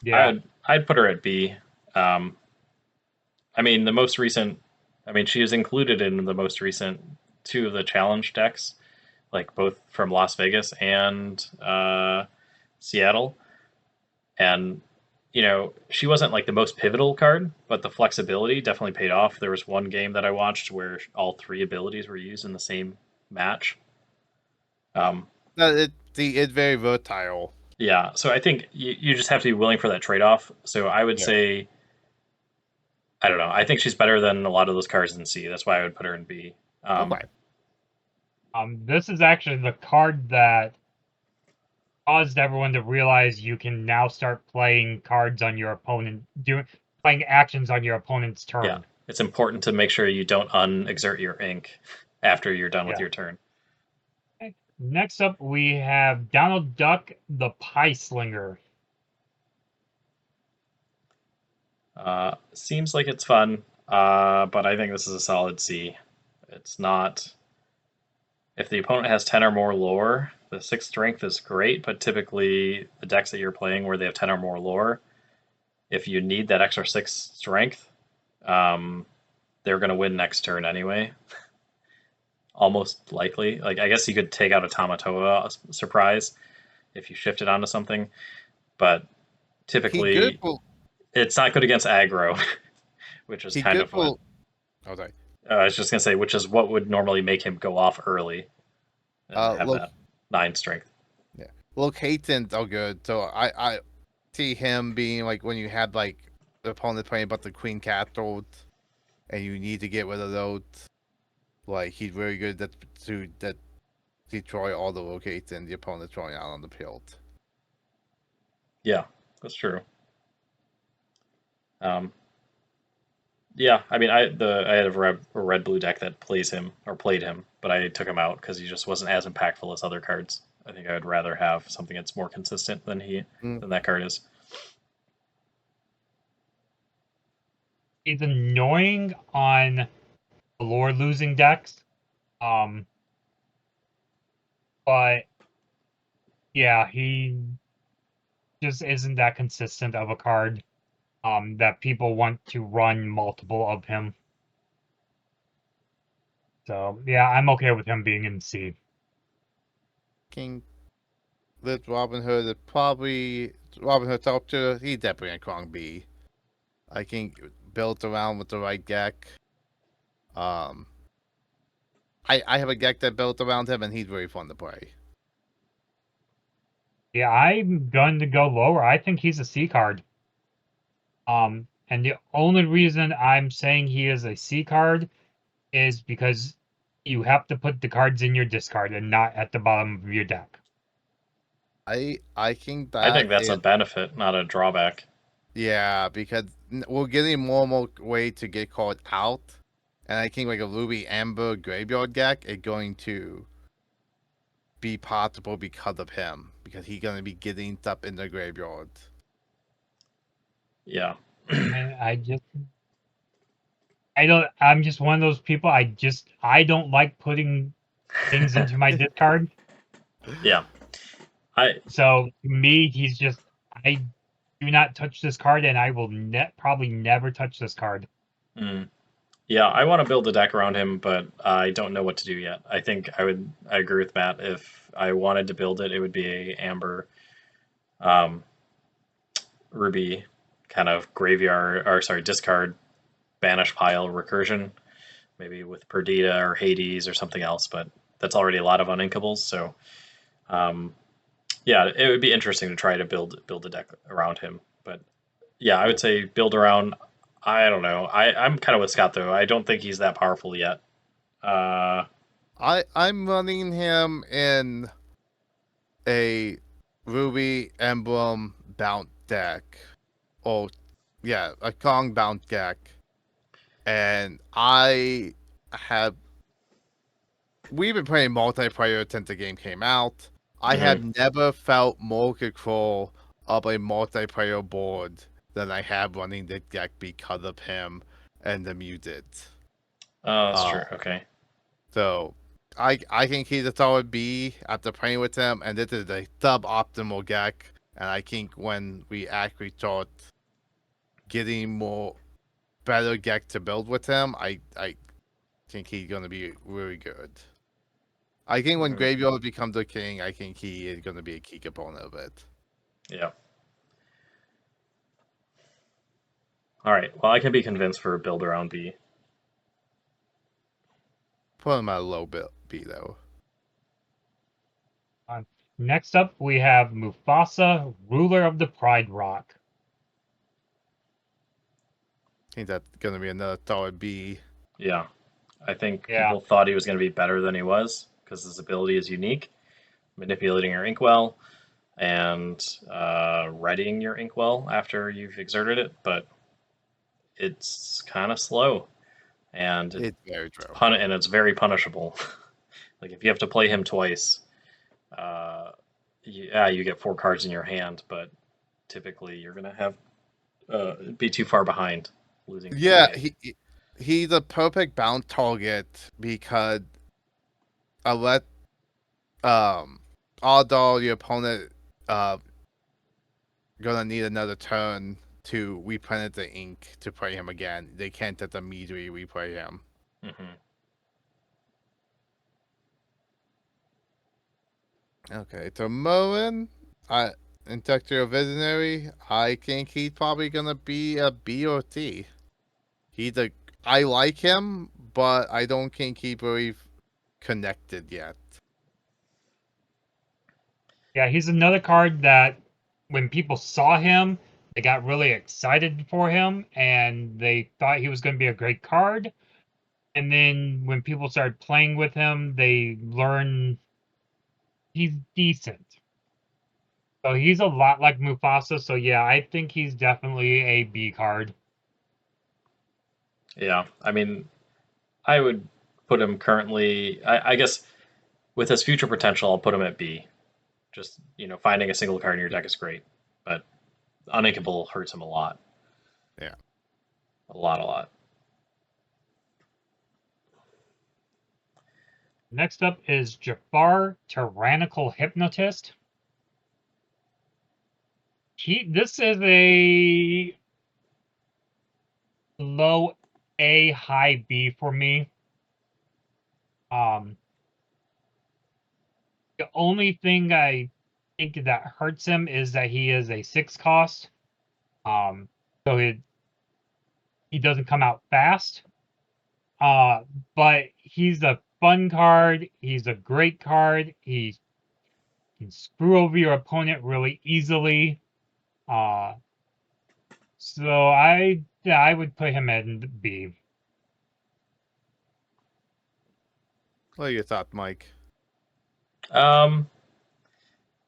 Yeah, I'd put her at B. The most recent. She is included in the most recent two of the challenge decks, like both from Las Vegas and Seattle. And she wasn't like the most pivotal card, but the flexibility definitely paid off. There was one game that I watched where all three abilities were used in the same match. It's very versatile. Yeah, so I think you just have to be willing for that trade off. So I would say, I don't know. I think she's better than a lot of those cards in C. That's why I would put her in B. Okay. This is actually the card that caused everyone to realize you can now start playing cards on your opponent, playing actions on your opponent's turn. Yeah, it's important to make sure you don't unexert your ink after you're done with your turn. Okay. Next up, we have Donald Duck, the Pie Slinger. Seems like it's fun, but I think this is a solid C. It's not. If the opponent has 10 or more lore, the 6 strength is great, but typically the decks that you're playing where they have 10 or more lore, if you need that extra 6 strength, they're going to win next turn anyway. Almost likely. Like, I guess you could take out a Tamatoa surprise if you shift it onto something, but typically it's not good against aggro, which is kind of what. Oh, sorry. I was just gonna say, which is what would normally make him go off early and have that 9 strength. Yeah, locations are good. So I see him being like when you had like the opponent playing about the queen castles, and you need to get rid of those. Like he's very good to destroy all the locations the opponent's throwing out on the field. Yeah, that's true. Yeah, I mean, I had a red blue deck that plays him or played him, but I took him out because he just wasn't as impactful as other cards. I think I would rather have something that's more consistent than that card is. He's annoying on lore losing decks, but yeah, he just isn't that consistent of a card that people want to run multiple of him. So yeah, I'm okay with him being in C. King, this Robin Hood is probably Robin Hood top 2. He's definitely in Krong B. I think built around with the right deck. I have a deck that built around him, and he's very fun to play. Yeah, I'm going to go lower. I think he's a C card. And the only reason I'm saying he is a C card is because you have to put the cards in your discard and not at the bottom of your deck. I think that's a benefit, not a drawback. Yeah, because we're getting more and more way to get called out, and I think like a Ruby Amber graveyard deck is going to be possible because of him, because he's gonna be getting stuff in the graveyard. Yeah. And I'm just one of those people. I don't like putting things into my discard. Yeah. So to me, he's just, I do not touch this card, and I will probably never touch this card. Yeah, I want to build a deck around him, but I don't know what to do yet. I think I agree with Matt. If I wanted to build it, it would be a Amber, Ruby kind of discard, banish pile recursion, maybe with Perdita or Hades or something else, but that's already a lot of uninkables. So, yeah, it would be interesting to try to build a deck around him. But yeah, I would say build around. I don't know. I'm kind of with Scott though. I don't think he's that powerful yet. I'm running him in a Ruby Emblem bounce deck. Oh, yeah, a Kong bounce deck. And we've been playing multiplayer since the game came out. I have never felt more control of a multiplayer board than I have running the deck because of him and the music. Oh, that's true. Okay. So I think he's a solid B after playing with him, and this is a suboptimal deck. And I think when we actually start getting more better deck to build with him, I think he's gonna be really good. I think when Mhm. Graveyard becomes a king, I think he is gonna be a key component of it. Yeah. All right. Well, I can be convinced for a build around B. Put him at a low B though. Next up, we have Mufasa, ruler of the Pride Rock. I think that's gonna be another solid B. Yeah. I think Yeah. people thought he was going to be better than he was because his ability is unique, manipulating your inkwell and readying your inkwell after you've exerted it, but it's kind of slow and It's very true. and it's very punishable. Like if you have to play him twice, you get 4 cards in your hand, but typically you're gonna have be too far behind losing. Yeah, he's a perfect bound target because let although your opponent gonna need another turn to replenish the ink to play him again. They can't just immediately replay him. Mm-hmm. Okay, so Merlin, Intellectual Visionary, I think he's probably gonna be a B or C. I like him, but I don't think he's really connected yet. Yeah, he's another card that when people saw him, they got really excited for him and they thought he was going to be a great card. And then when people started playing with him, they learned he's decent. So he's a lot like Mufasa. So yeah, I think he's definitely a B card. Yeah, I mean, I would put him currently. I guess with his future potential, I'll put him at B. Just finding a single card in your deck is great, but uninkable hurts him a lot. Yeah, a lot. Next up is Jafar, Tyrannical Hypnotist. This is a low A, high B for me. The only thing I think that hurts him is that he is a 6 cost. So he doesn't come out fast. But he's a fun card. He's a great card. He can screw over your opponent really easily. So I would put him in B. what are your thoughts, Mike? I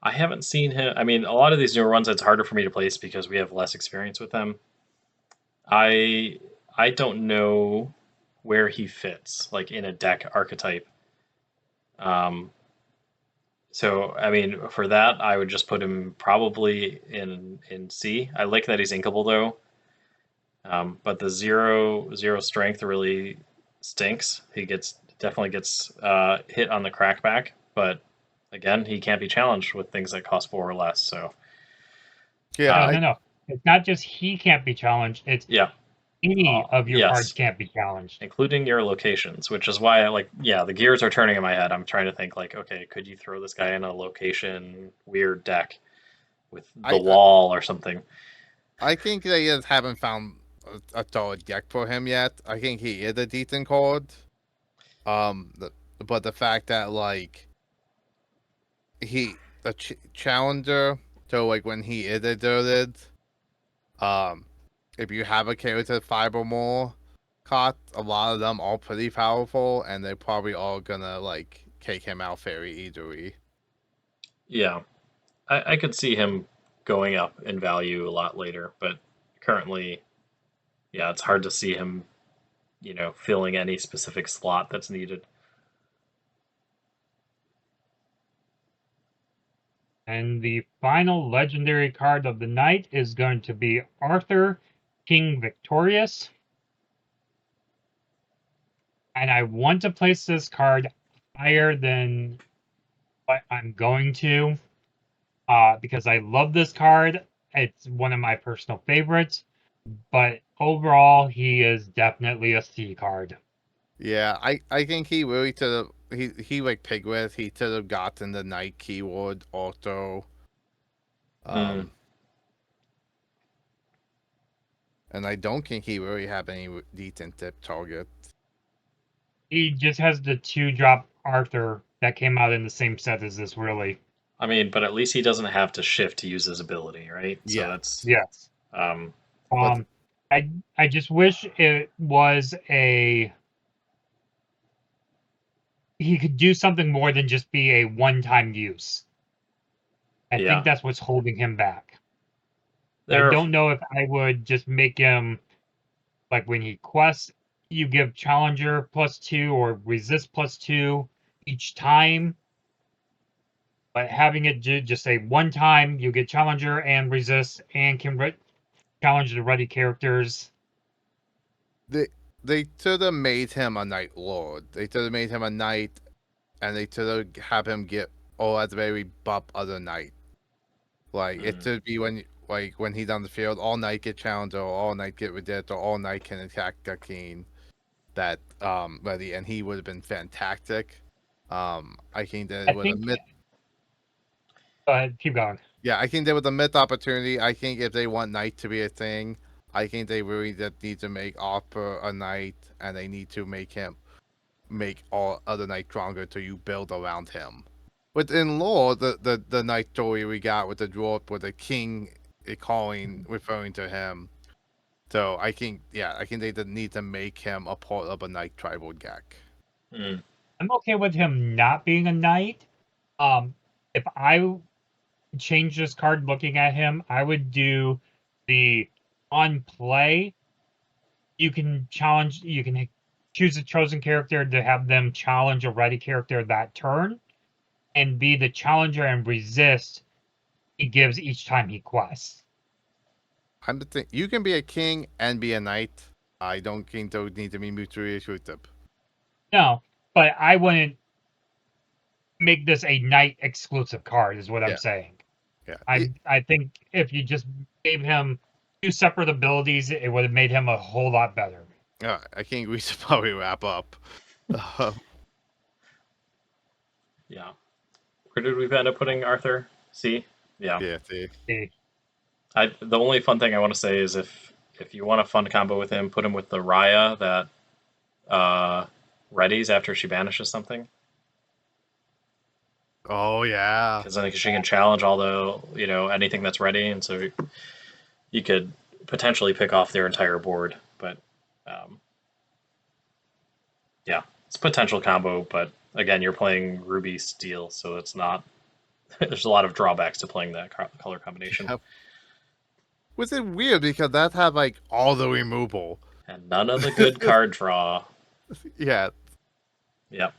haven't seen him. I mean, a lot of these newer ones, it's harder for me to place because we have less experience with them. I don't know where he fits, like in a deck archetype. So I mean, for that, I would just put him probably in C. I like that he's inkable though, but the zero strength really stinks. He definitely gets hit on the crackback, but again, he can't be challenged with things that cost 4 or less. So Yeah, No. It's not just he can't be challenged. It's yeah, any of your cards yes, can't be challenged. including your locations, which is why the gears are turning in my head. I'm trying to think like, okay, could you throw this guy in a location weird deck with the I wall or something? I think they just haven't found a solid deck for him yet. I think he is a decent card. But the fact that like the challenger, so like when he is exerted, if you have a character 5 or more cost, a lot of them are pretty powerful, and they're probably all gonna like take him out very easily. Yeah, I could see him going up in value a lot later, but currently, yeah, it's hard to see him, filling any specific slot that's needed. And the final legendary card of the night is going to be Arthur, King Victorious. And I want to place this card higher than what I'm going to, because I love this card. It's one of my personal favorites, but overall, he is definitely a C card. Yeah, I think he really should have he like Piglet, he should have gotten the night keyword also. Mm. And I don't think he really have any decent tip target. He just has the 2-drop Arthur that came out in the same set as this, really. I mean, but at least he doesn't have to shift to use his ability, right? So Yeah. that's Yes. um, But I just wish it was a he could do something more than just be a one-time use. I yeah. think that's what's holding him back. I There, don't know if I would just make him like when he quests, you give challenger +2 or resist +2 each time. But having it just say one time, you get challenger and resist and can challenge the ready characters. they should have made him a Night Lord. They should have made him a knight, and they should have have him get at the very buff other knight. Like it should be when he's on the field, all knight get challenged, or all knight get resist, or all knight can attack the king. That ready, and he would have been fantastic. I think that I it would have think. missed. Keep going. Yeah, I think there was a missed opportunity. I think if they want Knight to be a thing, I think they really just need to make Opera a Knight, and they need to make all other Knights stronger so you build around him. But in lore, the Knight story we got with the dwarf with the king calling referring to him. So I think they just need to make him a part of a Knight tribal deck. mm, I'm okay with him not being a knight. If I change this card looking at him, I would do the on play. You can choose a chosen character to have them challenge a ready character that turn and be the challenger and resist he gives each time he quests. I'm the thing. You can be a king and be a knight. I don't think those need to be mutually exclusive. No, but I wouldn't make this a knight exclusive card, is what I'm Yeah. saying. Yeah. I think if you just gave him 2 separate abilities, it would have made him a whole lot better. I think we should probably wrap up. yeah. Where did we end up putting Arthur? C. Yeah. Yeah. See. The only fun thing I want to say is if you want a fun combo with him, put him with the Raya that readies after she banishes something. Oh yeah. Because then she can challenge all anything that's ready, and so you could potentially pick off their entire board. But yeah, it's a potential combo. But again, you're playing Ruby Steel, so it's not. There's a lot of drawbacks to playing that color combination. Yep. Was it weird because that had like all the removal and none of the good card draw. Yeah. Yep.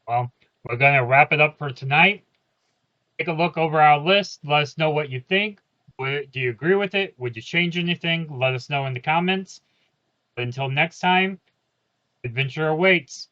Well, we're going to wrap it up for tonight. Take a look over our list. Let us know what you think. Do you agree with it? Would you change anything? Let us know in the comments. But until next time, adventure awaits.